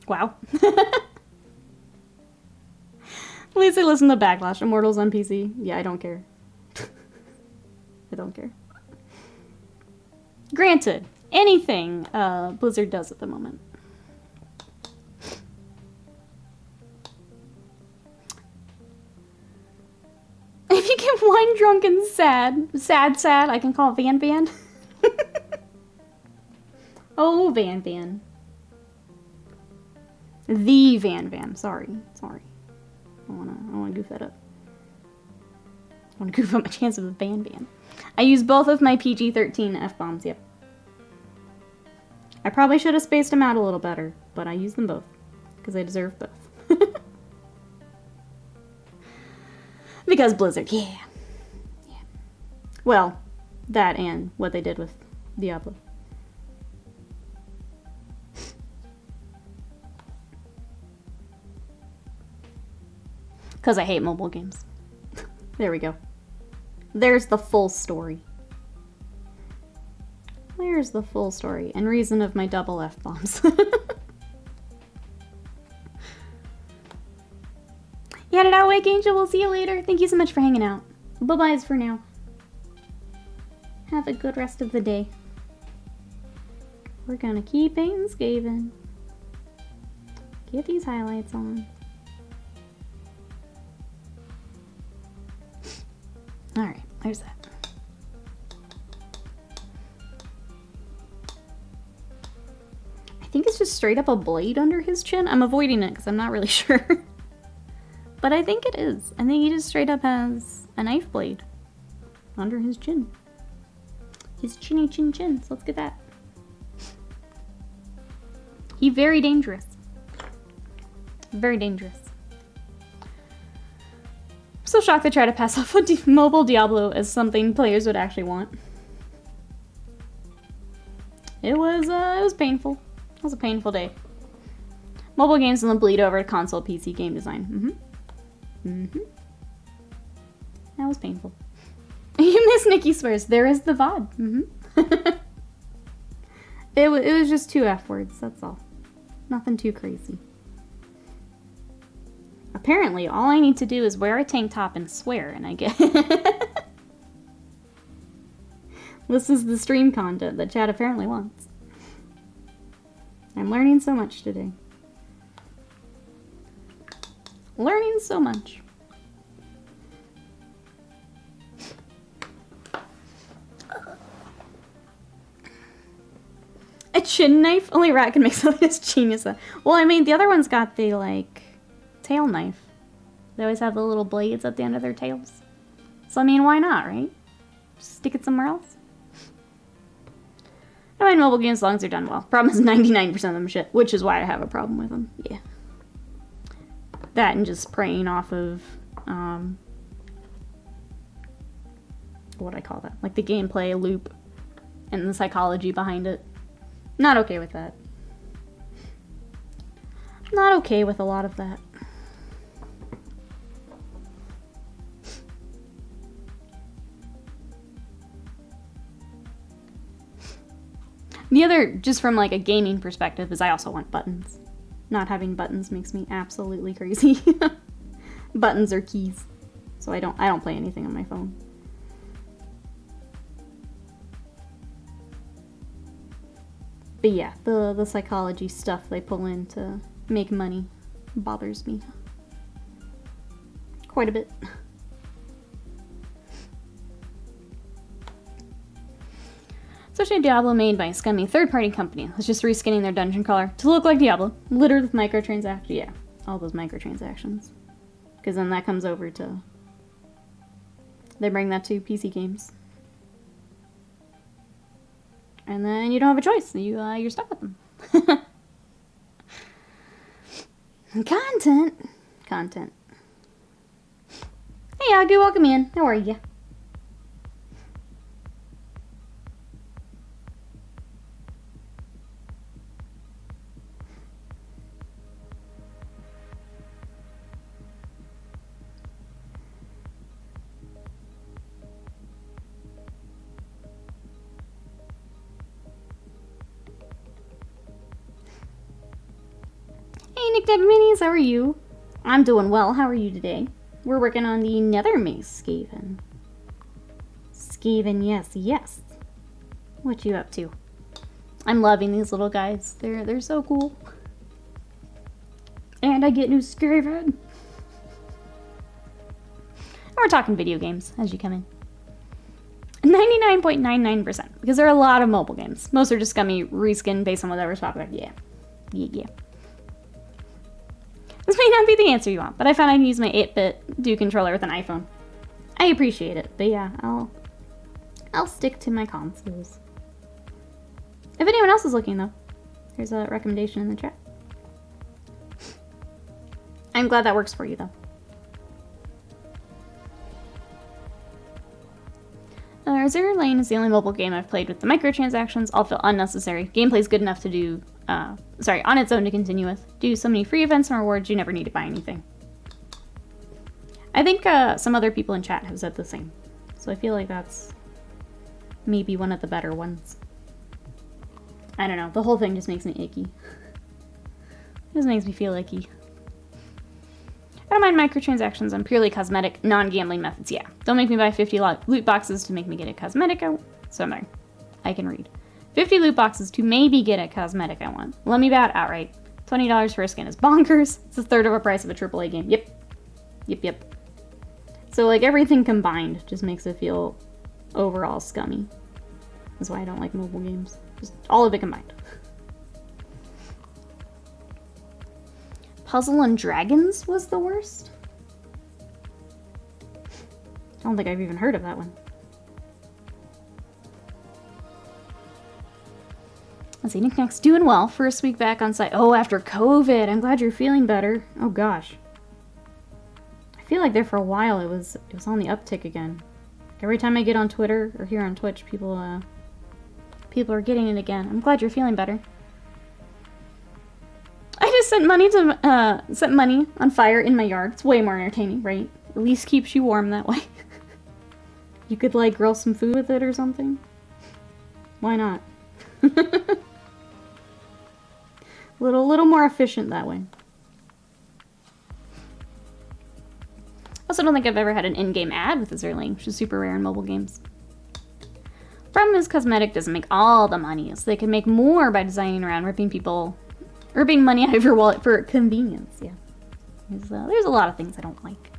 Wow. At least I listen to Backlash. Immortals on PC. Yeah, I don't care. I don't care. Granted, anything Blizzard does at the moment. If you get wine drunk and sad, I can call Van Van. Oh, Van Van. The Van Van. Sorry. I don't wanna goof that up. I wanna goof up my chances with Van Van. I use both of my PG-13 F-bombs, yep. I probably should have spaced them out a little better, but I used them both. Because I deserve both. Because Blizzard, yeah. Well, that and what they did with Diablo. Because I hate mobile games. There we go. There's the full story. Where's the full story and reason of my double F-bombs? Yeah, it out, Wake Angel. We'll see you later. Thank you so much for hanging out. Bye-byes for now. Have a good rest of the day. We're gonna keep painting Skaven. Get these highlights on. Alright, there's that. think it's just straight up a blade under his chin. I'm avoiding it because I'm not really sure. But I think it is. I think he just straight up has a knife blade under his chin. His chinny chin chin. So let's get that. He's very dangerous. Very dangerous. I'm so shocked they try to pass off a mobile Diablo as something players would actually want. It was painful. It was a painful day. Mobile games and then bleed over to console PC game design. That was painful. You miss Nikki swears. There is the VOD. It was just 2 F words, that's all. Nothing too crazy. Apparently, all I need to do is wear a tank top and swear, and I get This is the stream content that Chad apparently wants. I'm learning so much today. Learning so much. A chin knife? Only a rat can make something as genius. Well, I mean, the other one's got the, like, tail knife. They always have the little blades at the end of their tails. So, I mean, why not, right? Just stick it somewhere else. I don't mind mobile games as long as they're done well. Problem is 99% of them shit, which is why I have a problem with them. Yeah. That and just preying off of, what do I call that? Like the gameplay loop and the psychology behind it. Not okay with that. Not okay with a lot of that. The other, just from like a gaming perspective, is I also want buttons. Not having buttons makes me absolutely crazy. Buttons are keys. So I don't play anything on my phone. But yeah, the psychology stuff they pull in to make money bothers me quite a bit. Especially Diablo made by a scummy third-party company that's just reskinning their dungeon crawler to look like Diablo, littered with microtransactions. Yeah, all those microtransactions. Because then that comes over to... They bring that to PC games. And then you don't have a choice. You're stuck with them. Content. Content. Hey, Agu, welcome in. How are you? Hey, Nick Dead Minis, how are you? I'm doing well. How are you today? We're working on the Nethermaze Skaven. Skaven, yes, yes. What you up to? I'm loving these little guys. They're so cool. And I get new Skaven. And we're talking video games as you come in. 99.99%, because there are a lot of mobile games. Most are just scummy reskin based on whatever's popular. Yeah. Yeah. This may not be the answer you want, but I found I can use my 8-bit Duke controller with an iPhone. I appreciate it, but yeah, I'll stick to my consoles. If anyone else is looking, though, there's a recommendation in the chat. I'm glad that works for you, though. Zero Lane is the only mobile game I've played with the microtransactions. All feel unnecessary. Gameplay's good enough to do, on its own to continue with. Do so many free events and rewards, you never need to buy anything. I think some other people in chat have said the same. So I feel like that's maybe one of the better ones. I don't know, the whole thing just makes me icky. It just makes me feel icky. I don't mind microtransactions on purely cosmetic, non-gambling methods, yeah. Don't make me buy 50 loot boxes to make me get a cosmetic something I can read. 50 loot boxes to maybe get a cosmetic I want. Let me buy it outright. $20 for a skin is bonkers. It's a third of the price of a AAA game. Yep. So, like, everything combined just makes it feel overall scummy. That's why I don't like mobile games. Just all of it combined. Puzzle and Dragons was the worst? I don't think I've even heard of that one. Let's see, Knickknack's doing well. First week back on site. Oh, after COVID. I'm glad you're feeling better. Oh gosh. I feel like there for a while it was on the uptick again. Every time I get on Twitter or here on Twitch, people are getting it again. I'm glad you're feeling better. I just set money on fire in my yard. It's way more entertaining, right? At least keeps you warm that way. You could like grill some food with it or something. Why not? little more efficient that way. Also don't think I've ever had an in-game ad with Zerling, which is super rare in mobile games. Problem is cosmetic doesn't make all the money, so they can make more by designing around ripping money out of your wallet for convenience. Yeah, there's a lot of things I don't like.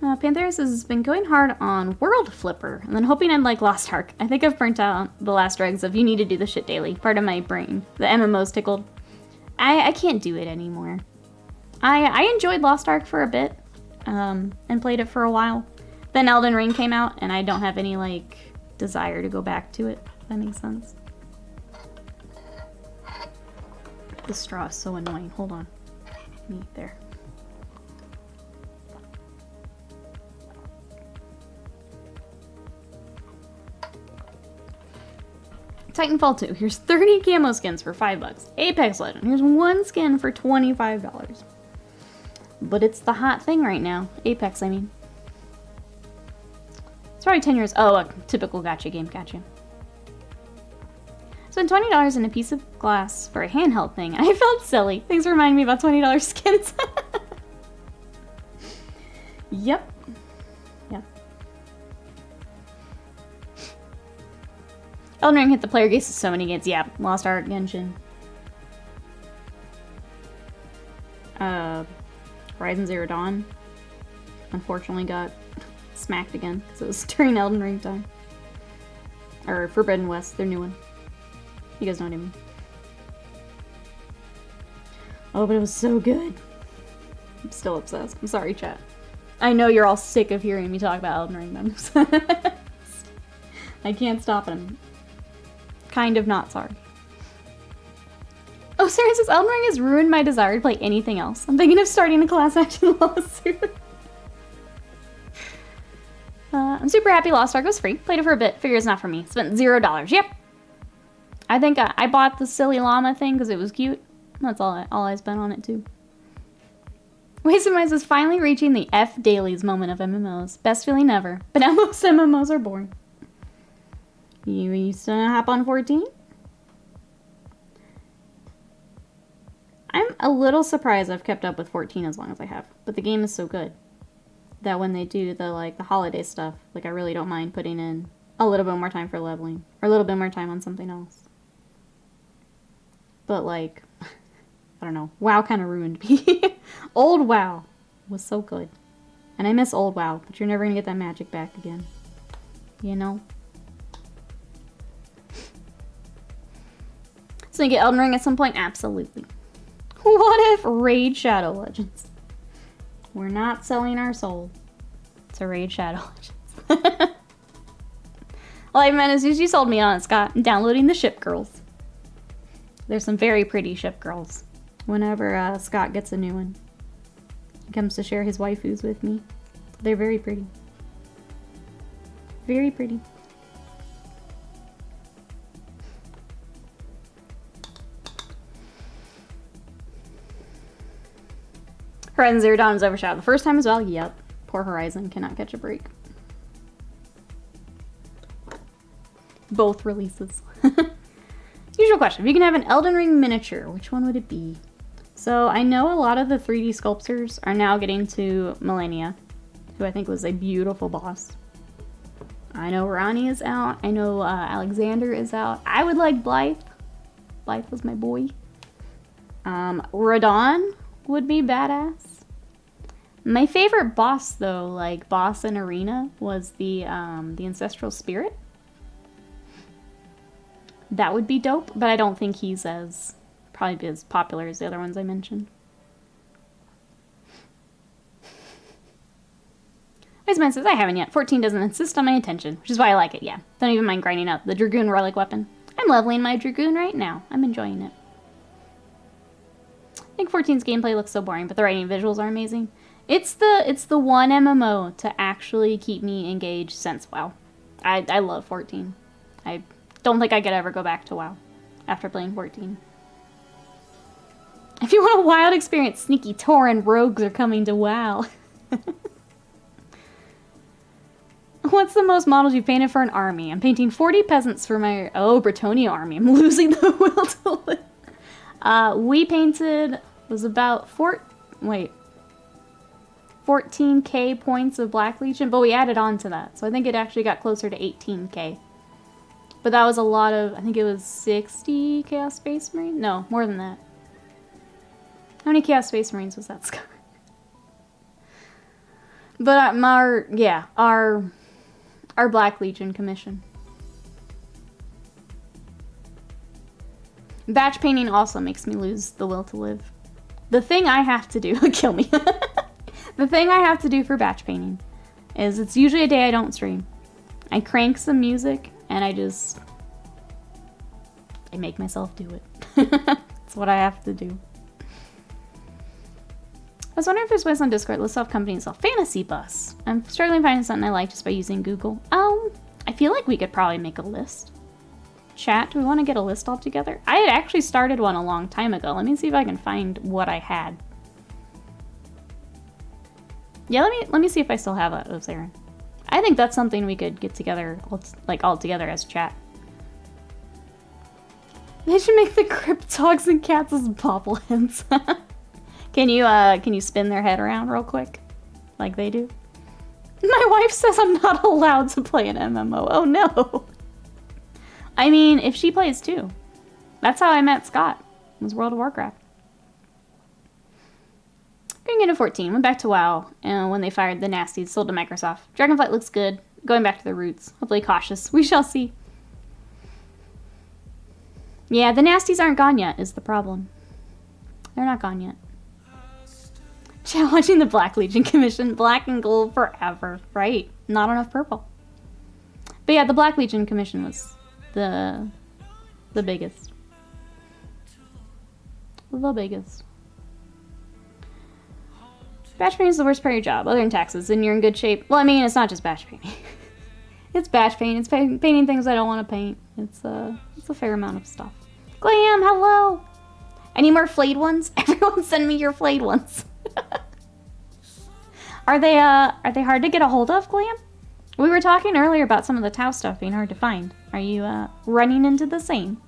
Pantheris has been going hard on World Flipper, and then hoping I'd like Lost Ark. I think I've burnt out the last dregs of you need to do the shit daily. Part of my brain. The MMO's tickled. I can't do it anymore. I enjoyed Lost Ark for a bit, and played it for a while. Then Elden Ring came out, and I don't have any, like, desire to go back to it, if that makes sense. This straw is so annoying. Hold on. Me, there. Titanfall 2. Here's 30 camo skins for $5. Apex Legend. Here's one skin for $25. But it's the hot thing right now. Apex, I mean. It's probably 10 years. Oh, a typical gacha game. Gotcha. Spent $20 in a piece of glass for a handheld thing. I felt silly. Thanks for reminding me about $20 skins. Yep. Elden Ring hit the player gates so many gates. Yeah, Lost Ark, Genshin. Horizon Zero Dawn. Unfortunately got smacked again because it was during Elden Ring time. Or Forbidden West, their new one. You guys know what I mean. Oh, but it was so good. I'm still obsessed. I'm sorry, chat. I know you're all sick of hearing me talk about Elden Ring, but I'm obsessed. I can't stop it. I'm kind of not sorry. Oh, Sarah says Elden Ring has ruined my desire to play anything else. I'm thinking of starting a class action lawsuit. I'm super happy Lost Ark was free. Played it for a bit. Figure it's not for me. Spent $0. Yep. I think I bought the silly llama thing because it was cute. That's all I spent on it too. Wasted is finally reaching the F dailies moment of MMOs. Best feeling ever. But now most MMOs are boring. You used to hop on 14? I'm a little surprised I've kept up with 14 as long as I have. But the game is so good that when they do the holiday stuff, like I really don't mind putting in a little bit more time for leveling. Or a little bit more time on something else. But like, I don't know. WoW kind of ruined me. Old WoW was so good. And I miss old WoW, but you're never going to get that magic back again. You know? So you get Elden Ring at some point? Absolutely. What if Raid Shadow Legends? We're not selling our soul to Raid Shadow Legends. All I meant is you sold me on it, Scott. I'm downloading the ship girls. There's some very pretty ship girls. Whenever Scott gets a new one. He comes to share his waifus with me. They're very pretty. Very pretty. Horizon Zero Dawn was overshadowed the first time as well. Yep. Poor Horizon cannot catch a break. Both releases. Usual question. If you can have an Elden Ring miniature, which one would it be? So I know a lot of the 3D sculptors are now getting to Millennia, who I think was a beautiful boss. I know Rani is out. I know Alexander is out. I would like Blythe. Blythe was my boy. Radon would be badass. My favorite boss, though, like boss in Arena, was the Ancestral Spirit. That would be dope, but I don't think he's probably as popular as the other ones I mentioned. Wiseman says, I haven't yet. 14 doesn't insist on my attention, which is why I like it, yeah. Don't even mind grinding out the Dragoon Relic weapon. I'm leveling my Dragoon right now. I'm enjoying it. I think 14's gameplay looks so boring, but the writing and visuals are amazing. It's the one MMO to actually keep me engaged since WoW. I love 14. I don't think I could ever go back to WoW after playing 14. If you want a wild experience, sneaky Tauren rogues are coming to WoW. What's the most models you painted for an army? I'm painting 40 peasants for my... Oh, Bretonnia army. I'm losing the will to live. We painted... was about 14k points of Black Legion, but we added on to that. So I think it actually got closer to 18k. But that was a lot of... I think it was 60 Chaos Space Marines? No, more than that. How many Chaos Space Marines was that, Scott? But our Black Legion commission. Batch painting also makes me lose the will to live. The thing I have to do... kill me. The thing I have to do for batch painting is it's usually a day I don't stream. I crank some music and I make myself do it. That's what I have to do. I was wondering if there's ways on Discord list off companies sell Fantasy Bus. I'm struggling finding something I like just by using Google. I feel like we could probably make a list. Chat, do we want to get a list all together? I had actually started one a long time ago. Let me see if I can find what I had. Yeah, let me see if I still have that. Oh, Sarah. I think that's something we could get together, all together as chat. They should make the crypt dogs and cats as bobbleheads. Can you spin their head around real quick? Like they do? My wife says I'm not allowed to play an MMO. Oh no. I mean, if she plays too. That's how I met Scott. It was World of Warcraft. Going into 14, went back to WoW, and when they fired the Nasties, sold to Microsoft. Dragonflight looks good. Going back to their roots. Hopefully cautious. We shall see. Yeah, the Nasties aren't gone yet, is the problem. They're not gone yet. Challenging the Black Legion Commission. Black and gold forever. Right. Not enough purple. But yeah, the Black Legion Commission was the biggest. The biggest. Batch painting is the worst part of your job, other than taxes, and you're in good shape. Well, I mean, it's not just batch painting. It's batch painting. It's painting things I don't want to paint. It's a fair amount of stuff. Glam, hello! Any more flayed ones? Everyone send me your flayed ones. Are they hard to get a hold of, Glam? We were talking earlier about some of the Tau stuff being hard to find. Are you running into the same?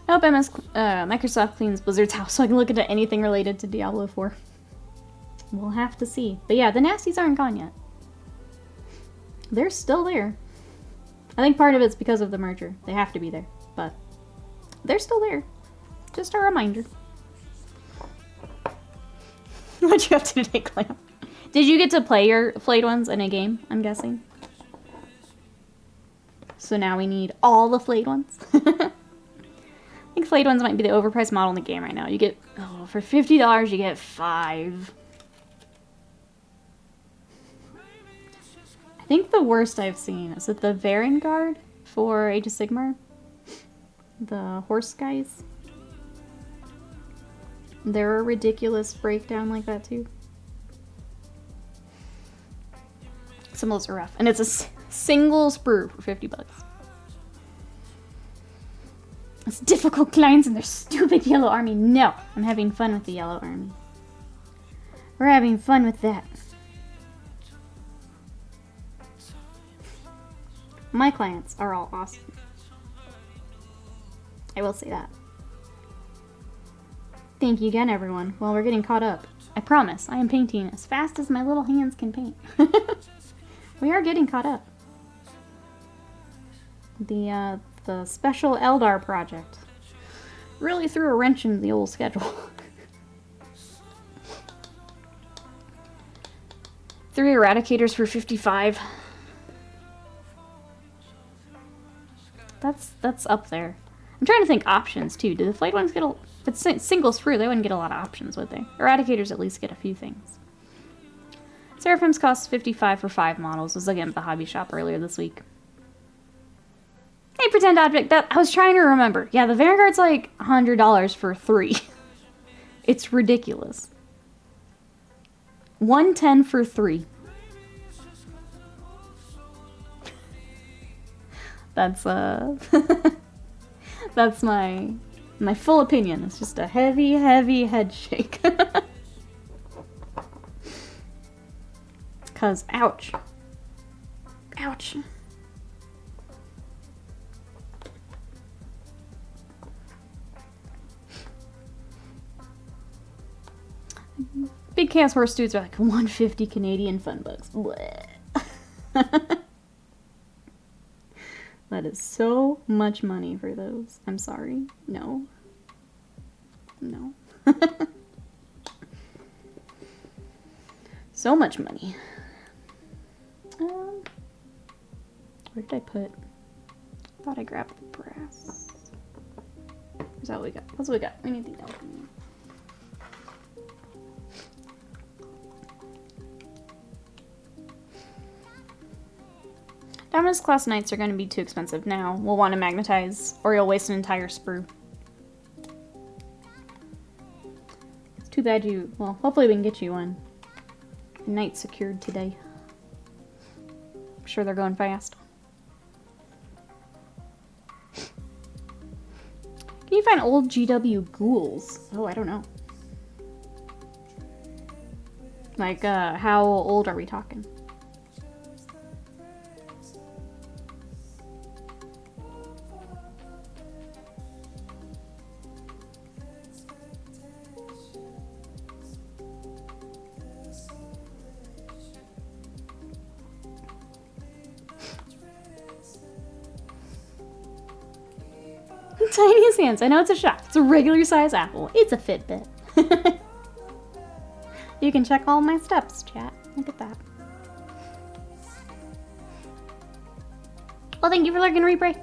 I hope Microsoft cleans Blizzard's house so I can look into anything related to Diablo 4. We'll have to see. But yeah, the Nasties aren't gone yet. They're still there. I think part of it's because of the merger. They have to be there. But they're still there. Just a reminder. What'd you have to do today, Clam? Did you get to play your flayed ones in a game, I'm guessing? So now we need all the flayed ones. I think flayed ones might be the overpriced model in the game right now. You get, for $50 you get 5. I think the worst I've seen is at the Varengard for Age of Sigmar. The horse guys. They're a ridiculous breakdown like that too. Some of those are rough. And it's a single sprue for $50. It's difficult clients and their stupid yellow army. No, I'm having fun with the yellow army. We're having fun with that. My clients are all awesome. I will say that. Thank you again, everyone. Well, we're getting caught up. I promise, I am painting as fast as my little hands can paint. We are getting caught up. The special Eldar project really threw a wrench into the old schedule. 3 Eradicators for 55. that's up there. I'm trying to think options too. Do the flayed ones get a... If it's single sprue, they wouldn't get a lot of options, would they? Eradicators at least get a few things. Seraphims cost $55 for 5 models. I was looking at the hobby shop earlier this week. Hey, pretend object. That I was trying to remember. Yeah, the Vanguard's like $100 for 3. It's ridiculous. $110 for 3. That's that's my full opinion. It's just a heavy, heavy head shake. 'Cause ouch. Ouch. Big Chaos Horse dudes are like 150 Canadian fun bucks. Blech. That is so much money for those. I'm sorry. No. No. So much money. Where did I put? I thought I grabbed the brass. Is that what we got? That's what we got. We need the alchemy. Dominus class knights are going to be too expensive now. We'll want to magnetize, or you'll waste an entire sprue. It's too bad you... Well, hopefully we can get you one. A knight secured today. I'm sure they're going fast. Can you find old GW ghouls? Oh, I don't know. Like, how old are we talking? Tiniest hands. I know it's a shock. It's a regular size apple. It's a Fitbit. You can check all my steps, chat. Look at that. Well, thank you for lurking, Replay.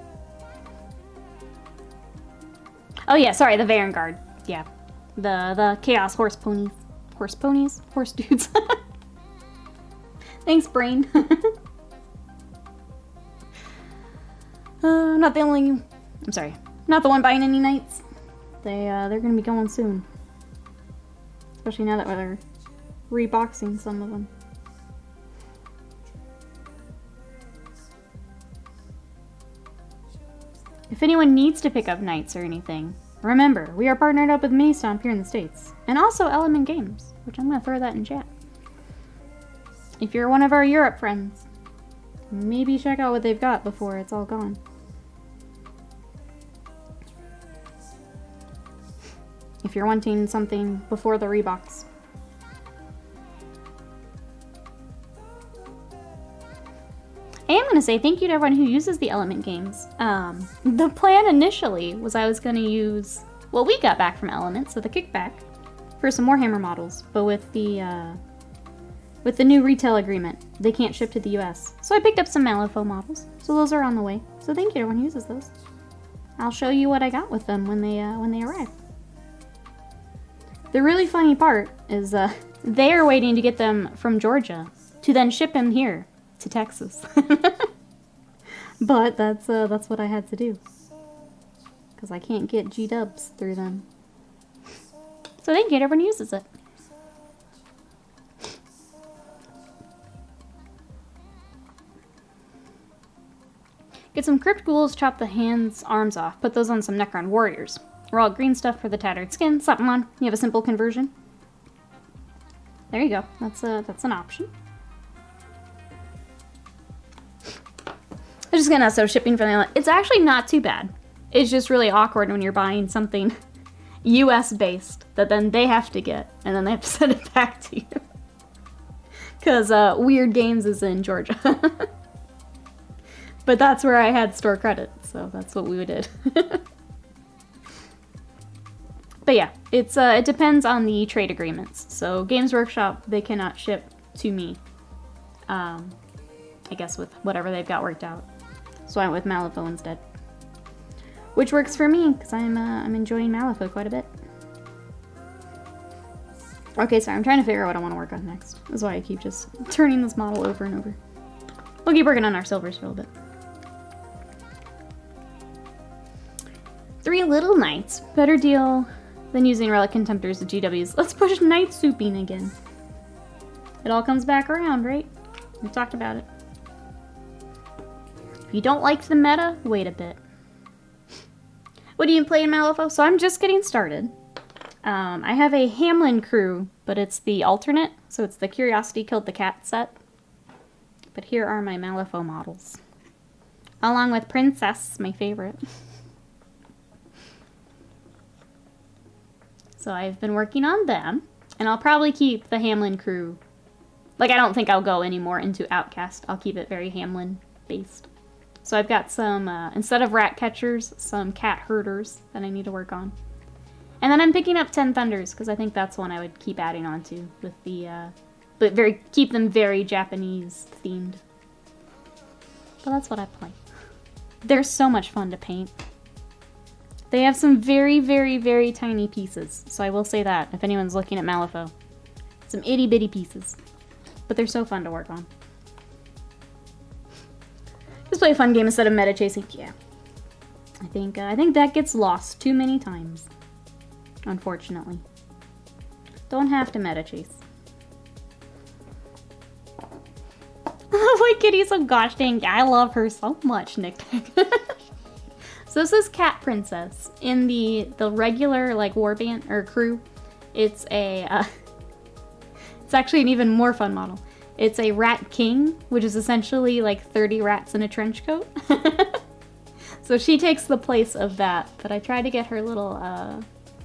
Oh yeah, sorry, the Vanguard. Yeah, the Chaos Horse Ponies. Horse Ponies? Horse dudes. Thanks, Brain. Not the only... I'm sorry. Not the one buying any knights. They're gonna be going soon. Especially now that they're reboxing some of them. If anyone needs to pick up knights or anything, remember, we are partnered up with Mini-Stomp here in the States. And also Element Games, which I'm gonna throw that in chat. If you're one of our Europe friends, maybe check out what they've got before it's all gone. If you're wanting something before the rebox. I am going to say thank you to everyone who uses the Element Games. The plan initially was I was going to use what we got back from Element, so the kickback, for some Warhammer models. But with the new retail agreement, they can't ship to the US. So I picked up some Malifaux models, so those are on the way. So thank you to everyone who uses those. I'll show you what I got with them when they arrive. The really funny part is they are waiting to get them from Georgia to then ship them here to Texas. But that's what I had to do because I can't get G-dubs through them. So thank you to everyone who uses it. Get some Crypt Ghouls, chop the hands, arms off, put those on some Necron Warriors. Raw green stuff for the tattered skin, slap them on. You have a simple conversion. There you go. That's an option. I'm just gonna so shipping for the... It's actually not too bad. It's just really awkward when you're buying something US based that then they have to get and then they have to send it back to you. Because Weird Games is in Georgia. But that's where I had store credit, so that's what we did. But yeah, it depends on the trade agreements. So Games Workshop, they cannot ship to me. I guess with whatever they've got worked out. So I went with Malifaux instead. Which works for me, because I'm enjoying Malifaux quite a bit. Okay, sorry, I'm trying to figure out what I want to work on next. That's why I keep just turning this model over and over. We'll keep working on our silvers for a little bit. 3 little knights. Better deal than using relic contemptors of GWs. Let's push knight souping again. It all comes back around, right? We've talked about it. If you don't like the meta, wait a bit. What do you play in Malifaux? So I'm just getting started. I have a Hamlin crew, but it's the alternate, so it's the Curiosity Killed the Cat set. But here are my Malifaux models. Along with Princess, my favorite. So I've been working on them, and I'll probably keep the Hamlin crew. Like, I don't think I'll go any more into Outcast. I'll keep it very Hamlin-based. So I've got some, instead of rat catchers, some cat herders that I need to work on. And then I'm picking up 10 Thunders, because I think that's one I would keep adding on to with the, but keep them very Japanese themed. But that's what I play. They're so much fun to paint. They have some very, very, very tiny pieces, so I will say that, if anyone's looking at Malifaux. Some itty-bitty pieces. But they're so fun to work on. Just play a fun game instead of meta chasing. Yeah. I think that gets lost too many times. Unfortunately. Don't have to meta chase. Like Kitty's so gosh dang, I love her so much, Nick. So this is Cat Princess. In the regular like warband or crew, it's a it's actually an even more fun model. It's a Rat King, which is essentially like 30 rats in a trench coat. So she takes the place of that, but I try to get her little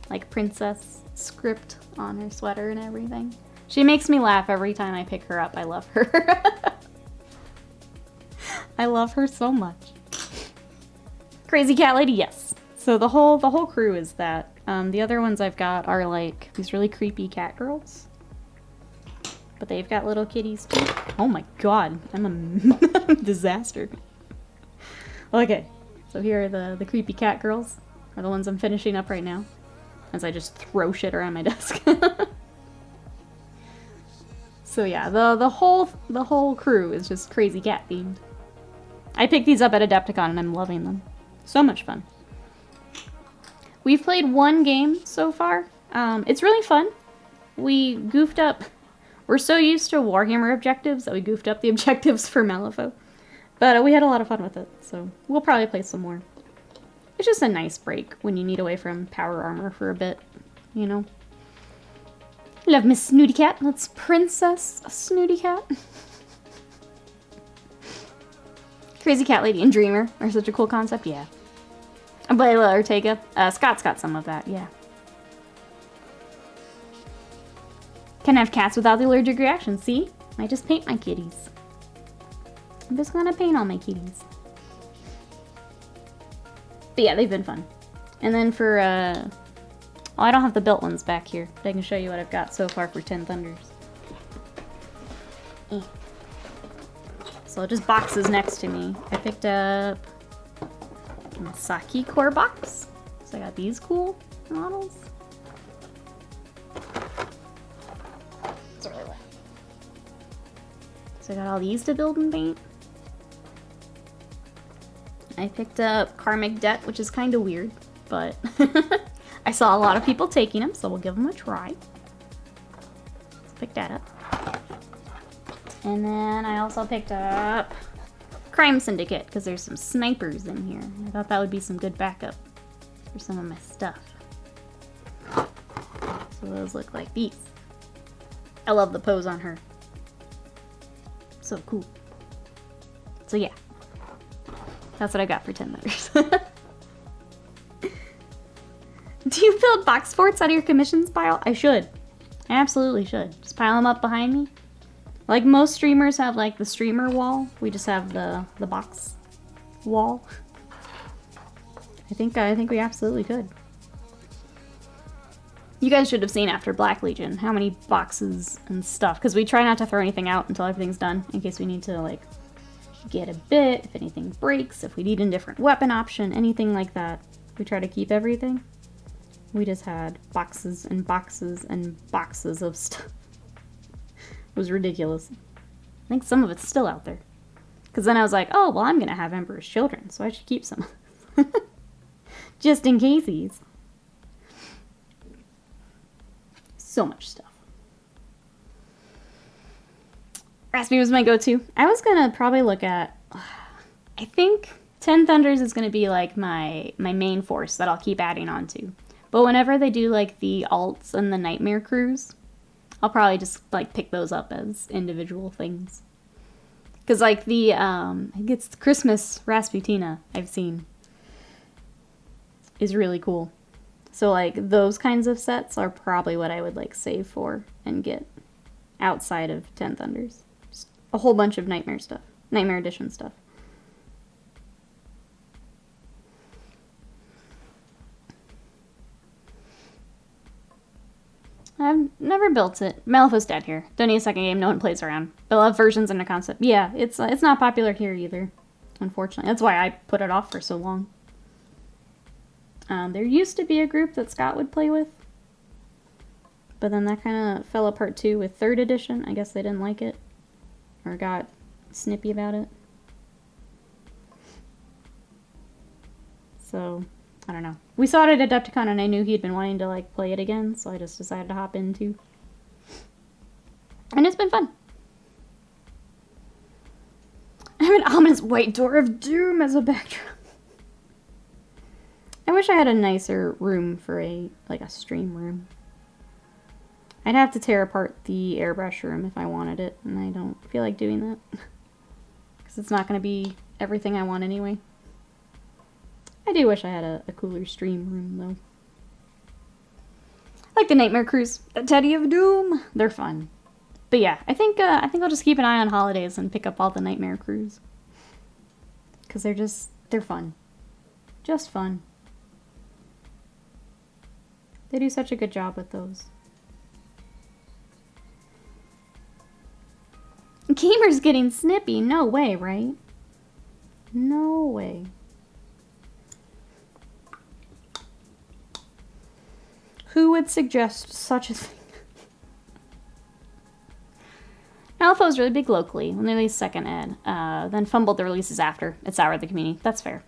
like princess script on her sweater and everything. She makes me laugh every time I pick her up. I love her. I love her so much. Crazy Cat Lady, yes. So the whole crew is that. The other ones I've got are like these really creepy cat girls. But they've got little kitties too. Oh my god, I'm a disaster. Okay, so here are the creepy cat girls. Are the ones I'm finishing up right now. As I just throw shit around my desk. So yeah, the whole crew is just crazy cat themed. I picked these up at Adepticon and I'm loving them. So much fun. We've played one game so far. It's really fun. We goofed up. We're so used to Warhammer objectives that we goofed up the objectives for Malifaux. But we had a lot of fun with it, so we'll probably play some more. It's just a nice break when you need away from power armor for a bit, you know? Love Miss Snooty Cat. Let's Princess Snooty Cat. Crazy Cat Lady and Dreamer are such a cool concept, yeah. Abuela Ortega. Scott's got some of that, yeah. Can have cats without the allergic reaction, see? I just paint my kitties. I'm just gonna paint all my kitties. But yeah, they've been fun. And then for, oh, I don't have the built ones back here, but I can show you what I've got so far for 10 Thunders. So just boxes next to me. I picked up a Masaki core box. So I got these cool models. It's really wet. So I got all these to build and paint. I picked up Karmic Debt, which is kind of weird, but I saw a lot of people taking them, so we'll give them a try. Let's pick that up. And then I also picked up Crime Syndicate, because there's some snipers in here. I thought that would be some good backup for some of my stuff. So those look like these. I love the pose on her. So cool. So yeah. That's what I got for 10 letters. Do you build box forts out of your commissions pile? I should. I absolutely should. Just pile them up behind me. Like most streamers have like the streamer wall. We just have the box wall. I think we absolutely could. You guys should have seen after Black Legion how many boxes and stuff. Because we try not to throw anything out until everything's done. In case we need to like get a bit, if anything breaks, if we need a different weapon option, anything like that. we try to keep everything. We just had boxes and boxes and boxes of stuff. It was ridiculous. I think some of it's still out there. Because then I was like, oh, well, I'm going to have Emperor's Children, so I should keep some. Just in caseies. So much stuff. Raspy was my go-to. I was going to probably look at... I think 10 Thunders is going to be like my main force that I'll keep adding on to. But whenever they do like the alts and the Nightmare Crews, I'll probably just like pick those up as individual things. Because like the, I think it's the Christmas Rasputina I've seen is really cool. So like those kinds of sets are probably what I would like save for and get outside of 10 Thunders. Just a whole bunch of Nightmare stuff. Nightmare Edition stuff. I've never built it. Malifaux's dead here. Don't need a second game. No one plays around. But I love versions and a concept. Yeah, it's not popular here either, unfortunately. That's why I put it off for so long. There used to be a group that Scott would play with. But then that kind of fell apart too with 3rd edition. I guess they didn't like it. Or got snippy about it. So... I don't know. We saw it at Adepticon and I knew he'd been wanting to like play it again, so I just decided to hop in too. And it's been fun. I have an ominous white door of doom as a backdrop. I wish I had a nicer room for a stream room. I'd have to tear apart the airbrush room if I wanted it, and I don't feel like doing that. Because it's not going to be everything I want anyway. I do wish I had a cooler stream room, though. I like the Nightmare Crews. The Teddy of Doom. They're fun. But yeah, I think I'll just keep an eye on holidays and pick up all the Nightmare Crews. Because they're fun. Just fun. They do such a good job with those. Gamer's getting snippy. No way, right? No way. Who would suggest such a thing? Alpha was really big locally when they released 2nd ed, then fumbled the releases after. It soured the community. That's fair.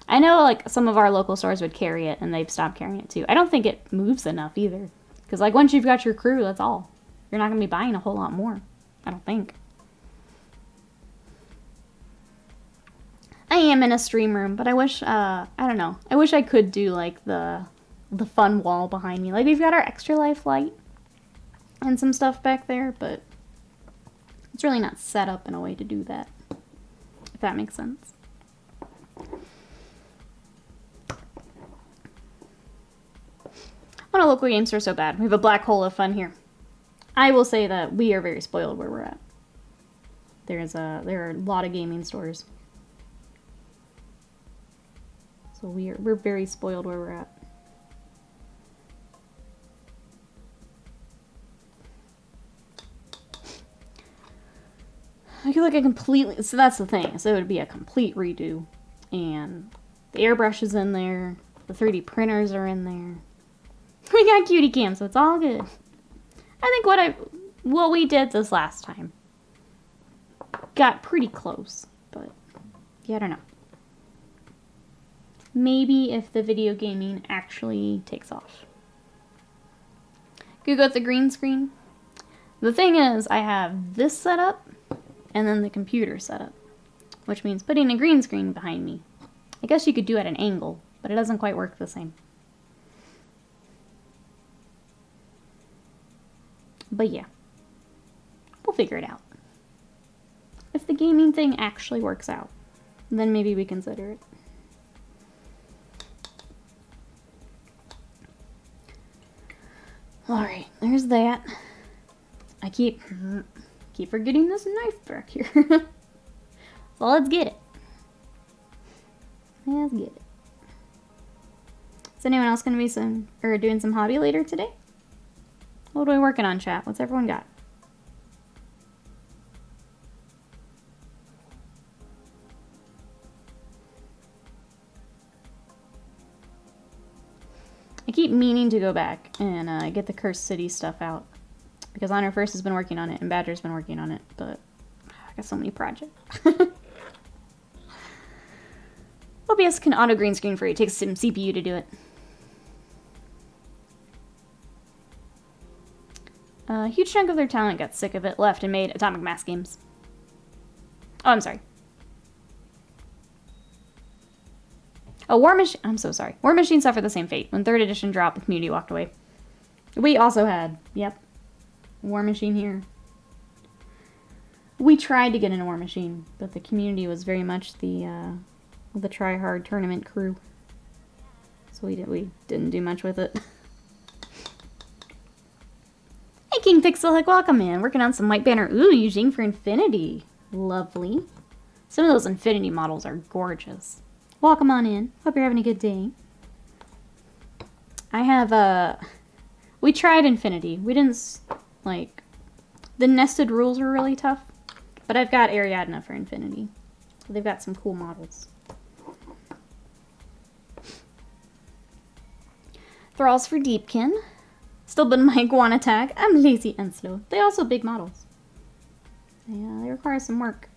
I know like some of our local stores would carry it and they've stopped carrying it too. I don't think it moves enough either. Because like once you've got your crew, that's all. You're not going to be buying a whole lot more. I don't think. I am in a stream room, but I wish, I don't know. I wish I could do like the fun wall behind me. Like we've got our Extra Life light and some stuff back there, but it's really not set up in a way to do that, if that makes sense. Why do local game stores so bad? We have a black hole of fun here. I will say that we are very spoiled where we're at. There are a lot of gaming stores. So we're very spoiled where we're at. I feel like a completely... So that's the thing. So it would be a complete redo. And the airbrush is in there. The 3D printers are in there. We got cutie cam, so it's all good. I think what we did this last time got pretty close. But, yeah, I don't know. Maybe if the video gaming actually takes off. Google the green screen. The thing is, I have this set up. And then the computer setup, which means putting a green screen behind me. I guess you could do it at an angle, but it doesn't quite work the same. But yeah, we'll figure it out. If the gaming thing actually works out, then maybe we consider it. Alright, there's that. I keep forgetting this knife back here. So let's get it. Let's get it. Is anyone else going to be doing some hobby later today? What are we working on, chat? What's everyone got? keep meaning to go back and get the Cursed City stuff out. Because Honor First has been working on it, and Badger's been working on it, but I got so many projects. OBS can auto green screen for you. It takes some CPU to do it. A huge chunk of their talent got sick of it, left, and made Atomic Mass games. Oh, I'm sorry. Oh, War Machine. I'm so sorry. War Machine suffered the same fate. When 3rd edition dropped, the community walked away. We also had, yep, War Machine here. We tried to get in a War Machine, but the community was very much the try-hard tournament crew. So we didn't do much with it. Hey, King Pixel, welcome in. Working on some White Banner. Ooh, Eugene for Infinity. Lovely. Some of those Infinity models are gorgeous. Welcome on in. Hope you're having a good day. I have, we tried Infinity. We didn't, like, the nested rules were really tough. But I've got Ariadna for Infinity. So they've got some cool models. Thralls for Deepkin. Still been my Iguana tag. I'm lazy and slow. They also big models. They require some work.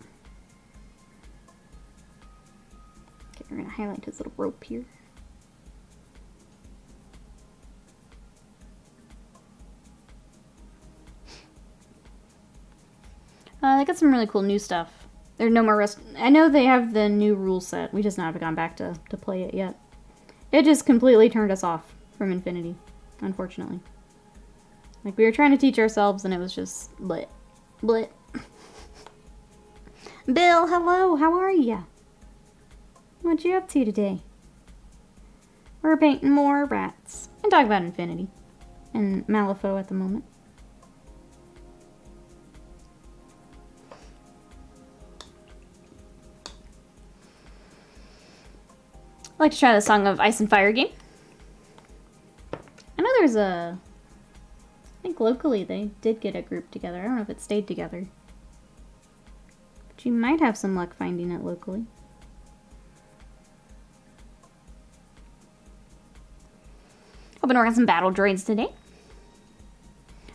Okay, we're gonna highlight his little rope here. They got some really cool new stuff. There's no more rest. I know they have the new rule set. We just haven't gone back to play it yet. It just completely turned us off from Infinity, unfortunately. Like, we were trying to teach ourselves and it was just blit. Blit. Bill, hello, how are ya? What you up to today? We're painting more rats. And talk about Infinity. And Malifaux at the moment. I'd like to try the Song of Ice and Fire game. I know there's a... I think locally they did get a group together. I don't know if it stayed together. But you might have some luck finding it locally. Hoping to work on some battle droids today.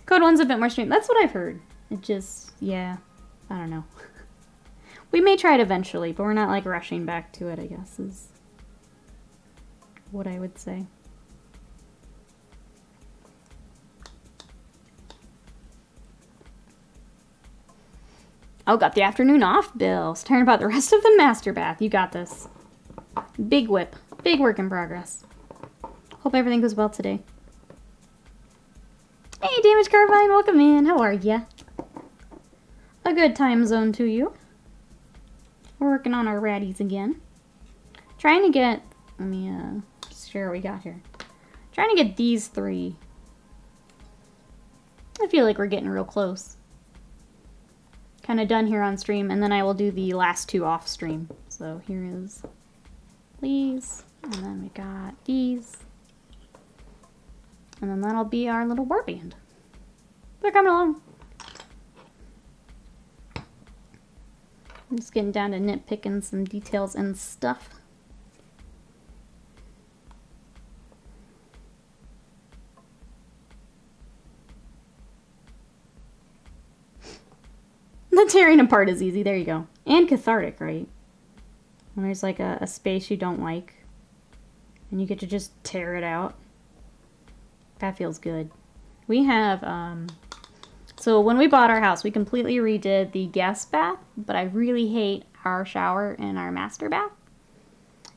Code 1's a bit more stream. That's what I've heard. It just, yeah, I don't know. We may try it eventually, but we're not like rushing back to it, I guess, is what I would say. Oh, got the afternoon off, Bill. Staring about the rest of the master bath. You got this. Big whip. Big work in progress. Hope everything goes well today. Hey, Damage Carbine, welcome in. How are ya? A good time zone to you. We're working on our ratties again. Trying to get... Let me share what we got here. Trying to get these 3. I feel like we're getting real close. Kind of done here on stream, and then I will do the last 2 off stream. So here is these, and then we got these. And then that'll be our little warband. They're coming along. I'm just getting down to nitpicking some details and stuff. The tearing apart is easy. There you go. And cathartic, right? When there's like a space you don't like, and you get to just tear it out. That feels good. We have, so when we bought our house, we completely redid the guest bath, but I really hate our shower and our master bath.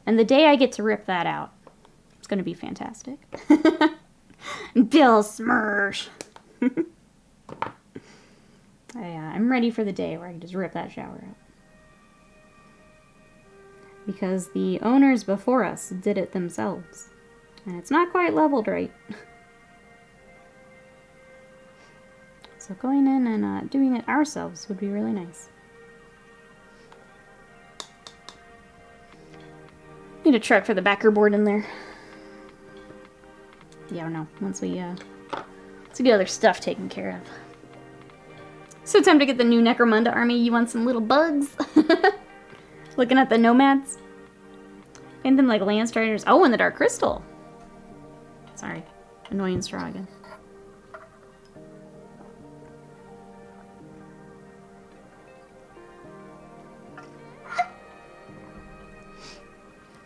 And the day I get to rip that out, it's going to be fantastic. Bill Smirsh. I'm ready for the day where I can just rip that shower out. Because the owners before us did it themselves. And it's not quite leveled right. So going in and doing it ourselves would be really nice. Need a truck for the backer board in there. Yeah, I don't know. Once we get other stuff taken care of. So time to get the new Necromunda army. You want some little bugs? Looking at the nomads. Paint them like land striders. Oh, and the Dark Crystal. Sorry. Annoying straw again.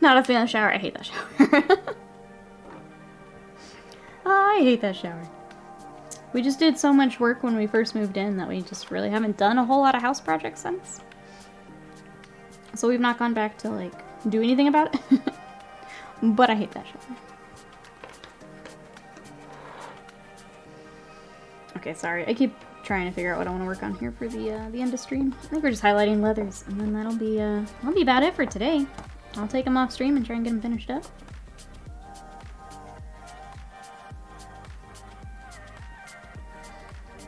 Not a fan of the shower. I hate that shower. I hate that shower. We just did so much work when we first moved in that we just really haven't done a whole lot of house projects since. So we've not gone back to, like, do anything about it. But I hate that shower. Okay, sorry. I keep trying to figure out what I want to work on here for the end of stream. I think we're just highlighting leathers, and then that'll be about it for today. I'll take them off stream and try and get them finished up.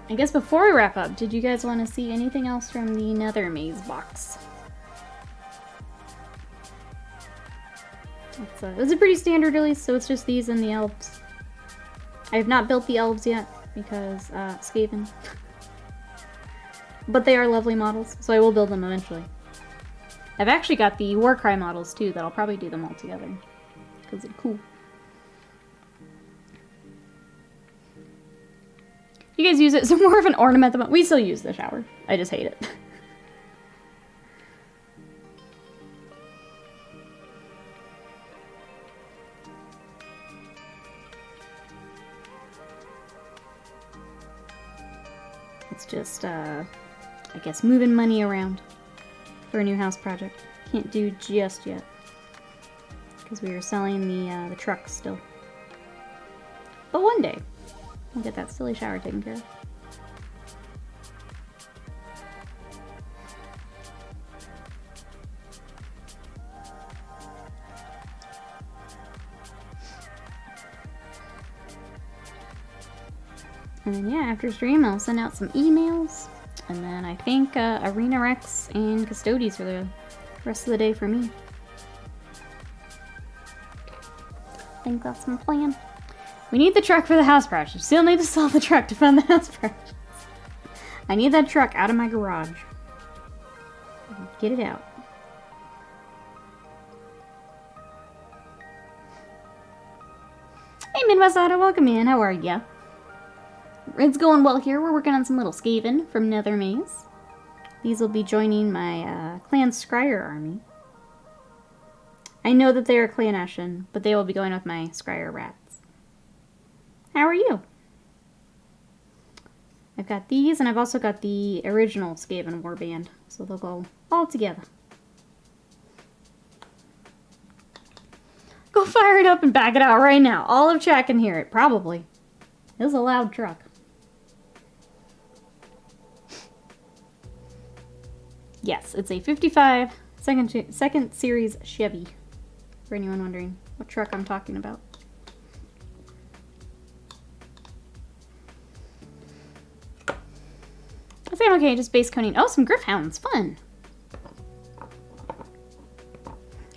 I guess before we wrap up, did you guys want to see anything else from the Nethermaze box? It was a pretty standard release, so it's just these and the elves. I have not built the elves yet, because, Skaven. But they are lovely models, so I will build them eventually. I've actually got the Warcry models, too, that I'll probably do them all together. Because they're cool. You guys use it as more of an ornament than we still use the shower. I just hate it. It's just, I guess, moving money around for a new house project. Can't do just yet. Because we are selling the truck still. But one day, we'll get that silly shower taken care of. And then, yeah, after stream, I'll send out some emails. And then I think Arena Rex and Custodes for the rest of the day for me. I think that's my plan. We need the truck for the house project. Still need to sell the truck to fund the house project. I need that truck out of my garage. Get it out. Hey Midwest Auto, welcome in. How are ya? It's going well here. We're working on some little Skaven from Nethermaze. These will be joining my clan Scryer army. I know that they are clan Ashen, but they will be going with my Scryer rats. How are you? I've got these, and I've also got the original Skaven warband, so they'll go all together. Go fire it up and back it out right now. All of chat can hear it, probably. It was a loud truck. Yes, it's a 55 second series Chevy. For anyone wondering what truck I'm talking about. I think I'm okay, just base coating. Oh, some Griffhounds, fun.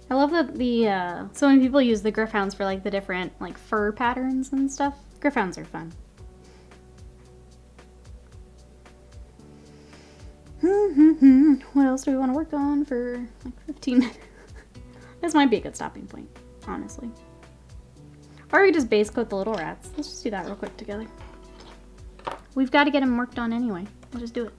I love that so many people use the Griffhounds for like the different like fur patterns and stuff. Griffhounds are fun. What else do we want to work on for like 15 minutes? This might be a good stopping point, honestly. Or we just base coat the little rats. Let's just do that real quick together. We've got to get them worked on anyway. We'll just do it.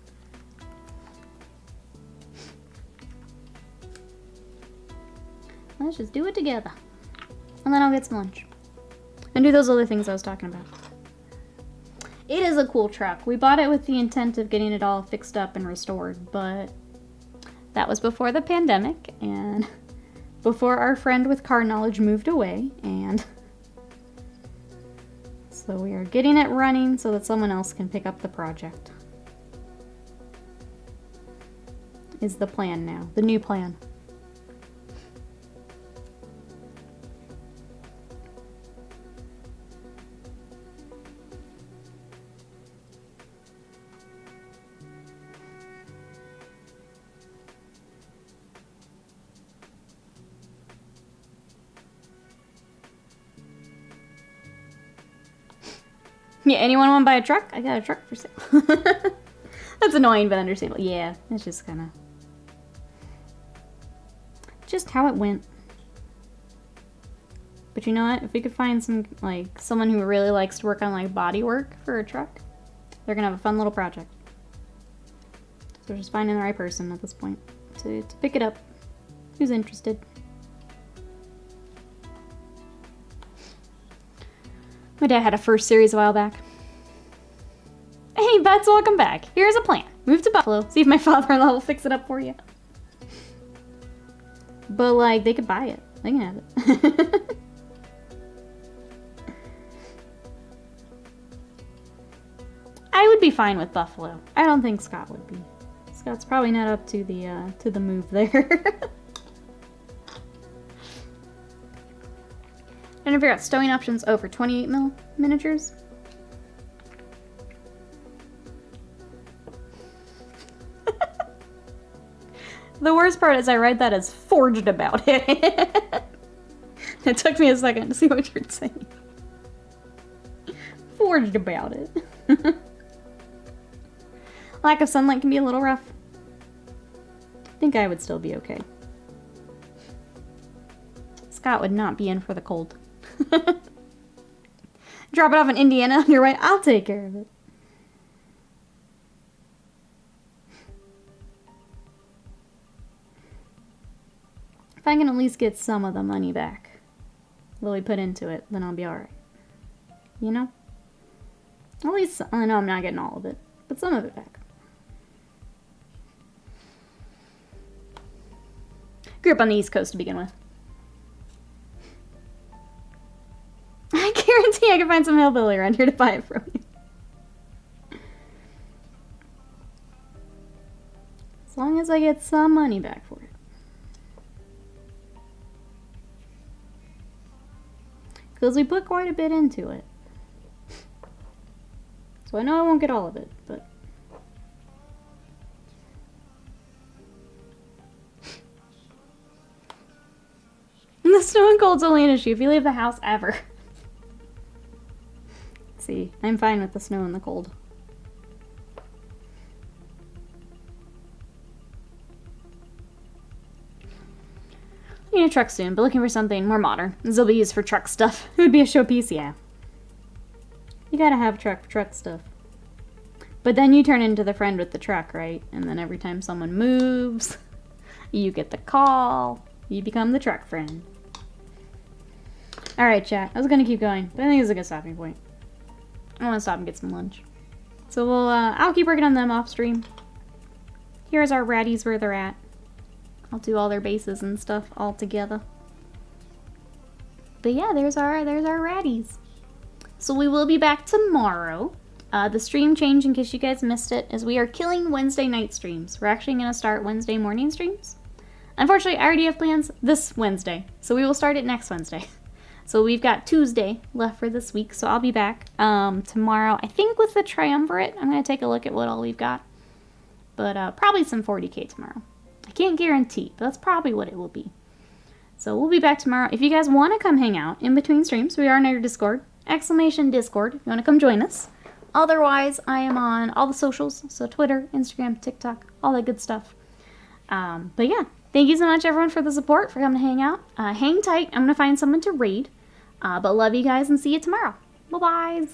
Let's just do it together. And then I'll get some lunch. And do those other things I was talking about. It is a cool truck. We bought it with the intent of getting it all fixed up and restored, but that was before the pandemic and before our friend with car knowledge moved away, and so we are getting it running so that someone else can pick up the project. Is the plan now. The new plan. Yeah, anyone want to buy a truck? I got a truck for sale. That's annoying, but understandable. Yeah, it's just kind of... just how it went. But you know what? If we could find some, like, someone who really likes to work on, like, body work for a truck, they're gonna have a fun little project. So we're just finding the right person at this point to pick it up. Who's interested? My dad had a first series a while back. Hey, Bets, welcome back. Here's a plan. Move to Buffalo. See if my father-in-law will fix it up for you. But, like, they could buy it. They can have it. I would be fine with Buffalo. I don't think Scott would be. Scott's probably not up to the move there. Trying to figure out stowing options over 28mm miniatures. The worst part is I read that as forged about it. It took me a second to see what you're saying. Forged about it. Lack of sunlight can be a little rough. I think I would still be okay. Scott would not be in for the cold. Drop it off in Indiana on your way. I'll take care of it. If I can at least get some of the money back that we put into it, then I'll be alright. You know? At least, I know I'm not getting all of it, but some of it back. Grew up on the East Coast to begin with. I guarantee I can find some hillbilly around here to buy it from you. As long as I get some money back for it. Because we put quite a bit into it. So I know I won't get all of it, but... The snow and cold's only an issue if you leave the house ever. See, I'm fine with the snow and the cold. I need a truck soon, but looking for something more modern. This will be used for truck stuff. It would be a showpiece, yeah. You gotta have truck stuff. But then you turn into the friend with the truck, right? And then every time someone moves, you get the call. You become the truck friend. Alright, chat. I was gonna keep going, but I think it's a good stopping point. I want to stop and get some lunch. So we'll, I'll keep working on them off stream. Here's our ratties where they're at. I'll do all their bases and stuff all together. But yeah, there's our ratties. So we will be back tomorrow. The stream change, in case you guys missed it, is we are killing Wednesday night streams. We're actually going to start Wednesday morning streams. Unfortunately, I already have plans this Wednesday, so we will start it next Wednesday. So we've got Tuesday left for this week, so I'll be back tomorrow, I think with the Triumvirate. I'm going to take a look at what all we've got. But probably some 40k tomorrow. I can't guarantee, but that's probably what it will be. So we'll be back tomorrow. If you guys want to come hang out in between streams, we are in our Discord. !Discord if you want to come join us. Otherwise, I am on all the socials, so Twitter, Instagram, TikTok, all that good stuff. But yeah, thank you so much everyone for the support, for coming to hang out. Hang tight, I'm going to find someone to raid. But love you guys and see you tomorrow. Bye-bye.